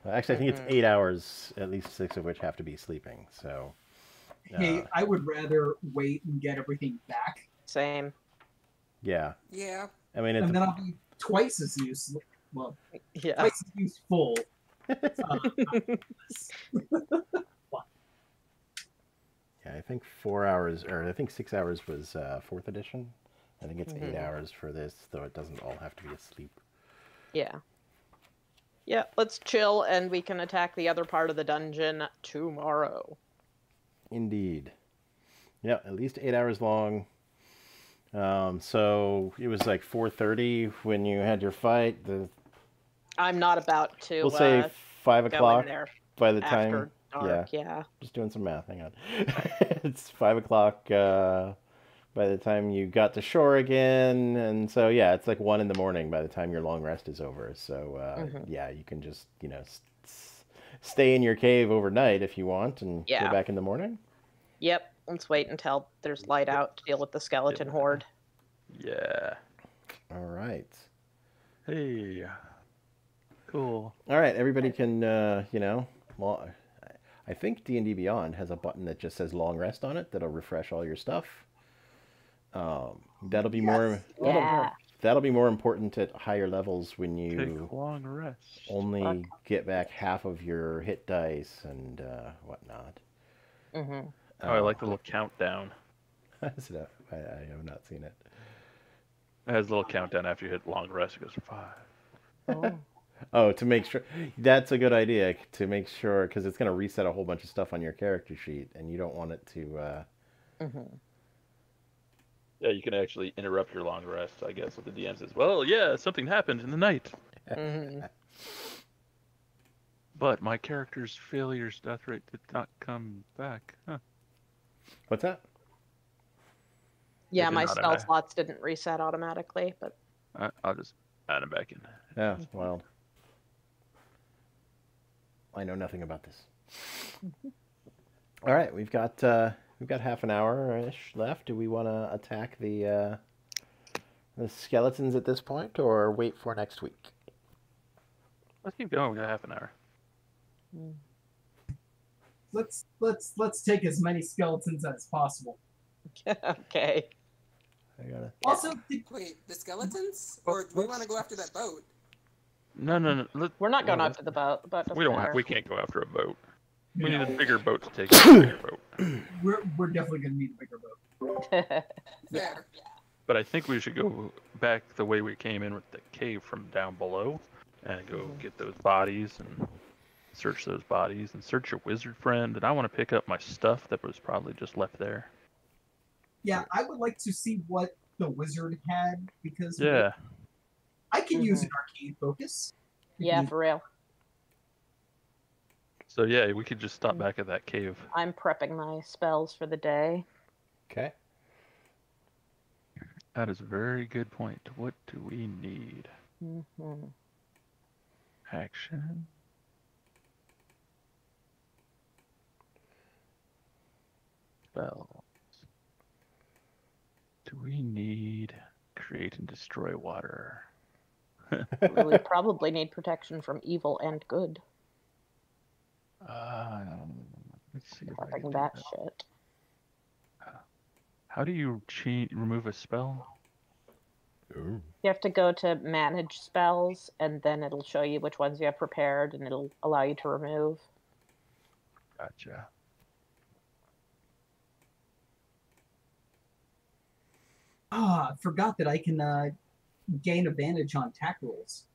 Actually, I think it's 8 hours, at least 6 of which have to be sleeping. So, Hey, I would rather wait and get everything back, same. yeah. Yeah. I mean, and then I'll be twice as useful. Well, Yeah. twice as useful. Yeah, I think 4 hours, or I think 6 hours was 4th edition. I think it's 8 Mhm. hours for this, though it doesn't all have to be asleep. Yeah. Yeah, let's chill and we can attack the other part of the dungeon tomorrow. Indeed. Yeah, at least 8 hours long. So it was like 4:30 when you had your fight. I'm not about to We'll say 5 go in o'clock there by the after time. dark. Yeah. Just doing some math. Hang on. It's 5 o'clock by the time you got to shore again, and so yeah, it's like 1 in the morning by the time your long rest is over. So yeah, you can just stay in your cave overnight if you want, and go Yeah. back in the morning. Yep. Let's wait until there's light out to deal with the skeleton horde. Yeah. All right. Hey. Cool. All right. Everybody can well, I think D&D Beyond has a button that just says long rest on it that'll refresh all your stuff. That'll be more Yeah. that'll be more important at higher levels when you Take a long rest. only get back half of your hit dice and whatnot. Mm-hmm. Oh, I like the little countdown. Is it I have not seen it. It has a little countdown after you hit long rest. It goes 5. Oh. Oh, to make sure. That's a good idea, to make sure, because it's going to reset a whole bunch of stuff on your character sheet, and you don't want it to... Mm-hmm. Yeah, you can actually interrupt your long rest, I guess, with the DM says, well, yeah, something happened in the night. Mm-hmm. But my character's failure's death rate did not come back. Huh. What's that? Yeah, did my not spell have- slots didn't reset automatically, but I'll just add him back in. Yeah, well... I know nothing about this. All right, we've got half an hour-ish left. Do we want to attack the skeletons at this point, or wait for next week? Let's keep going. We got half an hour. let's take as many skeletons as possible. Okay. I gotta. Also, Wait, the skeletons? Or do we want to go after that boat? No. We're not going no, after the boat. The boat doesn't We don't. matter. We can't go after a boat. We you need know, a bigger boat to take a bigger boat. we're definitely gonna need a bigger boat. Fair. But I think we should go back the way we came in with the cave from down below, and go get those bodies and search those bodies and search your wizard friend. And I want to pick up my stuff that was probably just left there. Yeah, I would like to see what the wizard had because Yeah. I can use an arcane focus. Yeah, for real. So yeah, we could just stop back at that cave. I'm prepping my spells for the day. Okay. That is a very good point. What do we need? Mm-hmm. Action. Spells. Do we need create and destroy water? We probably need protection from evil and good. Let's see. If I can Prepping do that that. shit. How do you remove a spell? Ooh. You have to go to manage spells, and then it'll show you which ones you have prepared, and it'll allow you to remove. Gotcha. I forgot that I can gain advantage on attack rolls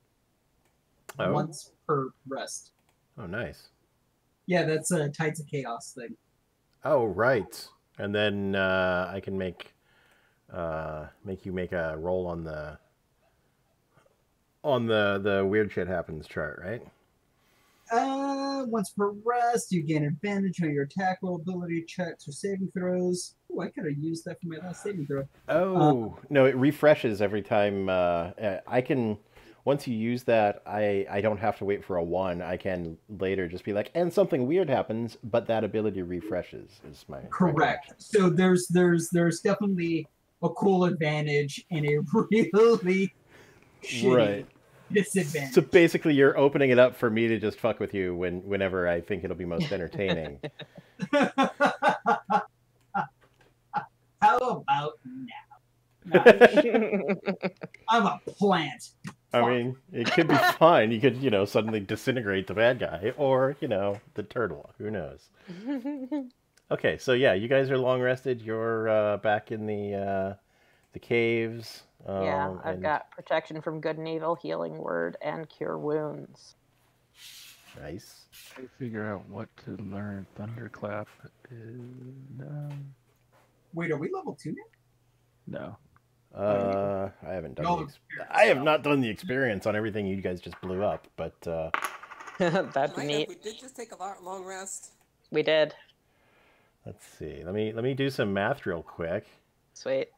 Oh. once per rest. Oh, nice. Yeah, that's a Tides of Chaos thing. Oh, right. And then I can make you make a roll on the weird shit happens chart, right? Once per rest, you gain advantage on your attack roll, ability checks, or saving throws. Oh, I could have used that for my last saving throw. Oh, no, it refreshes every time. I can, once you use that, I don't have to wait for a 1. I can later just be like, and something weird happens, but that ability refreshes, is my Correct. So there's definitely a cool advantage and a really shitty Right. disadvantage. So basically, you're opening it up for me to just fuck with you whenever I think it'll be most entertaining. How about now? I'm a plant. I mean, it could be fun. You could, suddenly disintegrate the bad guy, or, the turtle. Who knows? Okay, so yeah, you guys are long rested. You're back in the caves. Yeah, I've and- got protection from good and evil, healing word, and cure wounds. Nice. I figure out what to learn. Thunderclap is Wait, are we level 2 now? no. I haven't Y'all done. experience I have now. not done the experience on everything you guys just blew up, but That'd be Might have. neat. We did just take a long rest. We did. let's see. Let me do some math real quick. Sweet.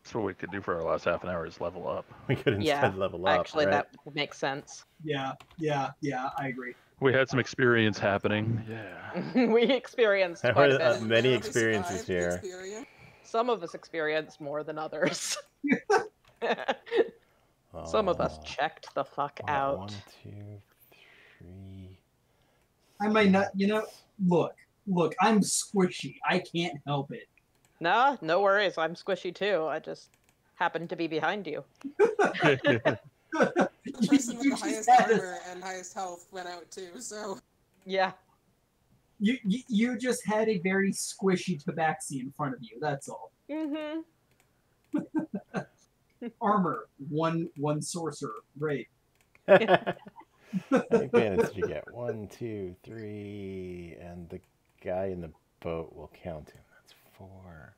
That's what we could do for our last half an hour is level up. We could instead Yeah, level up. actually, right? that makes sense. Yeah, I agree. We had some experience happening. Yeah. We experienced There quite were, a bit. many Barely experiences survived the here. experience. Some of us experienced more than others. Some of us checked the fuck out. 1, 2, 3. I might not, look, I'm squishy. I can't help it. No, no worries. I'm squishy too. I just happened to be behind you. The person with You the just highest had a- armor and highest health went out too, so Yeah. You just had a very squishy tabaxi in front of you. That's all. Mm-hmm. Armor, one sorcerer. Great. How many bandits did you get? 1, 2, 3, and the guy in the boat will count him. That's 4.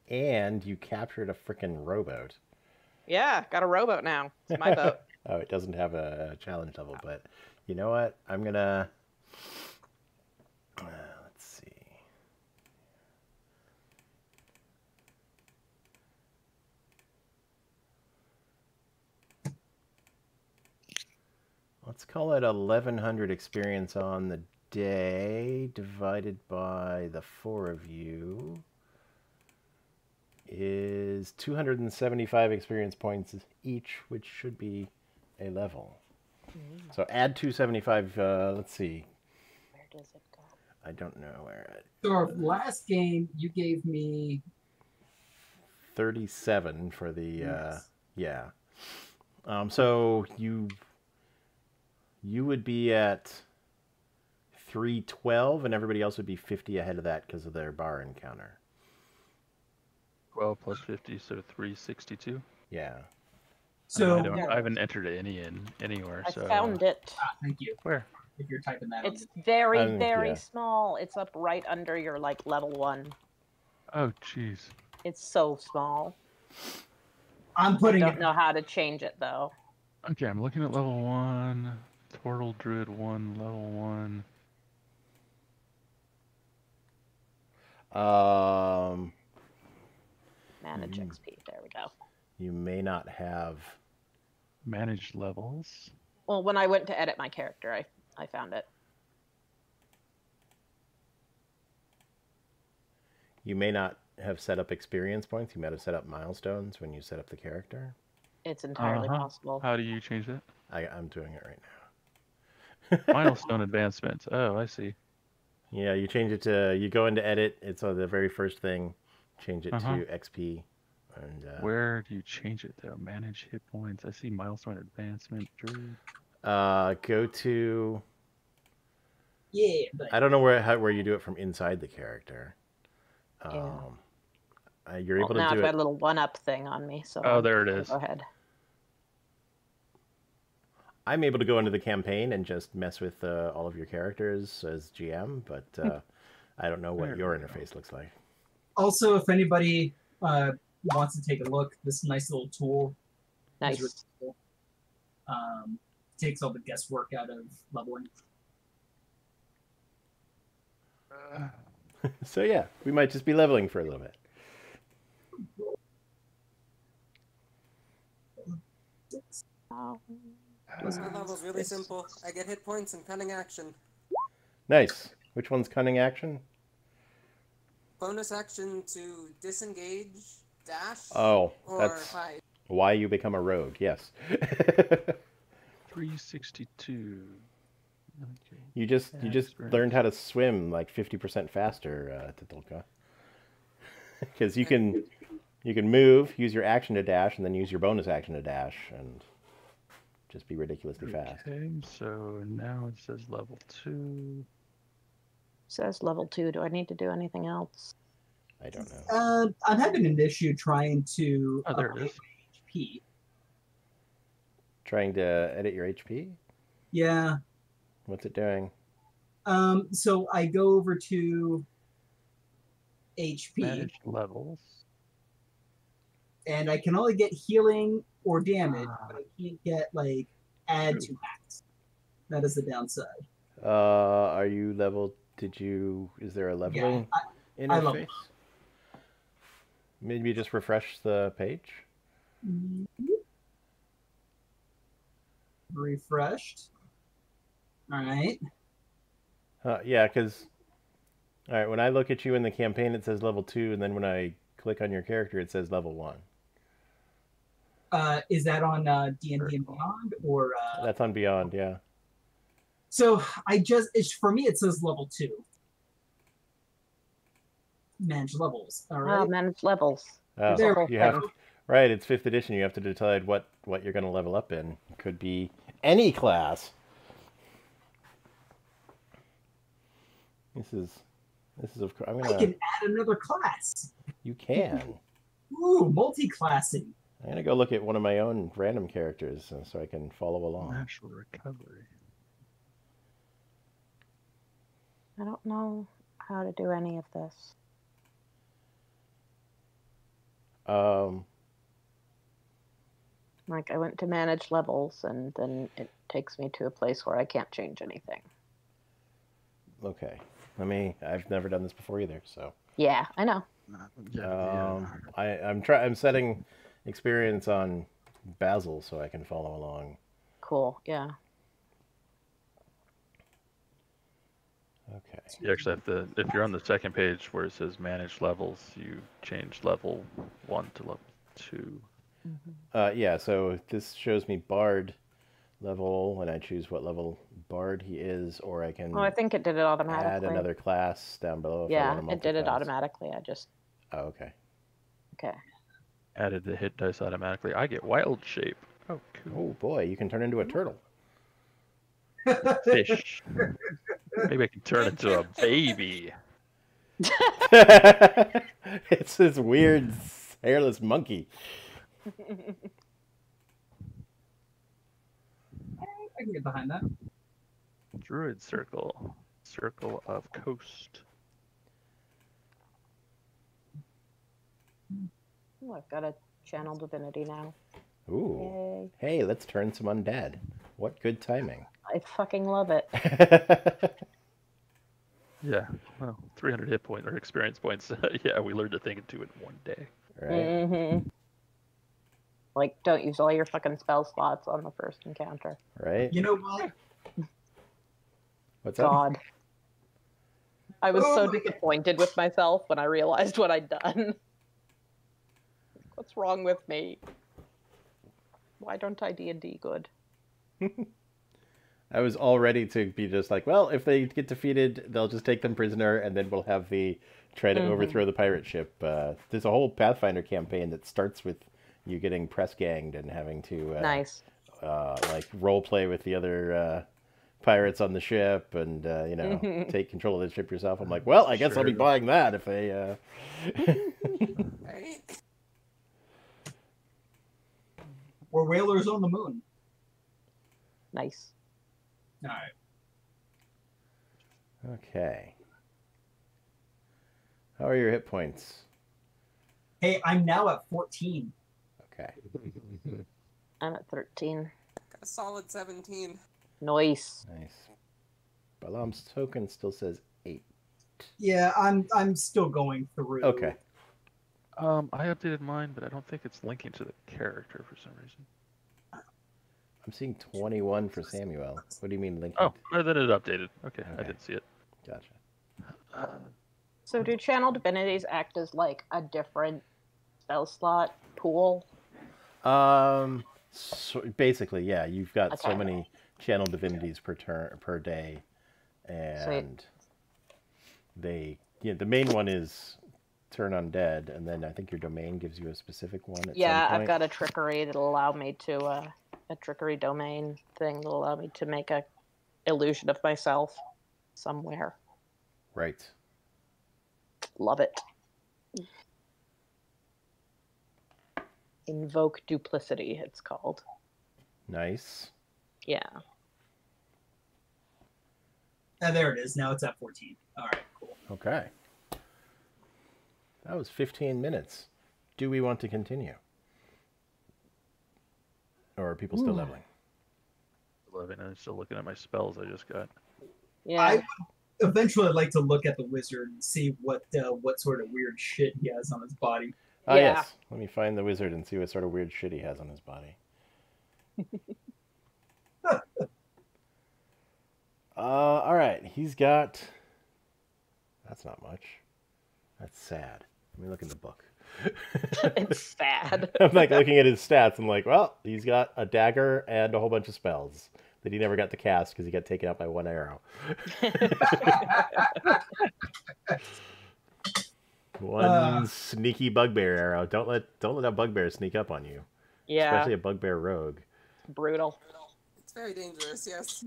And you captured a freaking rowboat. Yeah, got a rowboat now. It's my boat. Oh, it doesn't have a challenge level, but you know what? I'm gonna. Let's see. Let's call it 1100 experience on the day divided by the 4 of you. is 275 experience points each, which should be a level. So add 275. Let's see. Where does it go? I don't know where. So our last game, you gave me 37 for the Yes. yeah. So you would be at 312, and everybody else would be 50 ahead of that because of their bar encounter. 12 plus 50, so 362. Yeah. so. I haven't entered any anywhere. I So found it. Thank you. where? If you're typing that on It's the very, yeah. very small. It's up right under your like level 1. Oh, jeez. It's so small. I'm I putting don't it. know how to change it though. Okay, I'm looking at level 1. Turtle Druid 1, level 1. Manage XP. There we go. You may not have. Managed levels. Well, when I went to edit my character, I found it. You may not have set up experience points. You might have set up milestones when you set up the character. It's entirely possible. How do you change that? I'm doing it right now. Milestone advancement. Oh, I see. Yeah, you change it to. You go into edit. It's the very first thing. Change it to XP. And Where do you change it though? Manage hit points. I see milestone advancement. Druid. go to. Yeah, but I don't know where you do it from inside the character. You're able now to I've do got it. a little 1-up thing on me. So Oh, there it is. Go ahead. I'm able to go into the campaign and just mess with all of your characters as GM, but I don't know what There your we go. interface looks like. also, if anybody wants to take a look, this nice little tool is Nice. really cool. Takes all the guesswork out of leveling. So yeah, we might just be leveling for a little bit. Oh, My level's really simple. I get hit points and cunning action. Nice. Which one's cunning action? Bonus action to disengage, dash, Oh, or that's hide. why you become a rogue. Yes. 362. Okay. You just Experience. learned how to swim like 50% faster, Titulka. Because you can move, use your action to dash, and then use your bonus action to dash, and just be ridiculously fast. Okay, so now it says level 2. says level 2. Do I need to do anything else? I don't know. I'm having an issue trying to Oh, there it is. HP. Trying to edit your HP? Yeah. What's it doing? So I go over to HP, Manage levels. and I can only get healing or damage, but I can't get like add to max. That is the downside. Are you level? Is there a leveling I leveled interface? Maybe just refresh the page. Refreshed. All right. Yeah, because all right, when I look at you in the campaign, it says level 2, and then when I click on your character, it says level 1. Is that on D&D and Beyond, or That's on Beyond, yeah. so for me it says level 2. Manage levels. All right. Manage levels. Oh, There we you have go. right. It's 5th edition. You have to decide what you're going to level up in. It could be any class. This is of course. I can add another class. You can. Ooh, multi-classing. I'm gonna go look at one of my own random characters so I can follow along. Natural recovery. I don't know how to do any of this. Like I went to manage levels, and then it takes me to a place where I can't change anything. Okay. I've never done this before either, so. Yeah, I know. I'm setting experience on Basil so I can follow along. Cool. Yeah. Okay. You actually have to, if you're on the second page where it says manage levels, you change level 1 to level 2. Yeah, so this shows me Bard level, and I choose what level Bard he is, or I can Oh, I think it did it add automatically. another class down below if I Yeah, want to it did it multi-class. automatically. I just Oh, okay. okay. Added the hit dice automatically. I get wild shape. Oh, cool. Oh boy, you can turn into a turtle. Fish. Maybe I can turn into a baby. It's this weird hairless monkey. I can get behind that. Druid circle. Circle of coast. Oh, I've got a channel divinity now. Ooh. Yay. Hey, let's turn some undead. What good timing. I fucking love it. Yeah, well, 300 hit point or experience points. Yeah, we learned a thing or two in one day. Right? Like, don't use all your fucking spell slots on the first encounter. Right? You know what? What's up? God. I was Oh so my God. disappointed with myself when I realized what I'd done. What's wrong with me? Why don't I D&D good? I was all ready to be just like, well, if they get defeated, they'll just take them prisoner, and then we'll have the try to overthrow the pirate ship. There's a whole Pathfinder campaign that starts with you getting press ganged and having to Nice. like role play with the other pirates on the ship, and you know, take control of the ship yourself. I'm like, well, I guess I'll be buying that if they. Right? We're whalers on the moon. Nice. All right. Okay. How are your hit points? Hey, I'm now at 14. Okay. I'm at 13. Got a solid 17. Nice. Nice. Balam's token still says 8. Yeah, I'm still going through. Okay. I updated mine, but I don't think it's linking to the character for some reason. I'm seeing 21 for Samuel. What do you mean linking? Oh, then it updated. Okay, I Okay. didn't see it. Gotcha. So do channel divinities act as like a different spell slot pool? So basically, yeah, you've got so Okay. many channel divinities per day, and they, the main one is turn undead, and then I think your domain gives you a specific one at Yeah, some point. I've got a trickery that'll allow me to a trickery domain thing that'll allow me to make a illusion of myself somewhere. Right. Love it. Invoke duplicity, it's called. Nice. Yeah. And there it is. Now it's at 14. All right, cool. Okay. That was 15 minutes. Do we want to continue? Or are people still leveling? 11. I'm still looking at my spells I just got. Yeah. I would eventually like to look at the wizard and see what sort of weird shit he has on his body. Ah, Yeah. yes. Let me find the wizard and see what sort of weird shit he has on his body. All right. He's got... That's not much. That's sad. Let me look in the book. It's sad. I'm like looking at his stats. I'm like, well, he's got a dagger and a whole bunch of spells that he never got to cast because he got taken out by one arrow. One sneaky bugbear arrow. Don't let a bugbear sneak up on you. Yeah. Especially a bugbear rogue. Brutal. It's very dangerous, yes.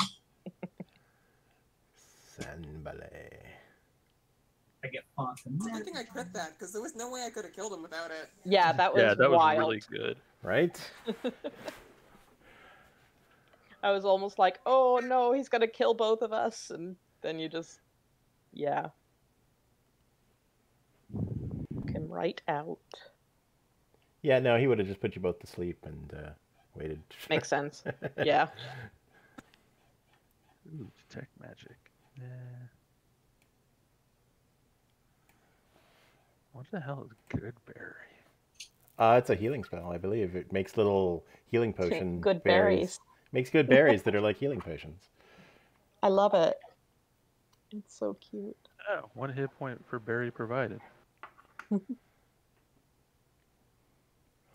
Sanbale. I get font. I think I crit that, because there was no way I could have killed him without it. Yeah, that was Yeah, that was wild. really good. Right? I was almost like, oh no, he's gonna kill both of us, and then you just, yeah. Took him right out. Yeah, no, he would have just put you both to sleep and waited. Makes sense. Yeah. Ooh, detect magic. Yeah. What the hell is Goodberry? It's a healing spell, I believe. It makes little healing potion Good berries. Makes good berries that are like healing potions. I love it. It's so cute. Oh, 1 hit point for berry provided.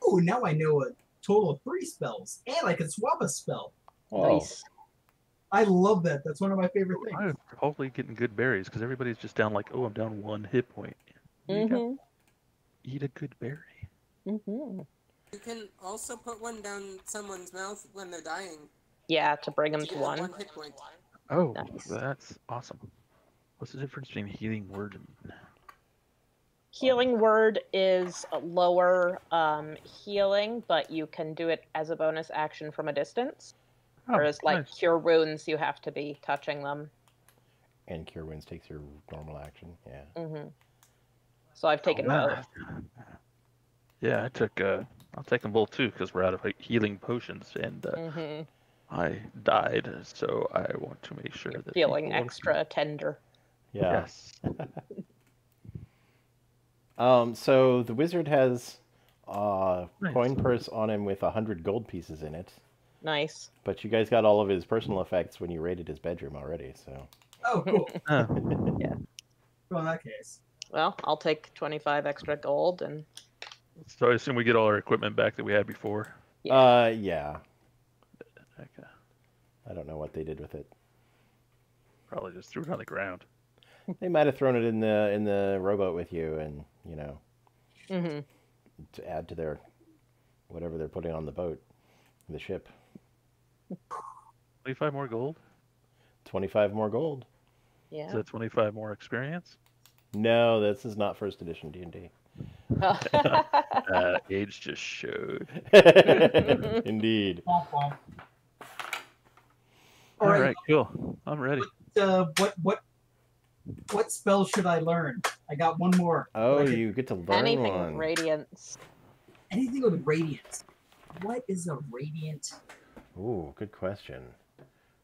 Oh, now I know a total of 3 spells, and I can swap a spell. Whoa. Nice. I love that. That's one of my favorite things. I'm hopefully getting good berries because everybody's just down like, oh, I'm down 1 hit point. You gotta eat a good berry. Mm-hmm. You can also put one down someone's mouth when they're dying. Yeah, to bring them To to get one. 1 hit point. Oh, Nice. that's awesome. What's the difference between healing word and... Healing word is a lower healing, but you can do it as a bonus action from a distance. Oh, Whereas, like, nice. cure wounds, you have to be touching them. And Cure Wounds takes your normal action. Yeah. Mm-hmm. So I've taken Oh, both. yeah, I took. I'll take them both too because we're out of healing potions, and I died. So I want to make sure that Feeling people- extra tender. Yeah. Yes. So the wizard has a Nice. coin purse on him with 100 gold pieces in it. Nice. But you guys got all of his personal effects when you raided his bedroom already, so... Oh, cool. Yeah. Well, in that case. Well, I'll take 25 extra gold and... So I assume we get all our equipment back that we had before. Yeah. Okay. I don't know what they did with it. Probably just threw it on the ground. They might have thrown it in the rowboat with you, and Mm-hmm. to add to their whatever they're putting on the boat, the ship. 25 more gold. 25 more gold. Yeah. Is that 25 more experience? No, this is not first edition D&D. Age just showed. Indeed. Womp womp. All right, cool. I'm ready. What spell should I learn? I got one more. Oh, you get to learn Anything one. radiance. Anything with radiance. What is a radiant? Ooh, good question.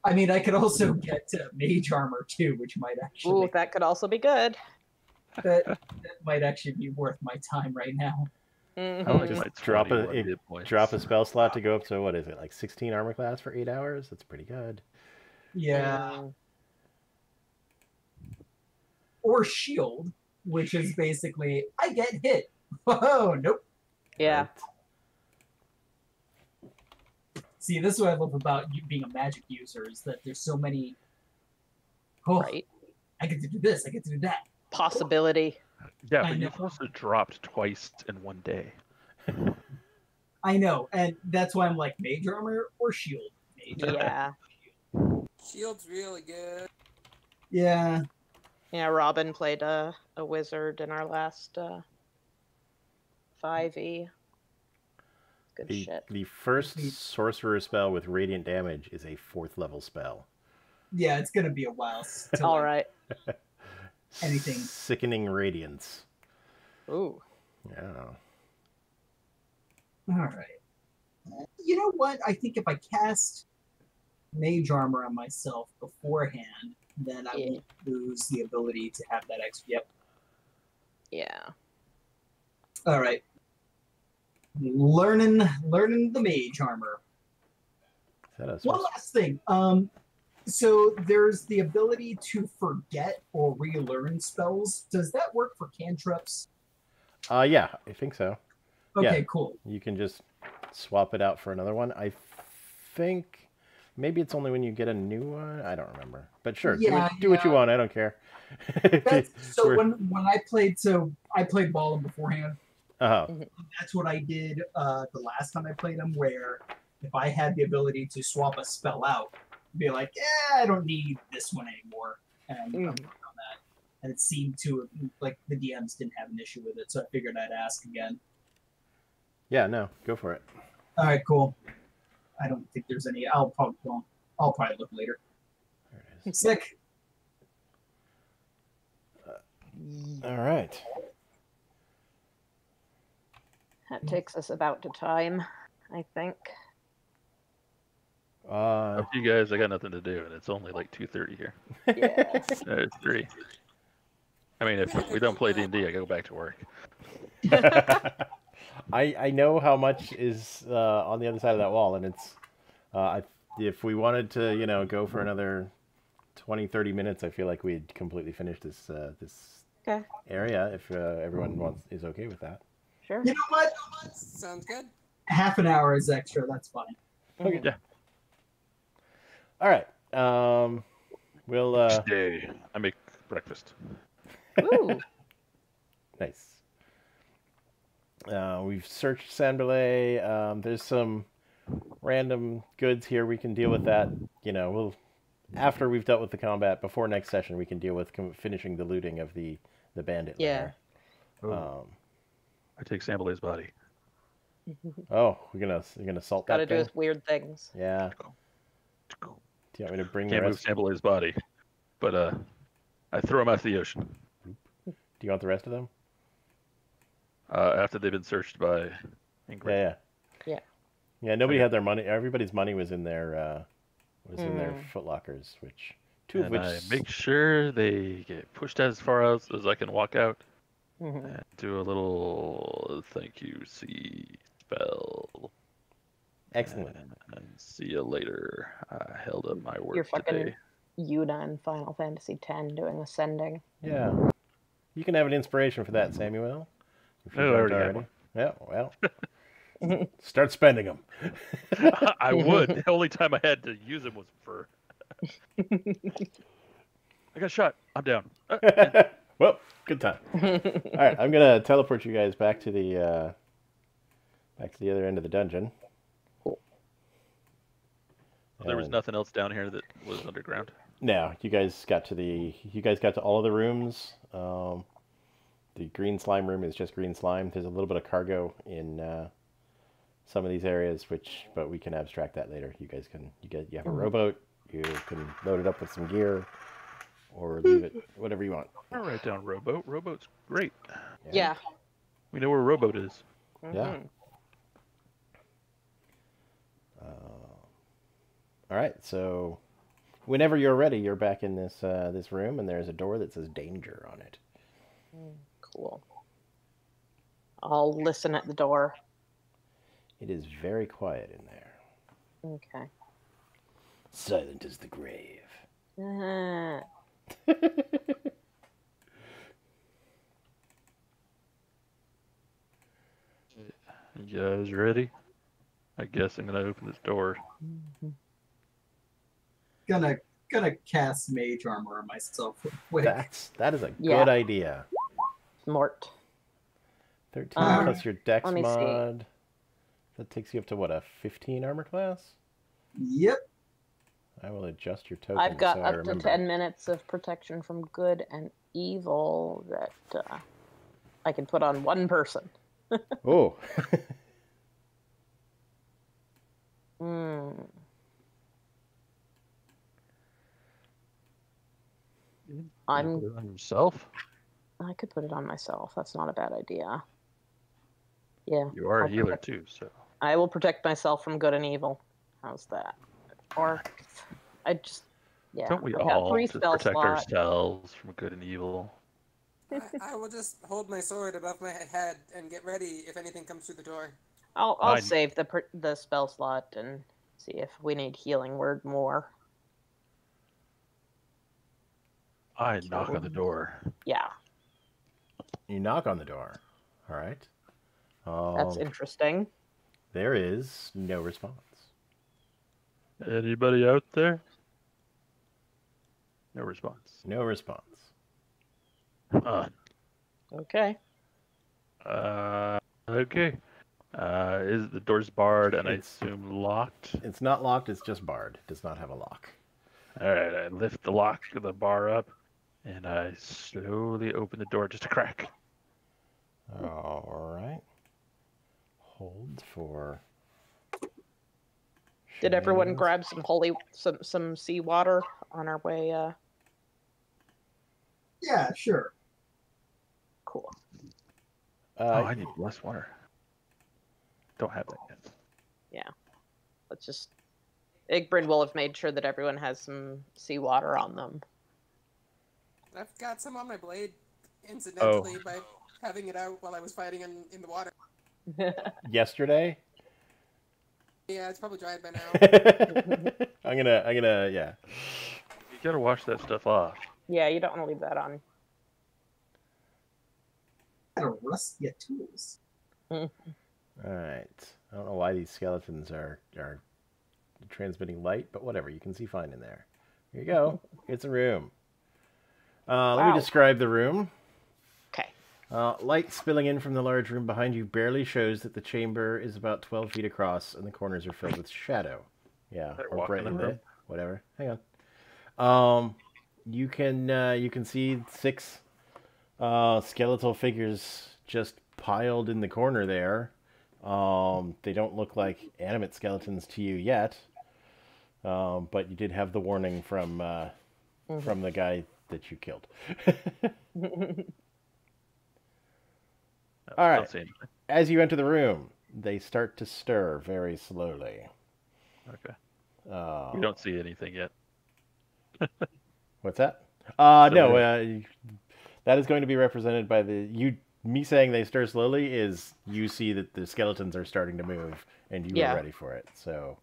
I mean, I could also get mage armor too, which might actually Ooh, that could also be good. that might actually be worth my time right now. I like Mhm. my Drop 21 a hit points. drop a spell slot to go up to, what is it, like 16 armor class for 8 hours? That's pretty good. Yeah. Or shield, which is basically I get hit. Oh nope. Yeah. Right? See, this is what I love about you being a magic user is that there's so many. Oh, Right. I get to do this. I get to do that. Possibility. Yeah, I but know. you've also dropped twice in one day. I know, and that's why I'm like mage armor or shield. Mage armor. Yeah. Shield's really good. Yeah. Yeah, Robin played a wizard in our last 5e. Good shit. The first sorcerer spell with radiant damage is a 4th level spell. Yeah, it's gonna be a while. Till All I- right. Anything. Sickening radiance. Ooh. Yeah. All right. You know what? I think if I cast mage armor on myself beforehand, then I won't lose the ability to have that extra. Yep. Yeah. All right. Learning the mage armor. Is that a One sorcerer? last thing. So there's the ability to forget or relearn spells. Does that work for cantrips? Yeah, I think so. Okay, Yeah. cool. You can just swap it out for another one. I think maybe it's only when you get a new one. I don't remember. But sure, Yeah, do what you want. I don't care. So We're- when I played, I played Ballin beforehand. Oh, That's what I did the last time I played him, where if I had the ability to swap a spell out, be like, yeah, I don't need this one anymore, and I'm working on that. And it seemed to like the DMs didn't have an issue with it, so I figured I'd ask again. yeah, no, go for it. All right, cool. I don't think there's any. I'll probably look later. There it is. Sick. All right. That takes us about to time, I think. Up to you guys, I got nothing to do, and it's only like 2:30 here. Yeah. It's 3. I mean, if we don't play D&D, I go back to work. I know how much is on the other side of that wall, and it's if we wanted to go for another 20, 30 minutes, I feel like we'd completely finished this Okay. area. If everyone is okay with that. Sure. You know what? Sounds good. Half an hour is extra. That's fine. Okay. Yeah. All right. We'll Next day, I make breakfast. Ooh. nice. We've searched Sandbalay. There's some random goods here. We can deal with that. We'll after we've dealt with the combat. Before next session, we can deal with finishing the looting of the bandit lair. I take Sambalay's body. Oh, you're gonna salt Got to that do thing? his weird things. Yeah. Do you want me to bring Can't the move rest? Sambalay's body, but I throw him out to the ocean Do you want the rest of them? after they've been searched by Ingrid. Yeah. Yeah. Nobody Okay. had their money. Everybody's money was in their footlockers, which two of And which I make sure they get pushed as far out as I can walk out Mhm. and do a little thank you spell. excellent. And see you later. I held up my word You're fucking today. Yuna in Final Fantasy X doing ascending. Yeah. You can have an inspiration for that, Samuel. If you Oh, I don't already have one. Yeah. Well, start spending them. I would. The only time I had to use him was for. I got shot. I'm down. Well, good time. All right, I'm gonna teleport you guys back to the other end of the dungeon. There was And- nothing else down here that was underground. No, you guys got to all of the rooms. The green slime room is just green slime. There's a little bit of cargo in some of these areas, but we can abstract that later. You have a rowboat. You can load it up with some gear, or leave it whatever you want. I'll write down rowboat. Rowboat's great. Yeah. We know where a rowboat is. Yeah. Mhm. All right, so whenever you're ready, you're back in this room, and there's a door that says "danger" on it. Cool. I'll listen at the door. It is very quiet in there. Okay. Silent as the grave. Uh, You guys ready? I guess I'm gonna open this door. Gonna cast mage armor on myself real quick. That is a Yeah. good idea. Smart. 13 plus your dex let me see. mod. That takes you up to what, a 15 armor class? Yep. I will adjust your token. I've got so I up to remember. 10 minutes of protection from good and evil that I can put on one person. Oh. Hmm. I'm- Put it on yourself. I could put it on myself. That's not a bad idea. Yeah. You are a I'll healer protect- too, so I will protect myself from good and evil. How's that? Or I just yeah. don't we I got all 3 just spell protect slots. ourselves from good and evil? I will just hold my sword above my head and get ready if anything comes through the door. I'll Fine. save the spell slot and see if we need healing word more. I knock on the door. Yeah, You knock on the door. All right. that's interesting. There is no response. Anybody out there? No response. No response. Okay. Okay. Is the door's barred and I It's- assume locked? It's not locked, it's just barred. It does not have a lock. All right. I lift the bar up, and I slowly open the door just a crack. All right. Hold for. Did everyone shenanigans. grab some seawater on our way? Yeah, sure. Cool. I need less water. Don't have that yet. Let's just. Igbrin will have made sure that everyone has some seawater on them. I've got some on my blade, incidentally, Oh. by having it out while I was fighting in the water. Yesterday? Yeah, it's probably dried by now. I'm gonna, yeah. gotta wash that stuff off. Yeah, you don't want to leave that on. Gotta rust your tools. All right. I don't know why these skeletons are transmitting light, but whatever. You can see fine in there. Here you go. It's a room. Let me Wow. describe the room. Okay. Light spilling in from the large room behind you barely shows that the chamber is about 12 feet across and the corners are filled with shadow. Yeah, Better or walk in bright the lit. room. Whatever. Hang on. You can see 6 skeletal figures just piled in the corner there. They don't look like animate skeletons to you yet, but you did have the warning from the guy that you killed. All right. Don't say anything. As you enter the room, they start to stir very slowly. Okay. Uh, We don't see anything yet. What's that? So No. That is going to be represented by me saying they stir slowly is you see that the skeletons are starting to move and you Yeah. are ready for it. So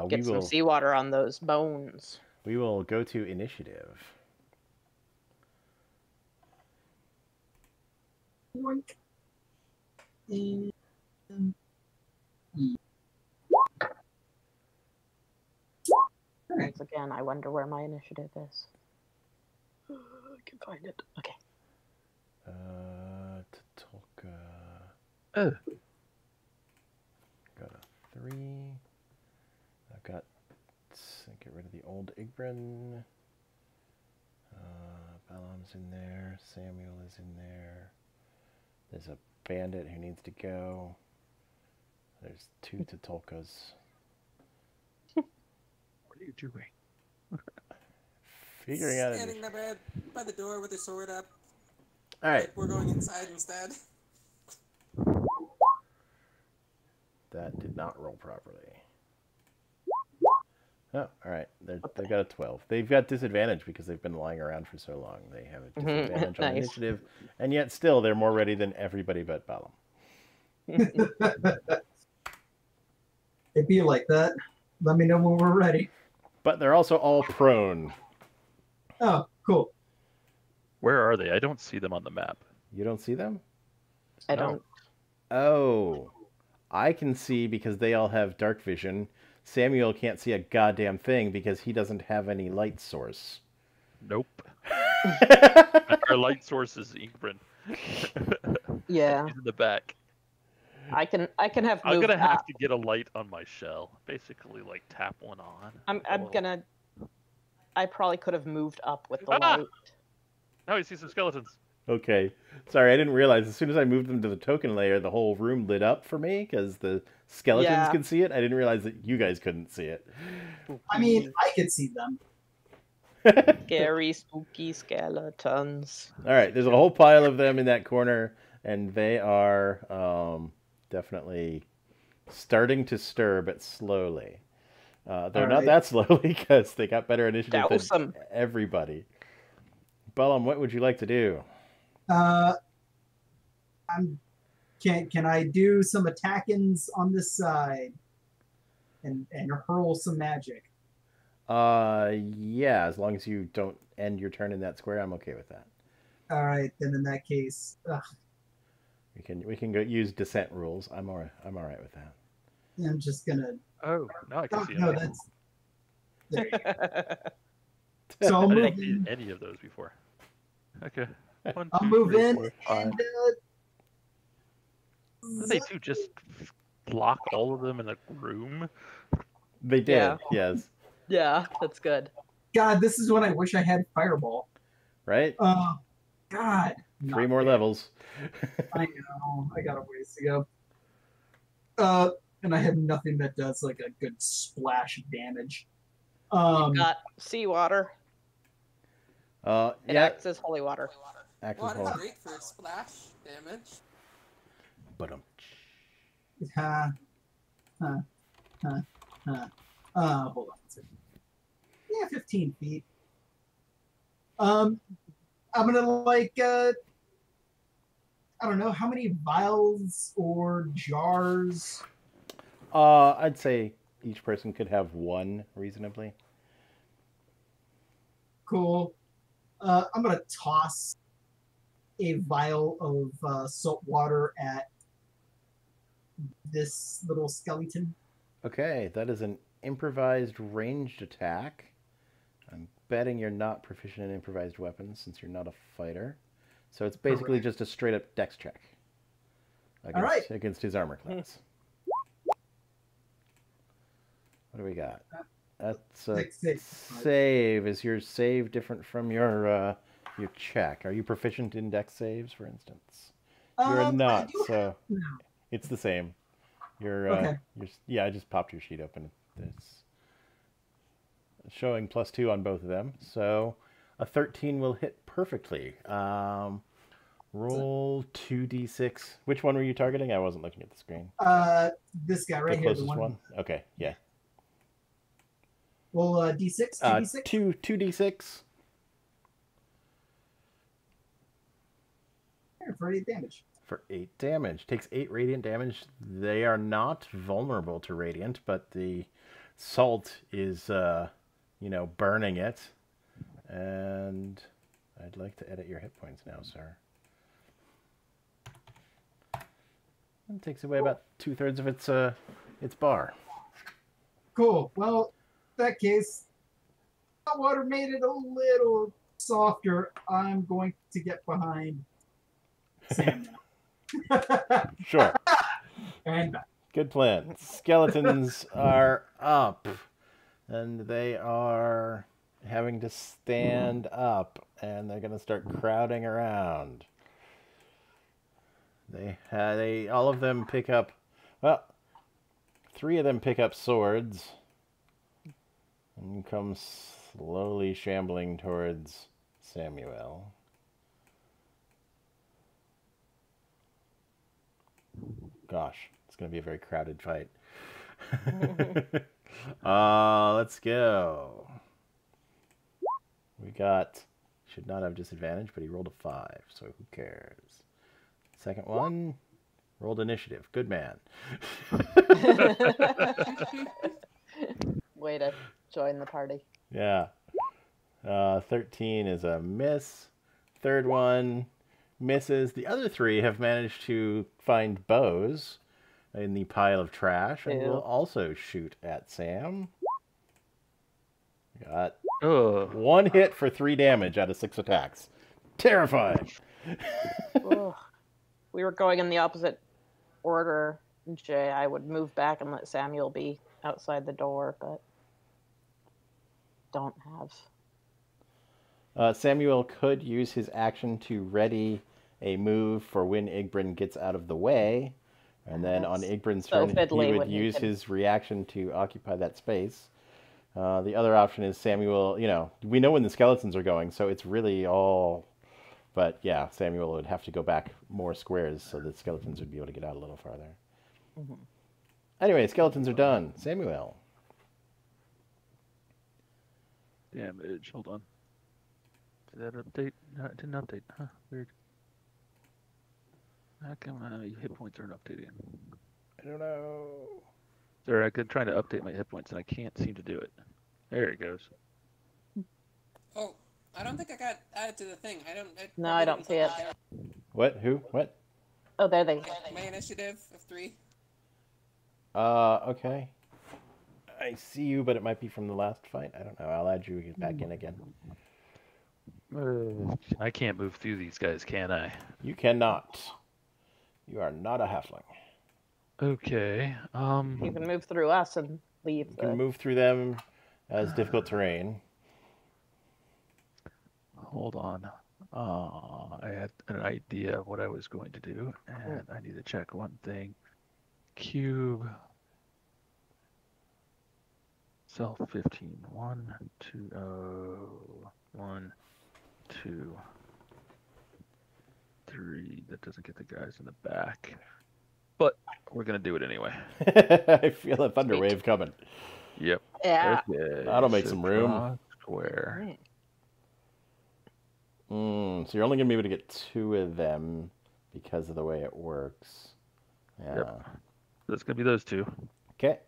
Get some seawater on those bones. we will go to initiative. Yoink. And... Alright. Once again, I wonder where my initiative is. I can find it. Okay. Tatulka. Oh. Got a 3. I've got. Get rid of the old Igbrin. Balam's in there. Samuel is in there. There's a bandit who needs to go. There's 2 Tatulkas. What are you doing? Figuring out. Standing there by the door with his sword up. All right. Like we're going inside instead. That did not roll properly. Oh, all right. They've got a 12. They've got disadvantage because they've been lying around for so long. They have a disadvantage on Nice. initiative, and yet still they're more ready than everybody but Balam. It'd be like that. Let me know when we're ready. But they're also all prone. Oh, cool. Where are they? I don't see them on the map. You don't see them? I No. don't. Oh, I can see because they all have dark vision. Samuel can't see a goddamn thing because he doesn't have any light source. Nope. Our light source is Ingrid. Yeah. He's in the back. I can have I'm moved gonna have up. to get a light on my shell. Basically, like tap one on. I'm gonna. I probably could have moved up with the Ah! light. Now I see some skeletons. Okay. Sorry, I didn't realize. As soon as I moved them to the token layer, the whole room lit up for me because the skeletons Yeah. could see it. I didn't realize that you guys couldn't see it. I mean, I could see them. Scary, spooky skeletons. All right, there's a whole pile of them in that corner, and they are definitely starting to stir, but slowly. They're All not right. that slowly because they got better initiative Douse than them. everybody. Balam, what would you like to do? Can I do some attackings on this side and hurl some magic? Yeah, as long as you don't end your turn in that square, I'm okay with that. All right, then in that case, We can go use descent rules. I'm all right with that. I'm just gonna. Oh, now I can Oh, see no, them. that's. There you go. So I'll I move didn't see in. any of those before. Okay. One, I'll two, move three, in four, five. and. Did they two just lock all of them in a room? They did, Yeah. yes. Yeah, that's good. God, this is when I wish I had Fireball. Right? God. 3 not more fair. levels. I know. I got a ways to go. And I have nothing that does like a good splash of damage. Got seawater. It Yeah. acts as holy water. Active Water's hold. great for splash damage. But Hold on a second. Yeah, 15 feet. I'm gonna like I don't know how many vials or jars. I'd say each person could have 1 reasonably. Cool. I'm gonna toss a vial of salt water at this little skeleton. Okay, that is an improvised ranged attack. I'm betting you're not proficient in improvised weapons since you're not a fighter. So it's basically Correct. just a straight up dex check All right. against his armor class. What do we got? That's a save. Is your save different from your check? Are you proficient in dex saves, for instance? You're not, so it's the same. Okay. Yeah, I just popped your sheet open. It's showing +2 on both of them, so a 13 will hit perfectly. Roll 2d6. Which one were you targeting? I wasn't looking at the screen. This guy right The here. closest one. Okay, yeah. Roll d6. 2d6. 2d6. For 8 damage. For 8 damage. Takes 8 radiant damage. They are not vulnerable to radiant, but the salt is, burning it. And I'd like to edit your hit points now, sir. It takes away about 2/3 of its bar. Cool. Well, in that case, hot water made it a little softer. I'm going to get behind Sam now. Sure. And back. Good plan. Skeletons are up, and they are having to stand up, and they're going to start crowding around. They all of them pick up, well, 3 of them pick up swords and come slowly shambling towards Samuel. Gosh, it's going to be a very crowded fight. Let's go. We got, should not have disadvantage, but he rolled a 5, so who cares? Second one, rolled initiative. Good man. Way to join the party. Yeah. 13 is a miss. Third one misses. The other 3 have managed to find bows in the pile of trash and will also shoot at Sam. Got 1 hit for 3 damage out of 6 attacks. Terrifying. We were going in the opposite order, Jay. I would move back and let Samuel be outside the door, but don't have. Samuel could use his action to ready a move for when Igbrin gets out of the way, and then on Igbrin's turn, he would use his reaction to occupy that space. The other option is Samuel, we know when the skeletons are going, so it's really all... But yeah, Samuel would have to go back more squares so the skeletons would be able to get out a little farther. Mm-hmm. Anyway, skeletons are done. Samuel. Damage. Hold on. Did that update? No, it didn't update. Huh, weird. How come hit points aren't updating? I don't know. Sorry, I could try to update my hit points and I can't seem to do it. There it goes. Oh, I don't think I got added to the thing. I don't see it. What? Who? What? Oh, there they go. My initiative of 3. Okay. I see you, but it might be from the last fight. I don't know. I'll add you back in again. I can't move through these guys, can I? You cannot. You are not a halfling. Okay. You can move through us and leave. You can move through them as difficult terrain. Hold on. I had an idea of what I was going to do, and I need to check one thing. Cube. Self 15. 1, 2, 1, 2, 3. That doesn't get the guys in the back. But we're going to do it anyway. I feel a thunder wave coming. Yep. Yeah. Okay, That'll make some room. Square. So you're only going to be able to get 2 of them because of the way it works. Yeah. Yep. So it's going to be those 2. Okay.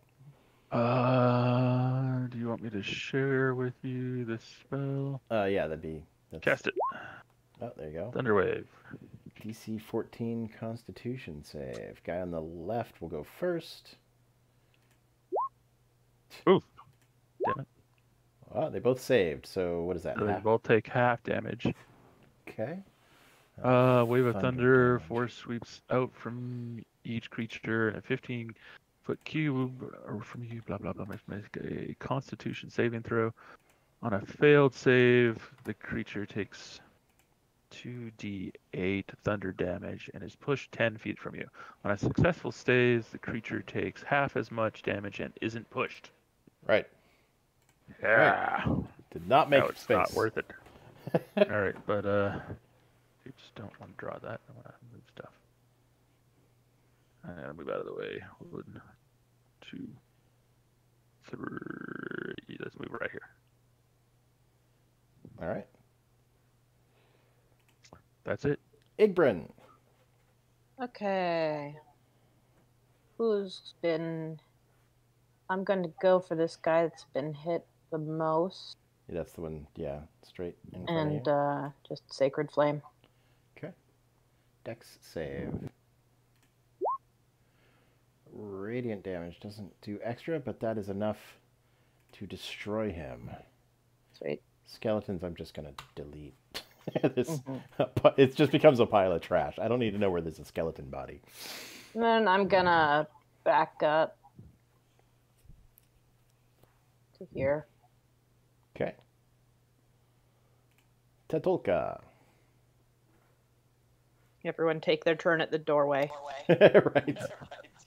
Do you want me to share with you this spell? Yeah, that's... Cast it. Oh, there you go. Thunderwave. DC 14 Constitution save. Guy on the left will go first. Ooh. Damn it. Oh, they both saved. So what is that? So they both take half damage. Okay. Wave of thunder, damage. force sweeps out from each creature in a 15-foot cube or from you, blah, blah, blah. Make a constitution saving throw. On a failed save, the creature takes 2d8 thunder damage and is pushed 10 feet from you. On a successful save, the creature takes half as much damage and isn't pushed. Right. Yeah. Right. Did not make It's space. not worth it. All right, but you just don't want to draw that. I want to move stuff. I'm gonna move out of the way. 1, 2, 3. Let's move right here. All right. That's it. Igbrin. Okay. Who's been... I'm going to go for this guy that's been hit the most. Yeah, that's the one. Yeah, straight in front of And you. just Sacred Flame. Okay. Dex save. Radiant damage doesn't do extra, but that is enough to destroy him. Sweet. Skeletons, I'm just gonna delete. It just becomes a pile of trash. I don't need to know where there's a skeleton body. And then I'm gonna back up to here. Okay. Tetulka. Everyone take their turn at the doorway. Right.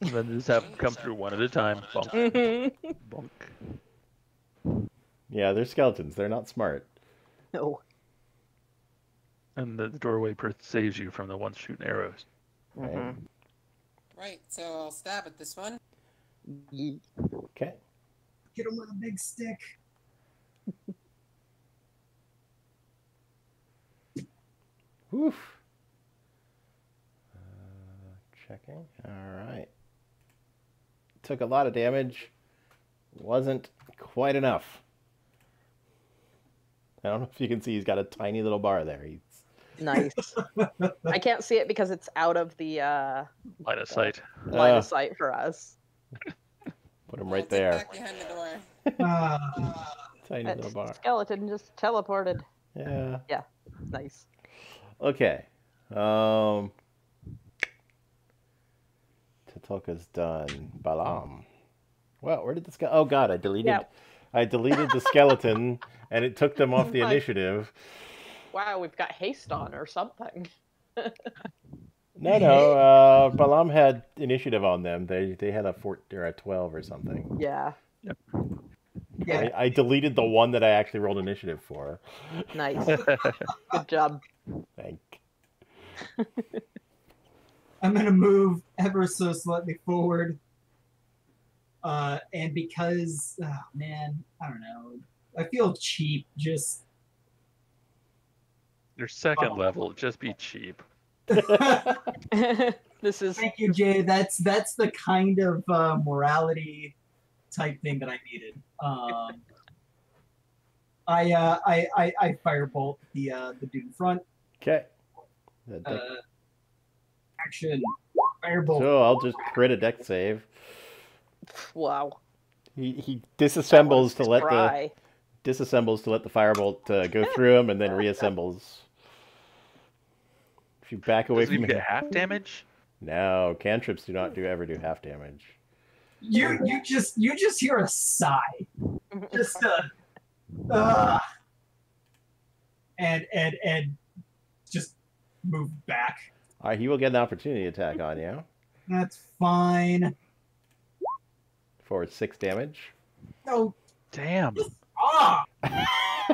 And then just have them come through one at a time. Bonk. Bonk. Yeah, they're skeletons. They're not smart. No. And the doorway saves you from the ones shooting arrows. Right. Right, so I'll stab at this one. Okay. Get him with a big stick. Woof. Checking. All right. Took a lot of damage. Wasn't quite enough. I don't know if you can see he's got a tiny little bar there. He's Nice. I can't see it because it's out of the Line of sight. line of sight for us. Put him I'll right take there. back behind the door. Tiny That little bar. skeleton just teleported. Yeah. Yeah. Nice. Okay. Tetulka's done. Balam. Well, where did this go? Oh God, I deleted. Yeah. I deleted the skeleton, and it took them off the Like- initiative. Wow, we've got haste on or something. No. Balam had initiative on them. They had a 14 or a 12 or something. Yeah. Yeah. I deleted the one that I actually rolled initiative for. Nice. Good job. Thank. I'm gonna move ever so slightly forward. And because, man, I don't know. I feel cheap. Just Your second level, just be cheap. This is thank you, Jay. That's the kind of morality type thing that I needed. I firebolt the dude in front. Okay. Action. Firebolt. So I'll just crit a deck save. wow. He disassembles to let the Try. firebolt go through him, and then reassembles. If you back away Does he from get him, half damage? no, cantrips do not ever do half damage. You just hear a sigh. Just and just move back. All right, he will get an opportunity attack on you That's fine. for 6 damage. No. Damn. Ah.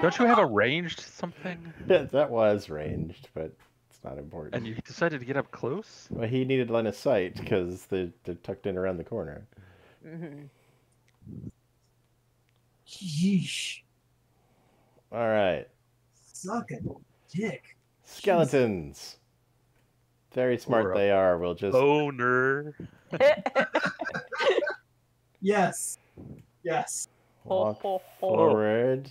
Don't you have a ranged something? That was ranged, but it's not important. And you decided to get up close? Well, he needed line of sight because they're tucked in around the corner. Mhm. Yeesh. All right, Suck a dick. skeletons. Very smart Or a they are. We'll just Boner. Yes. Yes. Walk ho. forward.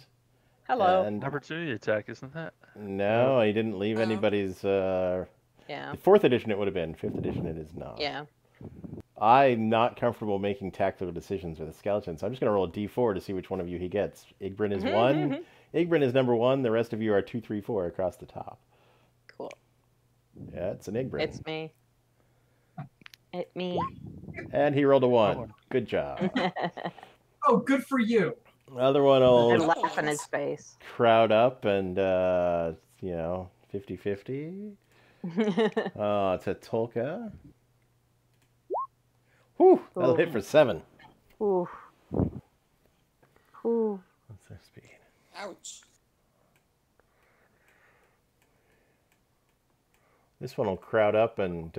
Hello. And Opportunity attack, isn't that? no, he didn't leave anybody's. Yeah. The 4th edition it would have been. 5th edition it is not. Yeah. I'm not comfortable making tactical decisions with a skeleton, so I'm just going to roll a d4 to see which one of you he gets. Igbrin is 1. Igbrin is number 1. The rest of you are 2, 3, 4 across the top. Cool. Yeah, it's an Igbrin. It's me. It's me. And he rolled a 1. Good job. Oh, good for you. Other one I will laugh in his face. crowd up and, 50-50. It's a Tolka. Whew, that'll hit for 7. Ooh. Ooh. What's their speed? Ouch. This one will crowd up and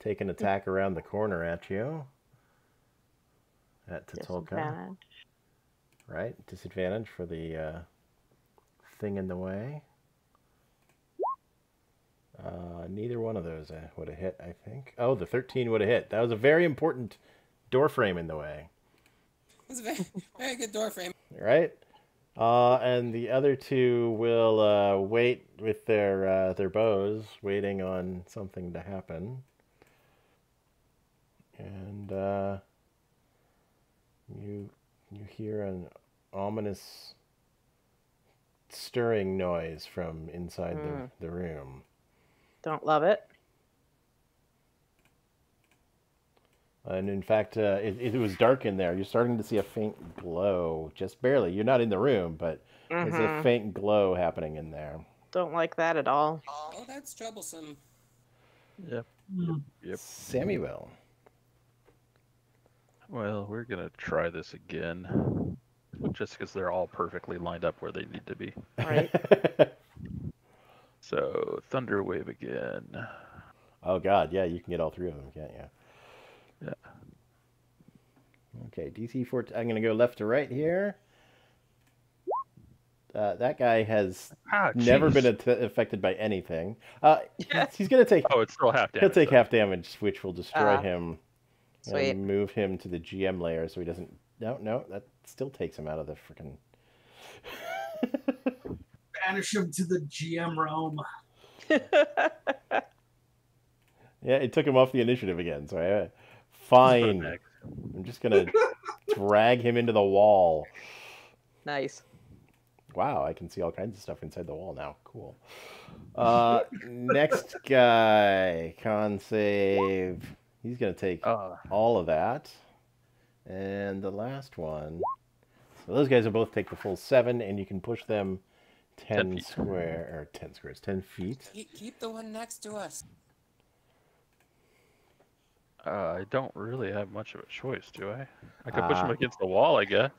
take an attack around the corner at you. At Tatolka. Disadvantage. Right? Disadvantage for the thing in the way. Neither one of those would have hit, I think. Oh, the 13 would have hit. That was a very important door frame in the way. It's a very, very good door frame. Right? And the other two will wait with their bows, waiting on something to happen. And you hear an ominous stirring noise from inside the room. Don't love it. And in fact, it was dark in there. You're starting to see a faint glow, just barely. You're not in the room, but there's a faint glow happening in there. Don't like that at all. Oh, that's troublesome. Yep. Yep. Samuel. Well, we're gonna try this again, just because they're all perfectly lined up where they need to be. Right. So Thunder Wave again. Oh God, yeah, you can get all 3 of them, can't you? Yeah. Okay, DC 14. I'm gonna go left to right here. That guy has never been affected by anything. He's gonna take. Oh, it's still half damage. He'll take half damage, which will destroy him. Sweet. And move him to the GM layer so he doesn't. No, that still takes him out of the freaking. Banish him to the GM realm. Yeah, it took him off the initiative again. So fine. I'm just gonna drag him into the wall. Nice. Wow, I can see all kinds of stuff inside the wall now. Cool. Next guy, con save. He's going to take all of that. And the last one. So those guys will both take the full 7, and you can push them 10 feet. Keep the one next to us. I don't really have much of a choice, do I? I could push him against the wall, I guess.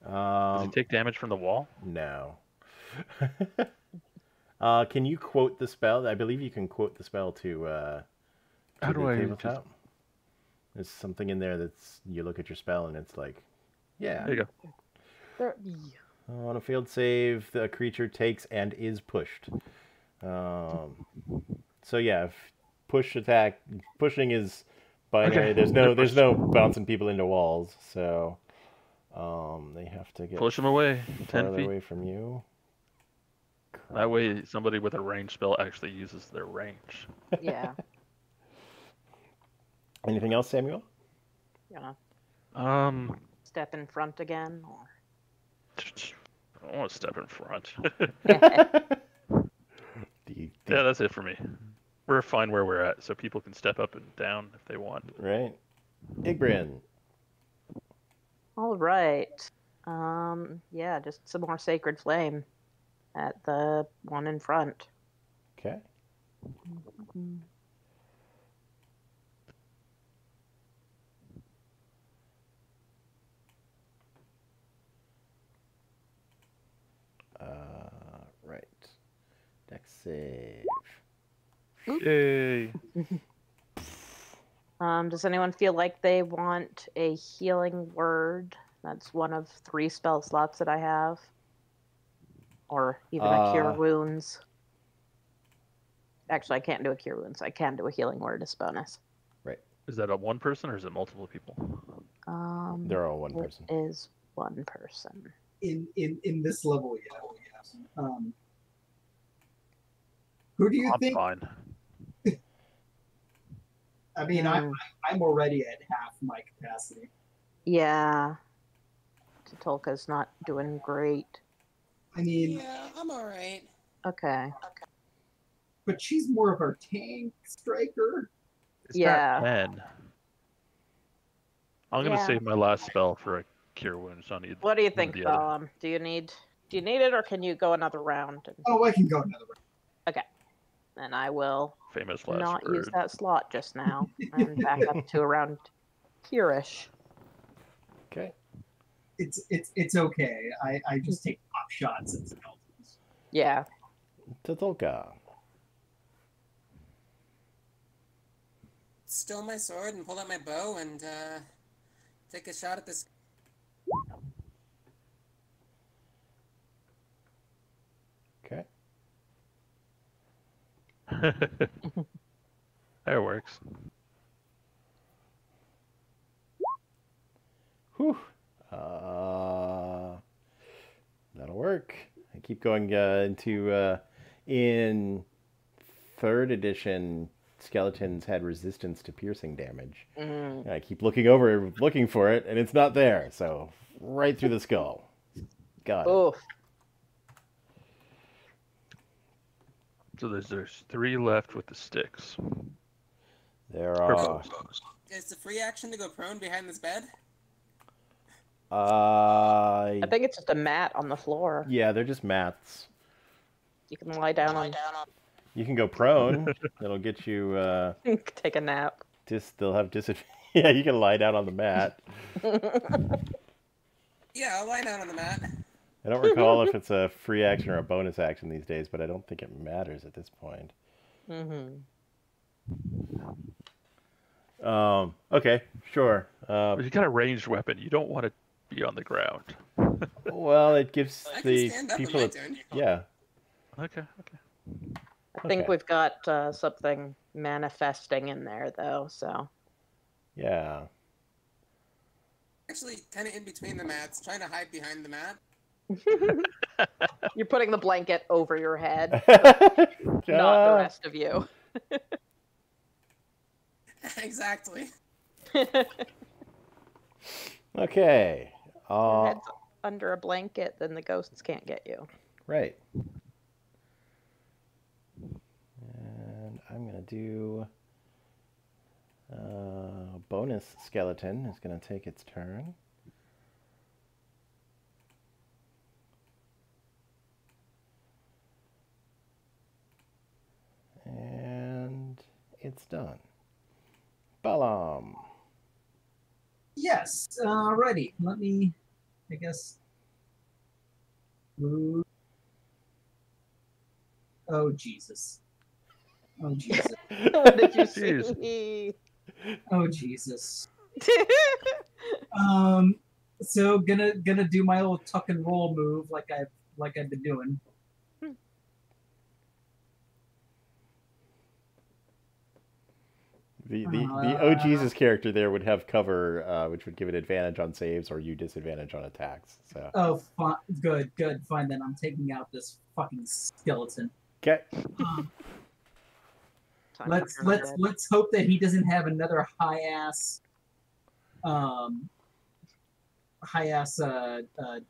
Does he take damage from the wall? No. Can you quote the spell? I believe you can quote the spell to How do I tabletop. There's something in there that's you look at your spell and it's like, yeah. There you go. On a failed save, the creature takes and is pushed. So yeah, push attack. Pushing is binary. Okay. There's no bouncing people into walls. So they have to get Push him away 10 farther feet. away from you. That way, somebody with a range spell actually uses their range. Yeah. Anything else, Samuel? Yeah. Step in front again, or I don't want to step in front. Yeah, that's it for me. We're fine where we're at, so people can step up and down if they want. Right. Igbrin. All right. Yeah, just some more sacred flame at the one in front. Okay. Right. Dex save. Yay! Does anyone feel like they want a healing word? That's one of 3 spell slots that I have. Or even a cure wounds. Actually, I can't do a cure wounds. I can do a healing word as bonus. Right. Is that a one person or is it multiple people? They're all one person. It is one person. In this level, yeah. Who do you I'm think? fine. I mean, I'm already at half my capacity. Yeah. Tatulka's not doing great. I mean, Yeah, I'm alright. Okay. but she's more of our tank striker. It's Yeah. not 10. I'm gonna save my last spell for a cure wounds on either. What do you one or think, the other. Bob? Do you need it, or can you go another round? Oh, I can go another round. Okay. Then I will Famous last not word. use that slot just now and back up to around here-ish. Okay. It's okay. I just take pop shots at skeletons. Yeah. Tatulka. Stow my sword and pull out my bow and take a shot at this. Okay. That works. Whew. That'll work. I keep going into in 3rd edition. Skeletons had resistance to piercing damage. Mm. I keep looking over, looking for it, and it's not there. So right through the skull. Got it. Oof. So there's 3 left with the sticks. There Or are. bows. Is the free action to go prone behind this bed? I think it's just a mat on the floor. Yeah, they're just mats. You can lie down on. You can go prone. That'll get you. Take a nap. They'll have disadvantage. Yeah, you can lie down on the mat. Yeah, I'll lie down on the mat. I don't recall if it's a free action or a bonus action these days, but I don't think it matters at this point. Okay, sure. But you got a ranged weapon. You don't want to be on the ground. Well, it gives I can the stand up people. on my turn. Yeah. Okay. I think Okay. we've got something manifesting in there, though. So. Yeah. Actually, kind of in between the mats, trying to hide behind the mat. You're putting the blanket over your head, not the rest of you. Exactly. Okay. Your head's under a blanket, then the ghosts can't get you. Right. And I'm going to do bonus skeleton is going to take its turn. And it's done. Balam. Yes. Alrighty. Let me, I guess, move. Oh, Jesus. Oh, Jesus. What did you Jeez. see? Oh, Jesus. So gonna do my old tuck and roll move like I've been doing. The Oh Jesus character there would have cover, which would give it advantage on saves or you disadvantage on attacks. So. Oh, fine. Good. Fine, then I'm taking out this fucking skeleton. Okay. Let's hope that he doesn't have another high ass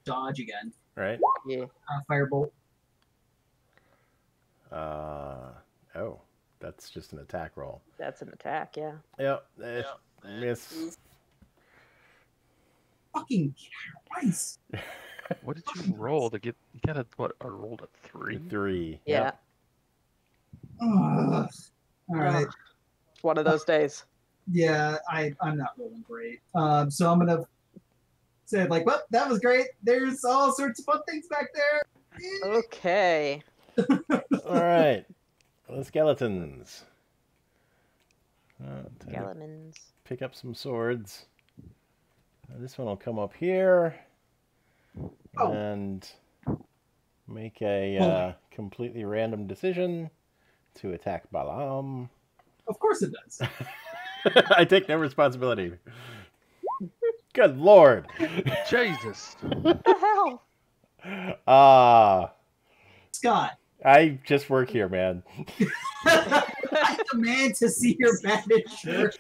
dodge again. Right. Yeah. Firebolt. Oh, that's just an attack roll. That's an attack, yeah. Yep. Miss. Fucking Christ. What did you roll to get? You got a roll of 3. 3. Yeah. Yep. Ugh. All right. It's one of those days. Yeah, I'm not rolling great. So I'm gonna say like, well, that was great. There's all sorts of fun things back there. Okay. All right. The skeletons. Skeletons. Pick up some swords. This one will come up here and make a completely random decision to attack Balam. Of course it does. I take no responsibility. Good Lord. Jesus. What the hell? Scott, I just work here, man. I demand to see your bandage shirt.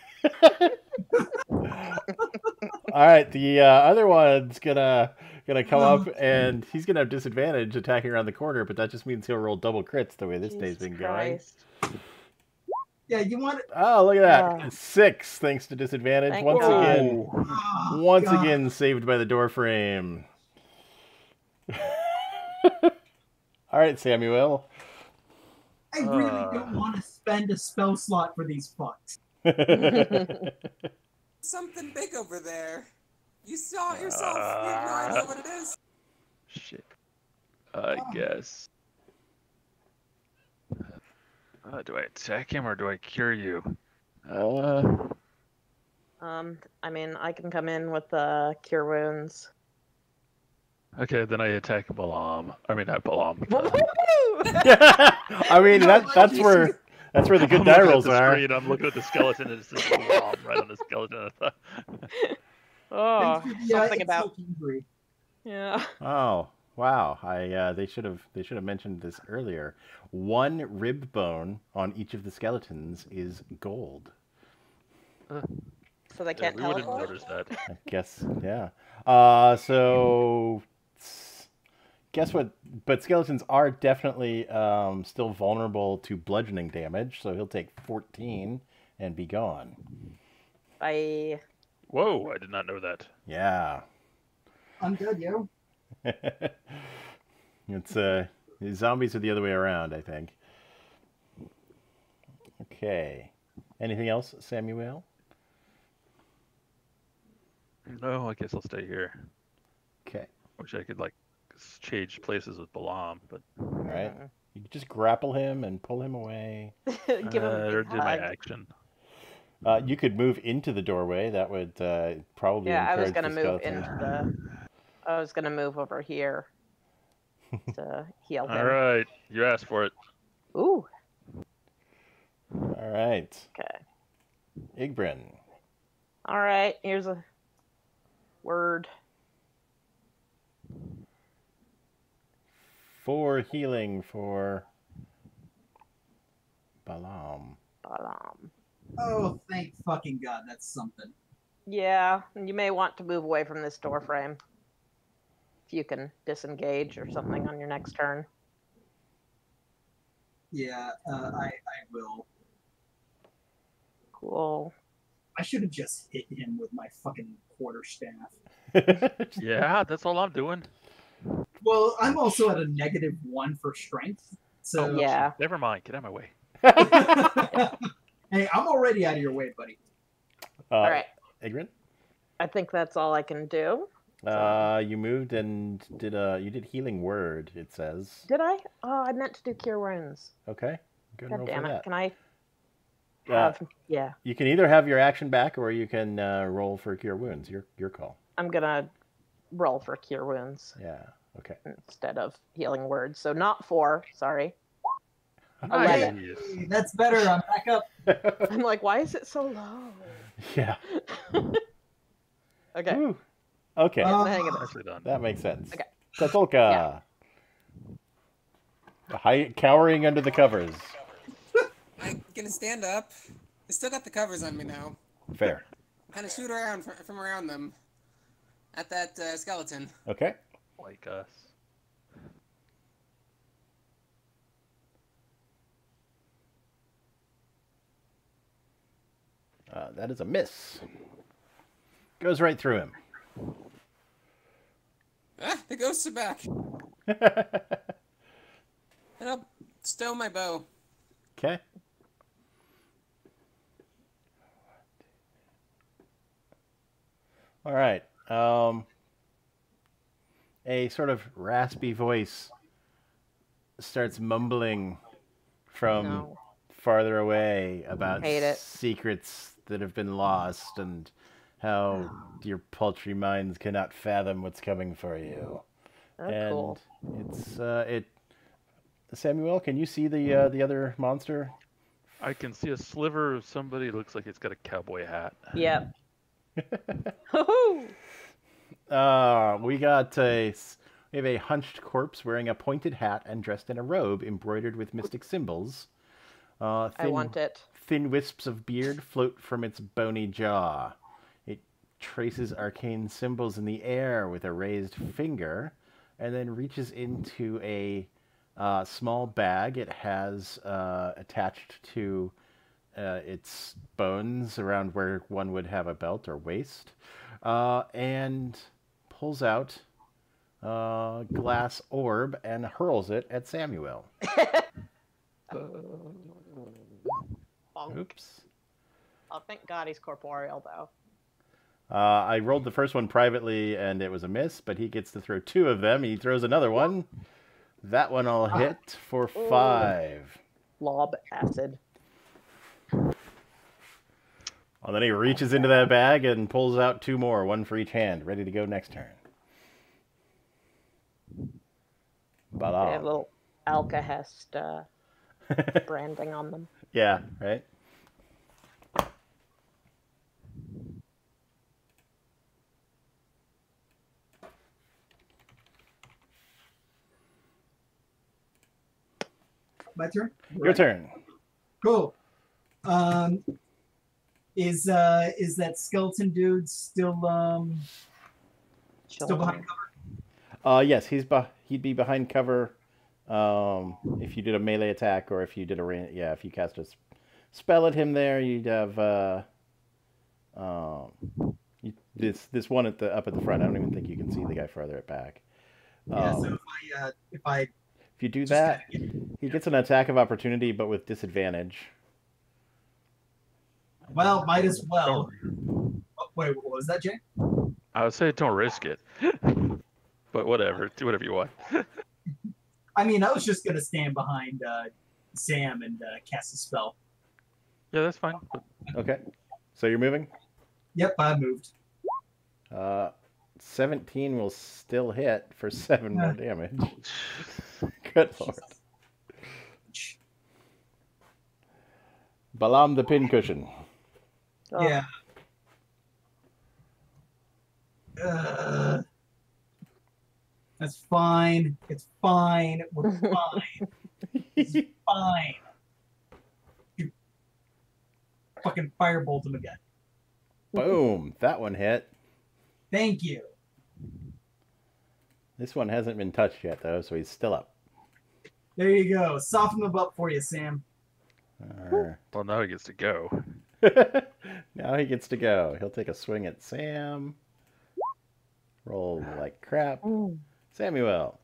All right, the other one's gonna come up, and he's gonna have disadvantage attacking around the corner, but that just means he'll roll double crits the way this day's been going. Yeah, you want it? Oh, look at that. 6 thanks to disadvantage. Thank Once God. again. Oh, Once God. again saved by the door frame. All right, Samuel. I really don't want to spend a spell slot for these fucks. Something big over there. You saw it yourself. You have no idea what it is. Shit. I guess. Do I attack him or do I cure you? I mean, I can come in with cure wounds. Okay, then I attack Balam. I mean, not Balam. I mean, that's where the good die rolls are. I'm looking at the skeleton and it's just Balam right on the skeleton. Oh, something about injury. yeah. Oh, wow. They should have mentioned this earlier. 1 rib bone on each of the skeletons is gold. So they can't we would have teleport? noticed that. I guess, yeah. So guess what? But skeletons are definitely still vulnerable to bludgeoning damage, so he'll take 14 and be gone. Bye. Whoa, I did not know that. Yeah. I'm good, yo. It's zombies are the other way around, I think. Okay. Anything else, Samuel? No, I guess I'll stay here. Okay. Wish I could like change places with Balam, but All right. You can just grapple him and pull him away. Give him a or big do my hug. action. You could move into the doorway. That would probably Yeah, I was encourage gonna the move skeleton. into the. I was gonna move over here to heal him. All right, you asked for it. Ooh. All right. Okay. Igbrin. All right. Here's a word. 4 healing for Balam. Oh, thank fucking God, that's something. Yeah, you may want to move away from this door frame. If you can disengage or something on your next turn. Yeah, I will. Cool. I should have just hit him with my fucking quarterstaff. Yeah, that's all I'm doing. Well, I'm also at a -1 for strength, so Yeah. Never mind. Get out of my way. Hey, I'm already out of your way, buddy. All right. Igbrin? I think that's all I can do. You moved and you did healing word, it says. Did I? Oh, I meant to do cure wounds. Okay. Go and God roll damn for it. that. Can I have... yeah. You can either have your action back or you can roll for cure wounds. Your call. I'm going to roll for cure wounds Yeah. Okay. instead of healing words. So not 4. Sorry. Hey, 11. that's better. I'm back up. I'm like, why is it so low? Yeah. Okay. Whew. Okay. Getting the hang of it. Nicely done. That makes sense. Okay. Katolka. Cowering under the covers. I'm gonna stand up. I still got the covers on me now. Fair. Kind of shoot around from around them at that skeleton. Okay. Like us. That is a miss. Goes right through him. Ah, the ghosts are back. And I'll stow my bow. Okay. All right. A sort of raspy voice starts mumbling from farther away about Hate it. secrets that have been lost and how your paltry minds cannot fathom what's coming for you. Oh, and cool. it's Samuel, can you see the other monster? I can see a sliver of somebody. Looks like it's got a cowboy hat. Yep. Hoo-hoo! We have a hunched corpse wearing a pointed hat and dressed in a robe embroidered with mystic symbols. I want it. Thin wisps of beard float from its bony jaw. It traces arcane symbols in the air with a raised finger, and then reaches into a small bag. It has attached to its bones around where one would have a belt or waist, and pulls out a glass orb and hurls it at Samuel. Bonk. Oops. Oh, thank God he's corporeal, though. I rolled the first one privately, and it was a miss, but he gets to throw 2 of them. He throws another one. That one I'll hit for 5. Lob acid. Well, then he reaches into that bag and pulls out 2 more, 1 for each hand, ready to go next turn. They have a little Alcahest branding on them. Yeah, right? My turn? Your turn. Cool. Is that skeleton dude still behind cover? Yes, he'd be behind cover if you did a melee attack, or if you did if you cast a spell at him there, you'd have this one up at the front. I don't even think you can see the guy farther back. Yeah, so if you do that, he gets an attack of opportunity, but with disadvantage. Well, might as well. Oh, wait, what was that, Jay? I would say don't risk it. But whatever. Do whatever you want. I mean, I was just going to stand behind Sam and cast a spell. Yeah, that's fine. Okay. So you're moving? Yep, I moved. 17 will still hit for 7 more damage. Good lord. Balaam the pincushion. Oh. Yeah. That's fine. It's fine. We're fine. It's fine. You fucking firebolt him again. Boom. That one hit. Thank you. This one hasn't been touched yet, though, so he's still up. There you go. Soften them up for you, Sam. Well, now he gets to go. Now he gets to go. He'll take a swing at Sam. Roll like crap. Samuel.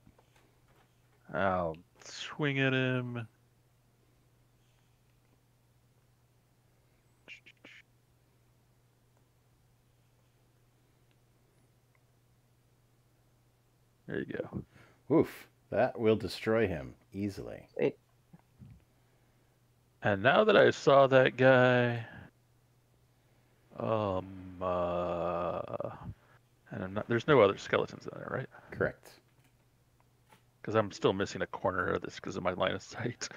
I'll swing at him. There you go. Oof. That will destroy him easily. And now that I saw that guy, and there's no other skeletons in there, right? Correct. Because I'm still missing a corner of this because of my line of sight.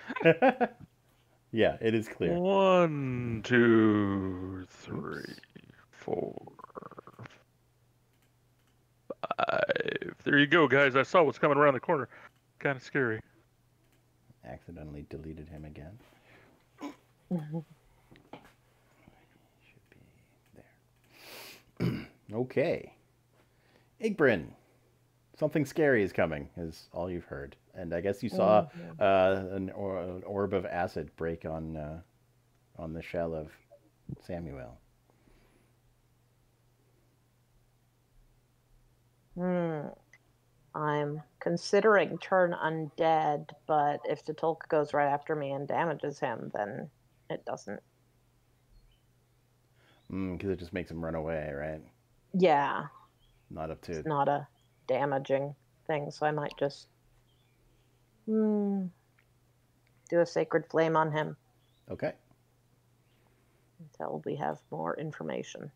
Yeah, it is clear. 1, 2, 3, 4, 5. There you go, guys. I saw what's coming around the corner. Kind of scary. Accidentally deleted him again. Should be there. Okay. Igbrin. Something scary is coming, is all you've heard. And I guess you saw an orb of acid break on the shell of Samuel. I'm considering turn undead, but if the Tolk goes right after me and damages him, then it doesn't. Because it just makes him run away, right? Yeah. Not up to... It's not a damaging thing, so I might just do a Sacred Flame on him. Okay. Until we have more information.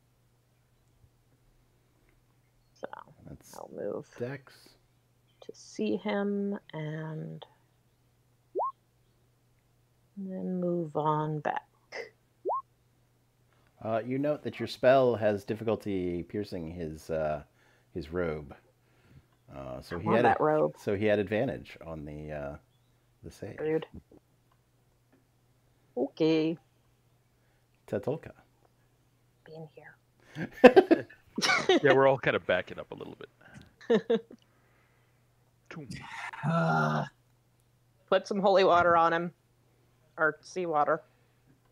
So I'll move Dex to see him and then move on back. You note that your spell has difficulty piercing his robe. So he want had that robe. So he had advantage on the save. Rude. Okay. Tatolka. Being here. Yeah, we're all kind of backing up a little bit. Put some holy water on him. Or seawater,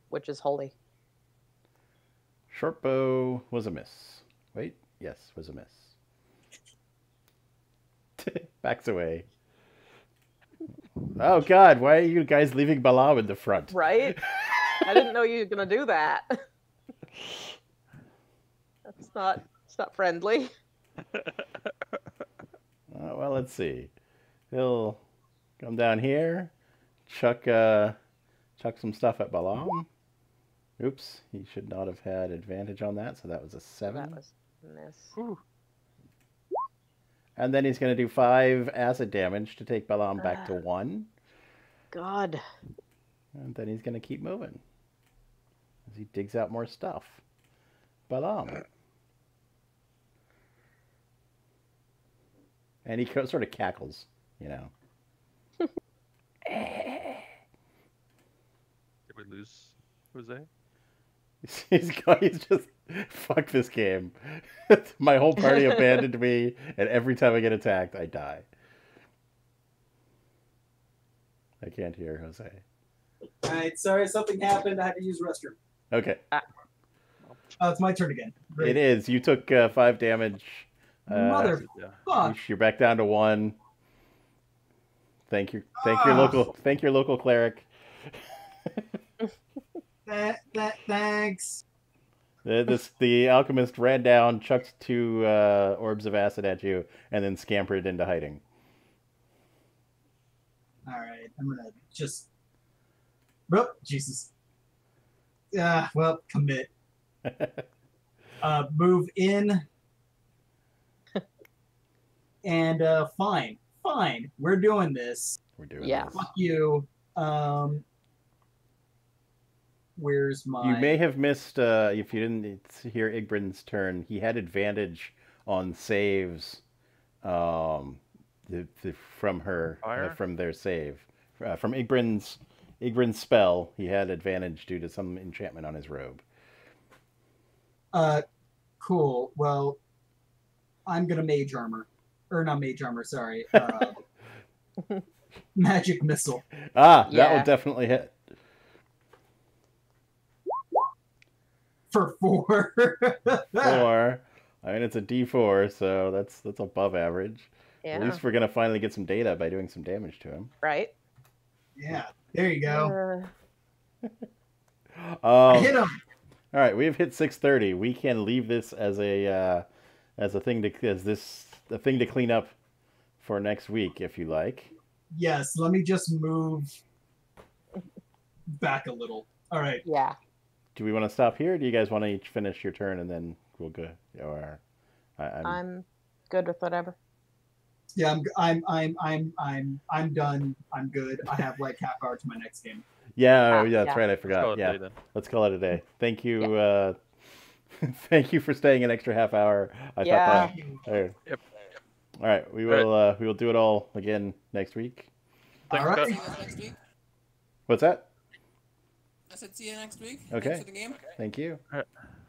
which is holy. Shortbow was a miss. Wait, yes, was a miss. Backs away. Oh God, why are you guys leaving Balam in the front? Right? I didn't know you were gonna do that. It's not friendly. Well, let's see. He'll come down here, chuck some stuff at Balam. Oops, he should not have had advantage on that, so that was a 7. That was a miss. Whew. And then he's going to do 5 acid damage to take Balam back to 1. God. And then he's going to keep moving as he digs out more stuff. Balam. And he sort of cackles, you know. Did we lose Jose? He's just, fuck this game. My whole party abandoned me, and every time I get attacked, I die. I can't hear Jose. Alright, sorry, something happened. I had to use the restroom. Okay. Oh, it's my turn again. Great. It is. You took 5 damage. Motherfuck. You're back down to 1. Thank your local cleric. Thanks. The alchemist ran down, chucked 2 orbs of acid at you, and then scampered into hiding. Alright, I'm gonna just... Oh, Jesus. Well, commit. Move in. And, fine. We're doing this. We're doing Yeah. this. Fuck you. Where's my... You may have missed, if you didn't hear Igbrin's turn, he had advantage on saves from their save. From Igbrin's spell, he had advantage due to some enchantment on his robe. Cool. Well, I'm gonna mage armor. Or not mage armor, sorry. Magic missile. That Yeah. will definitely hit. For 4. 4. I mean, it's a D4, so that's above average. Yeah. At least we're gonna finally get some data by doing some damage to him. Right? Yeah, there you go. I hit him. All right, we've hit 6:30. We can leave this as a thing to clean up for next week, if you like. Yes, let me just move back a little. All right. Yeah. Do we want to stop here? Or do you guys want to each finish your turn and then we'll go? Or I'm good with whatever. Yeah, I'm done. I'm good. I have like half hour to my next game. Yeah, that's yeah. right. I forgot. Let's call it a day, then. Let's call it a day. Thank you. Thank you for staying an extra half hour. I Yeah. thought that. Yep. All right, we will do it all again next week. Thanks, All Cut. right. See you guys next week. What's that? I said see you next week. Okay. Thanks for the game. Thank you.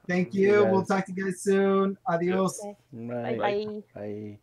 Thank See you you. guys. We'll talk to you guys soon. Adios. Bye. Bye. Bye.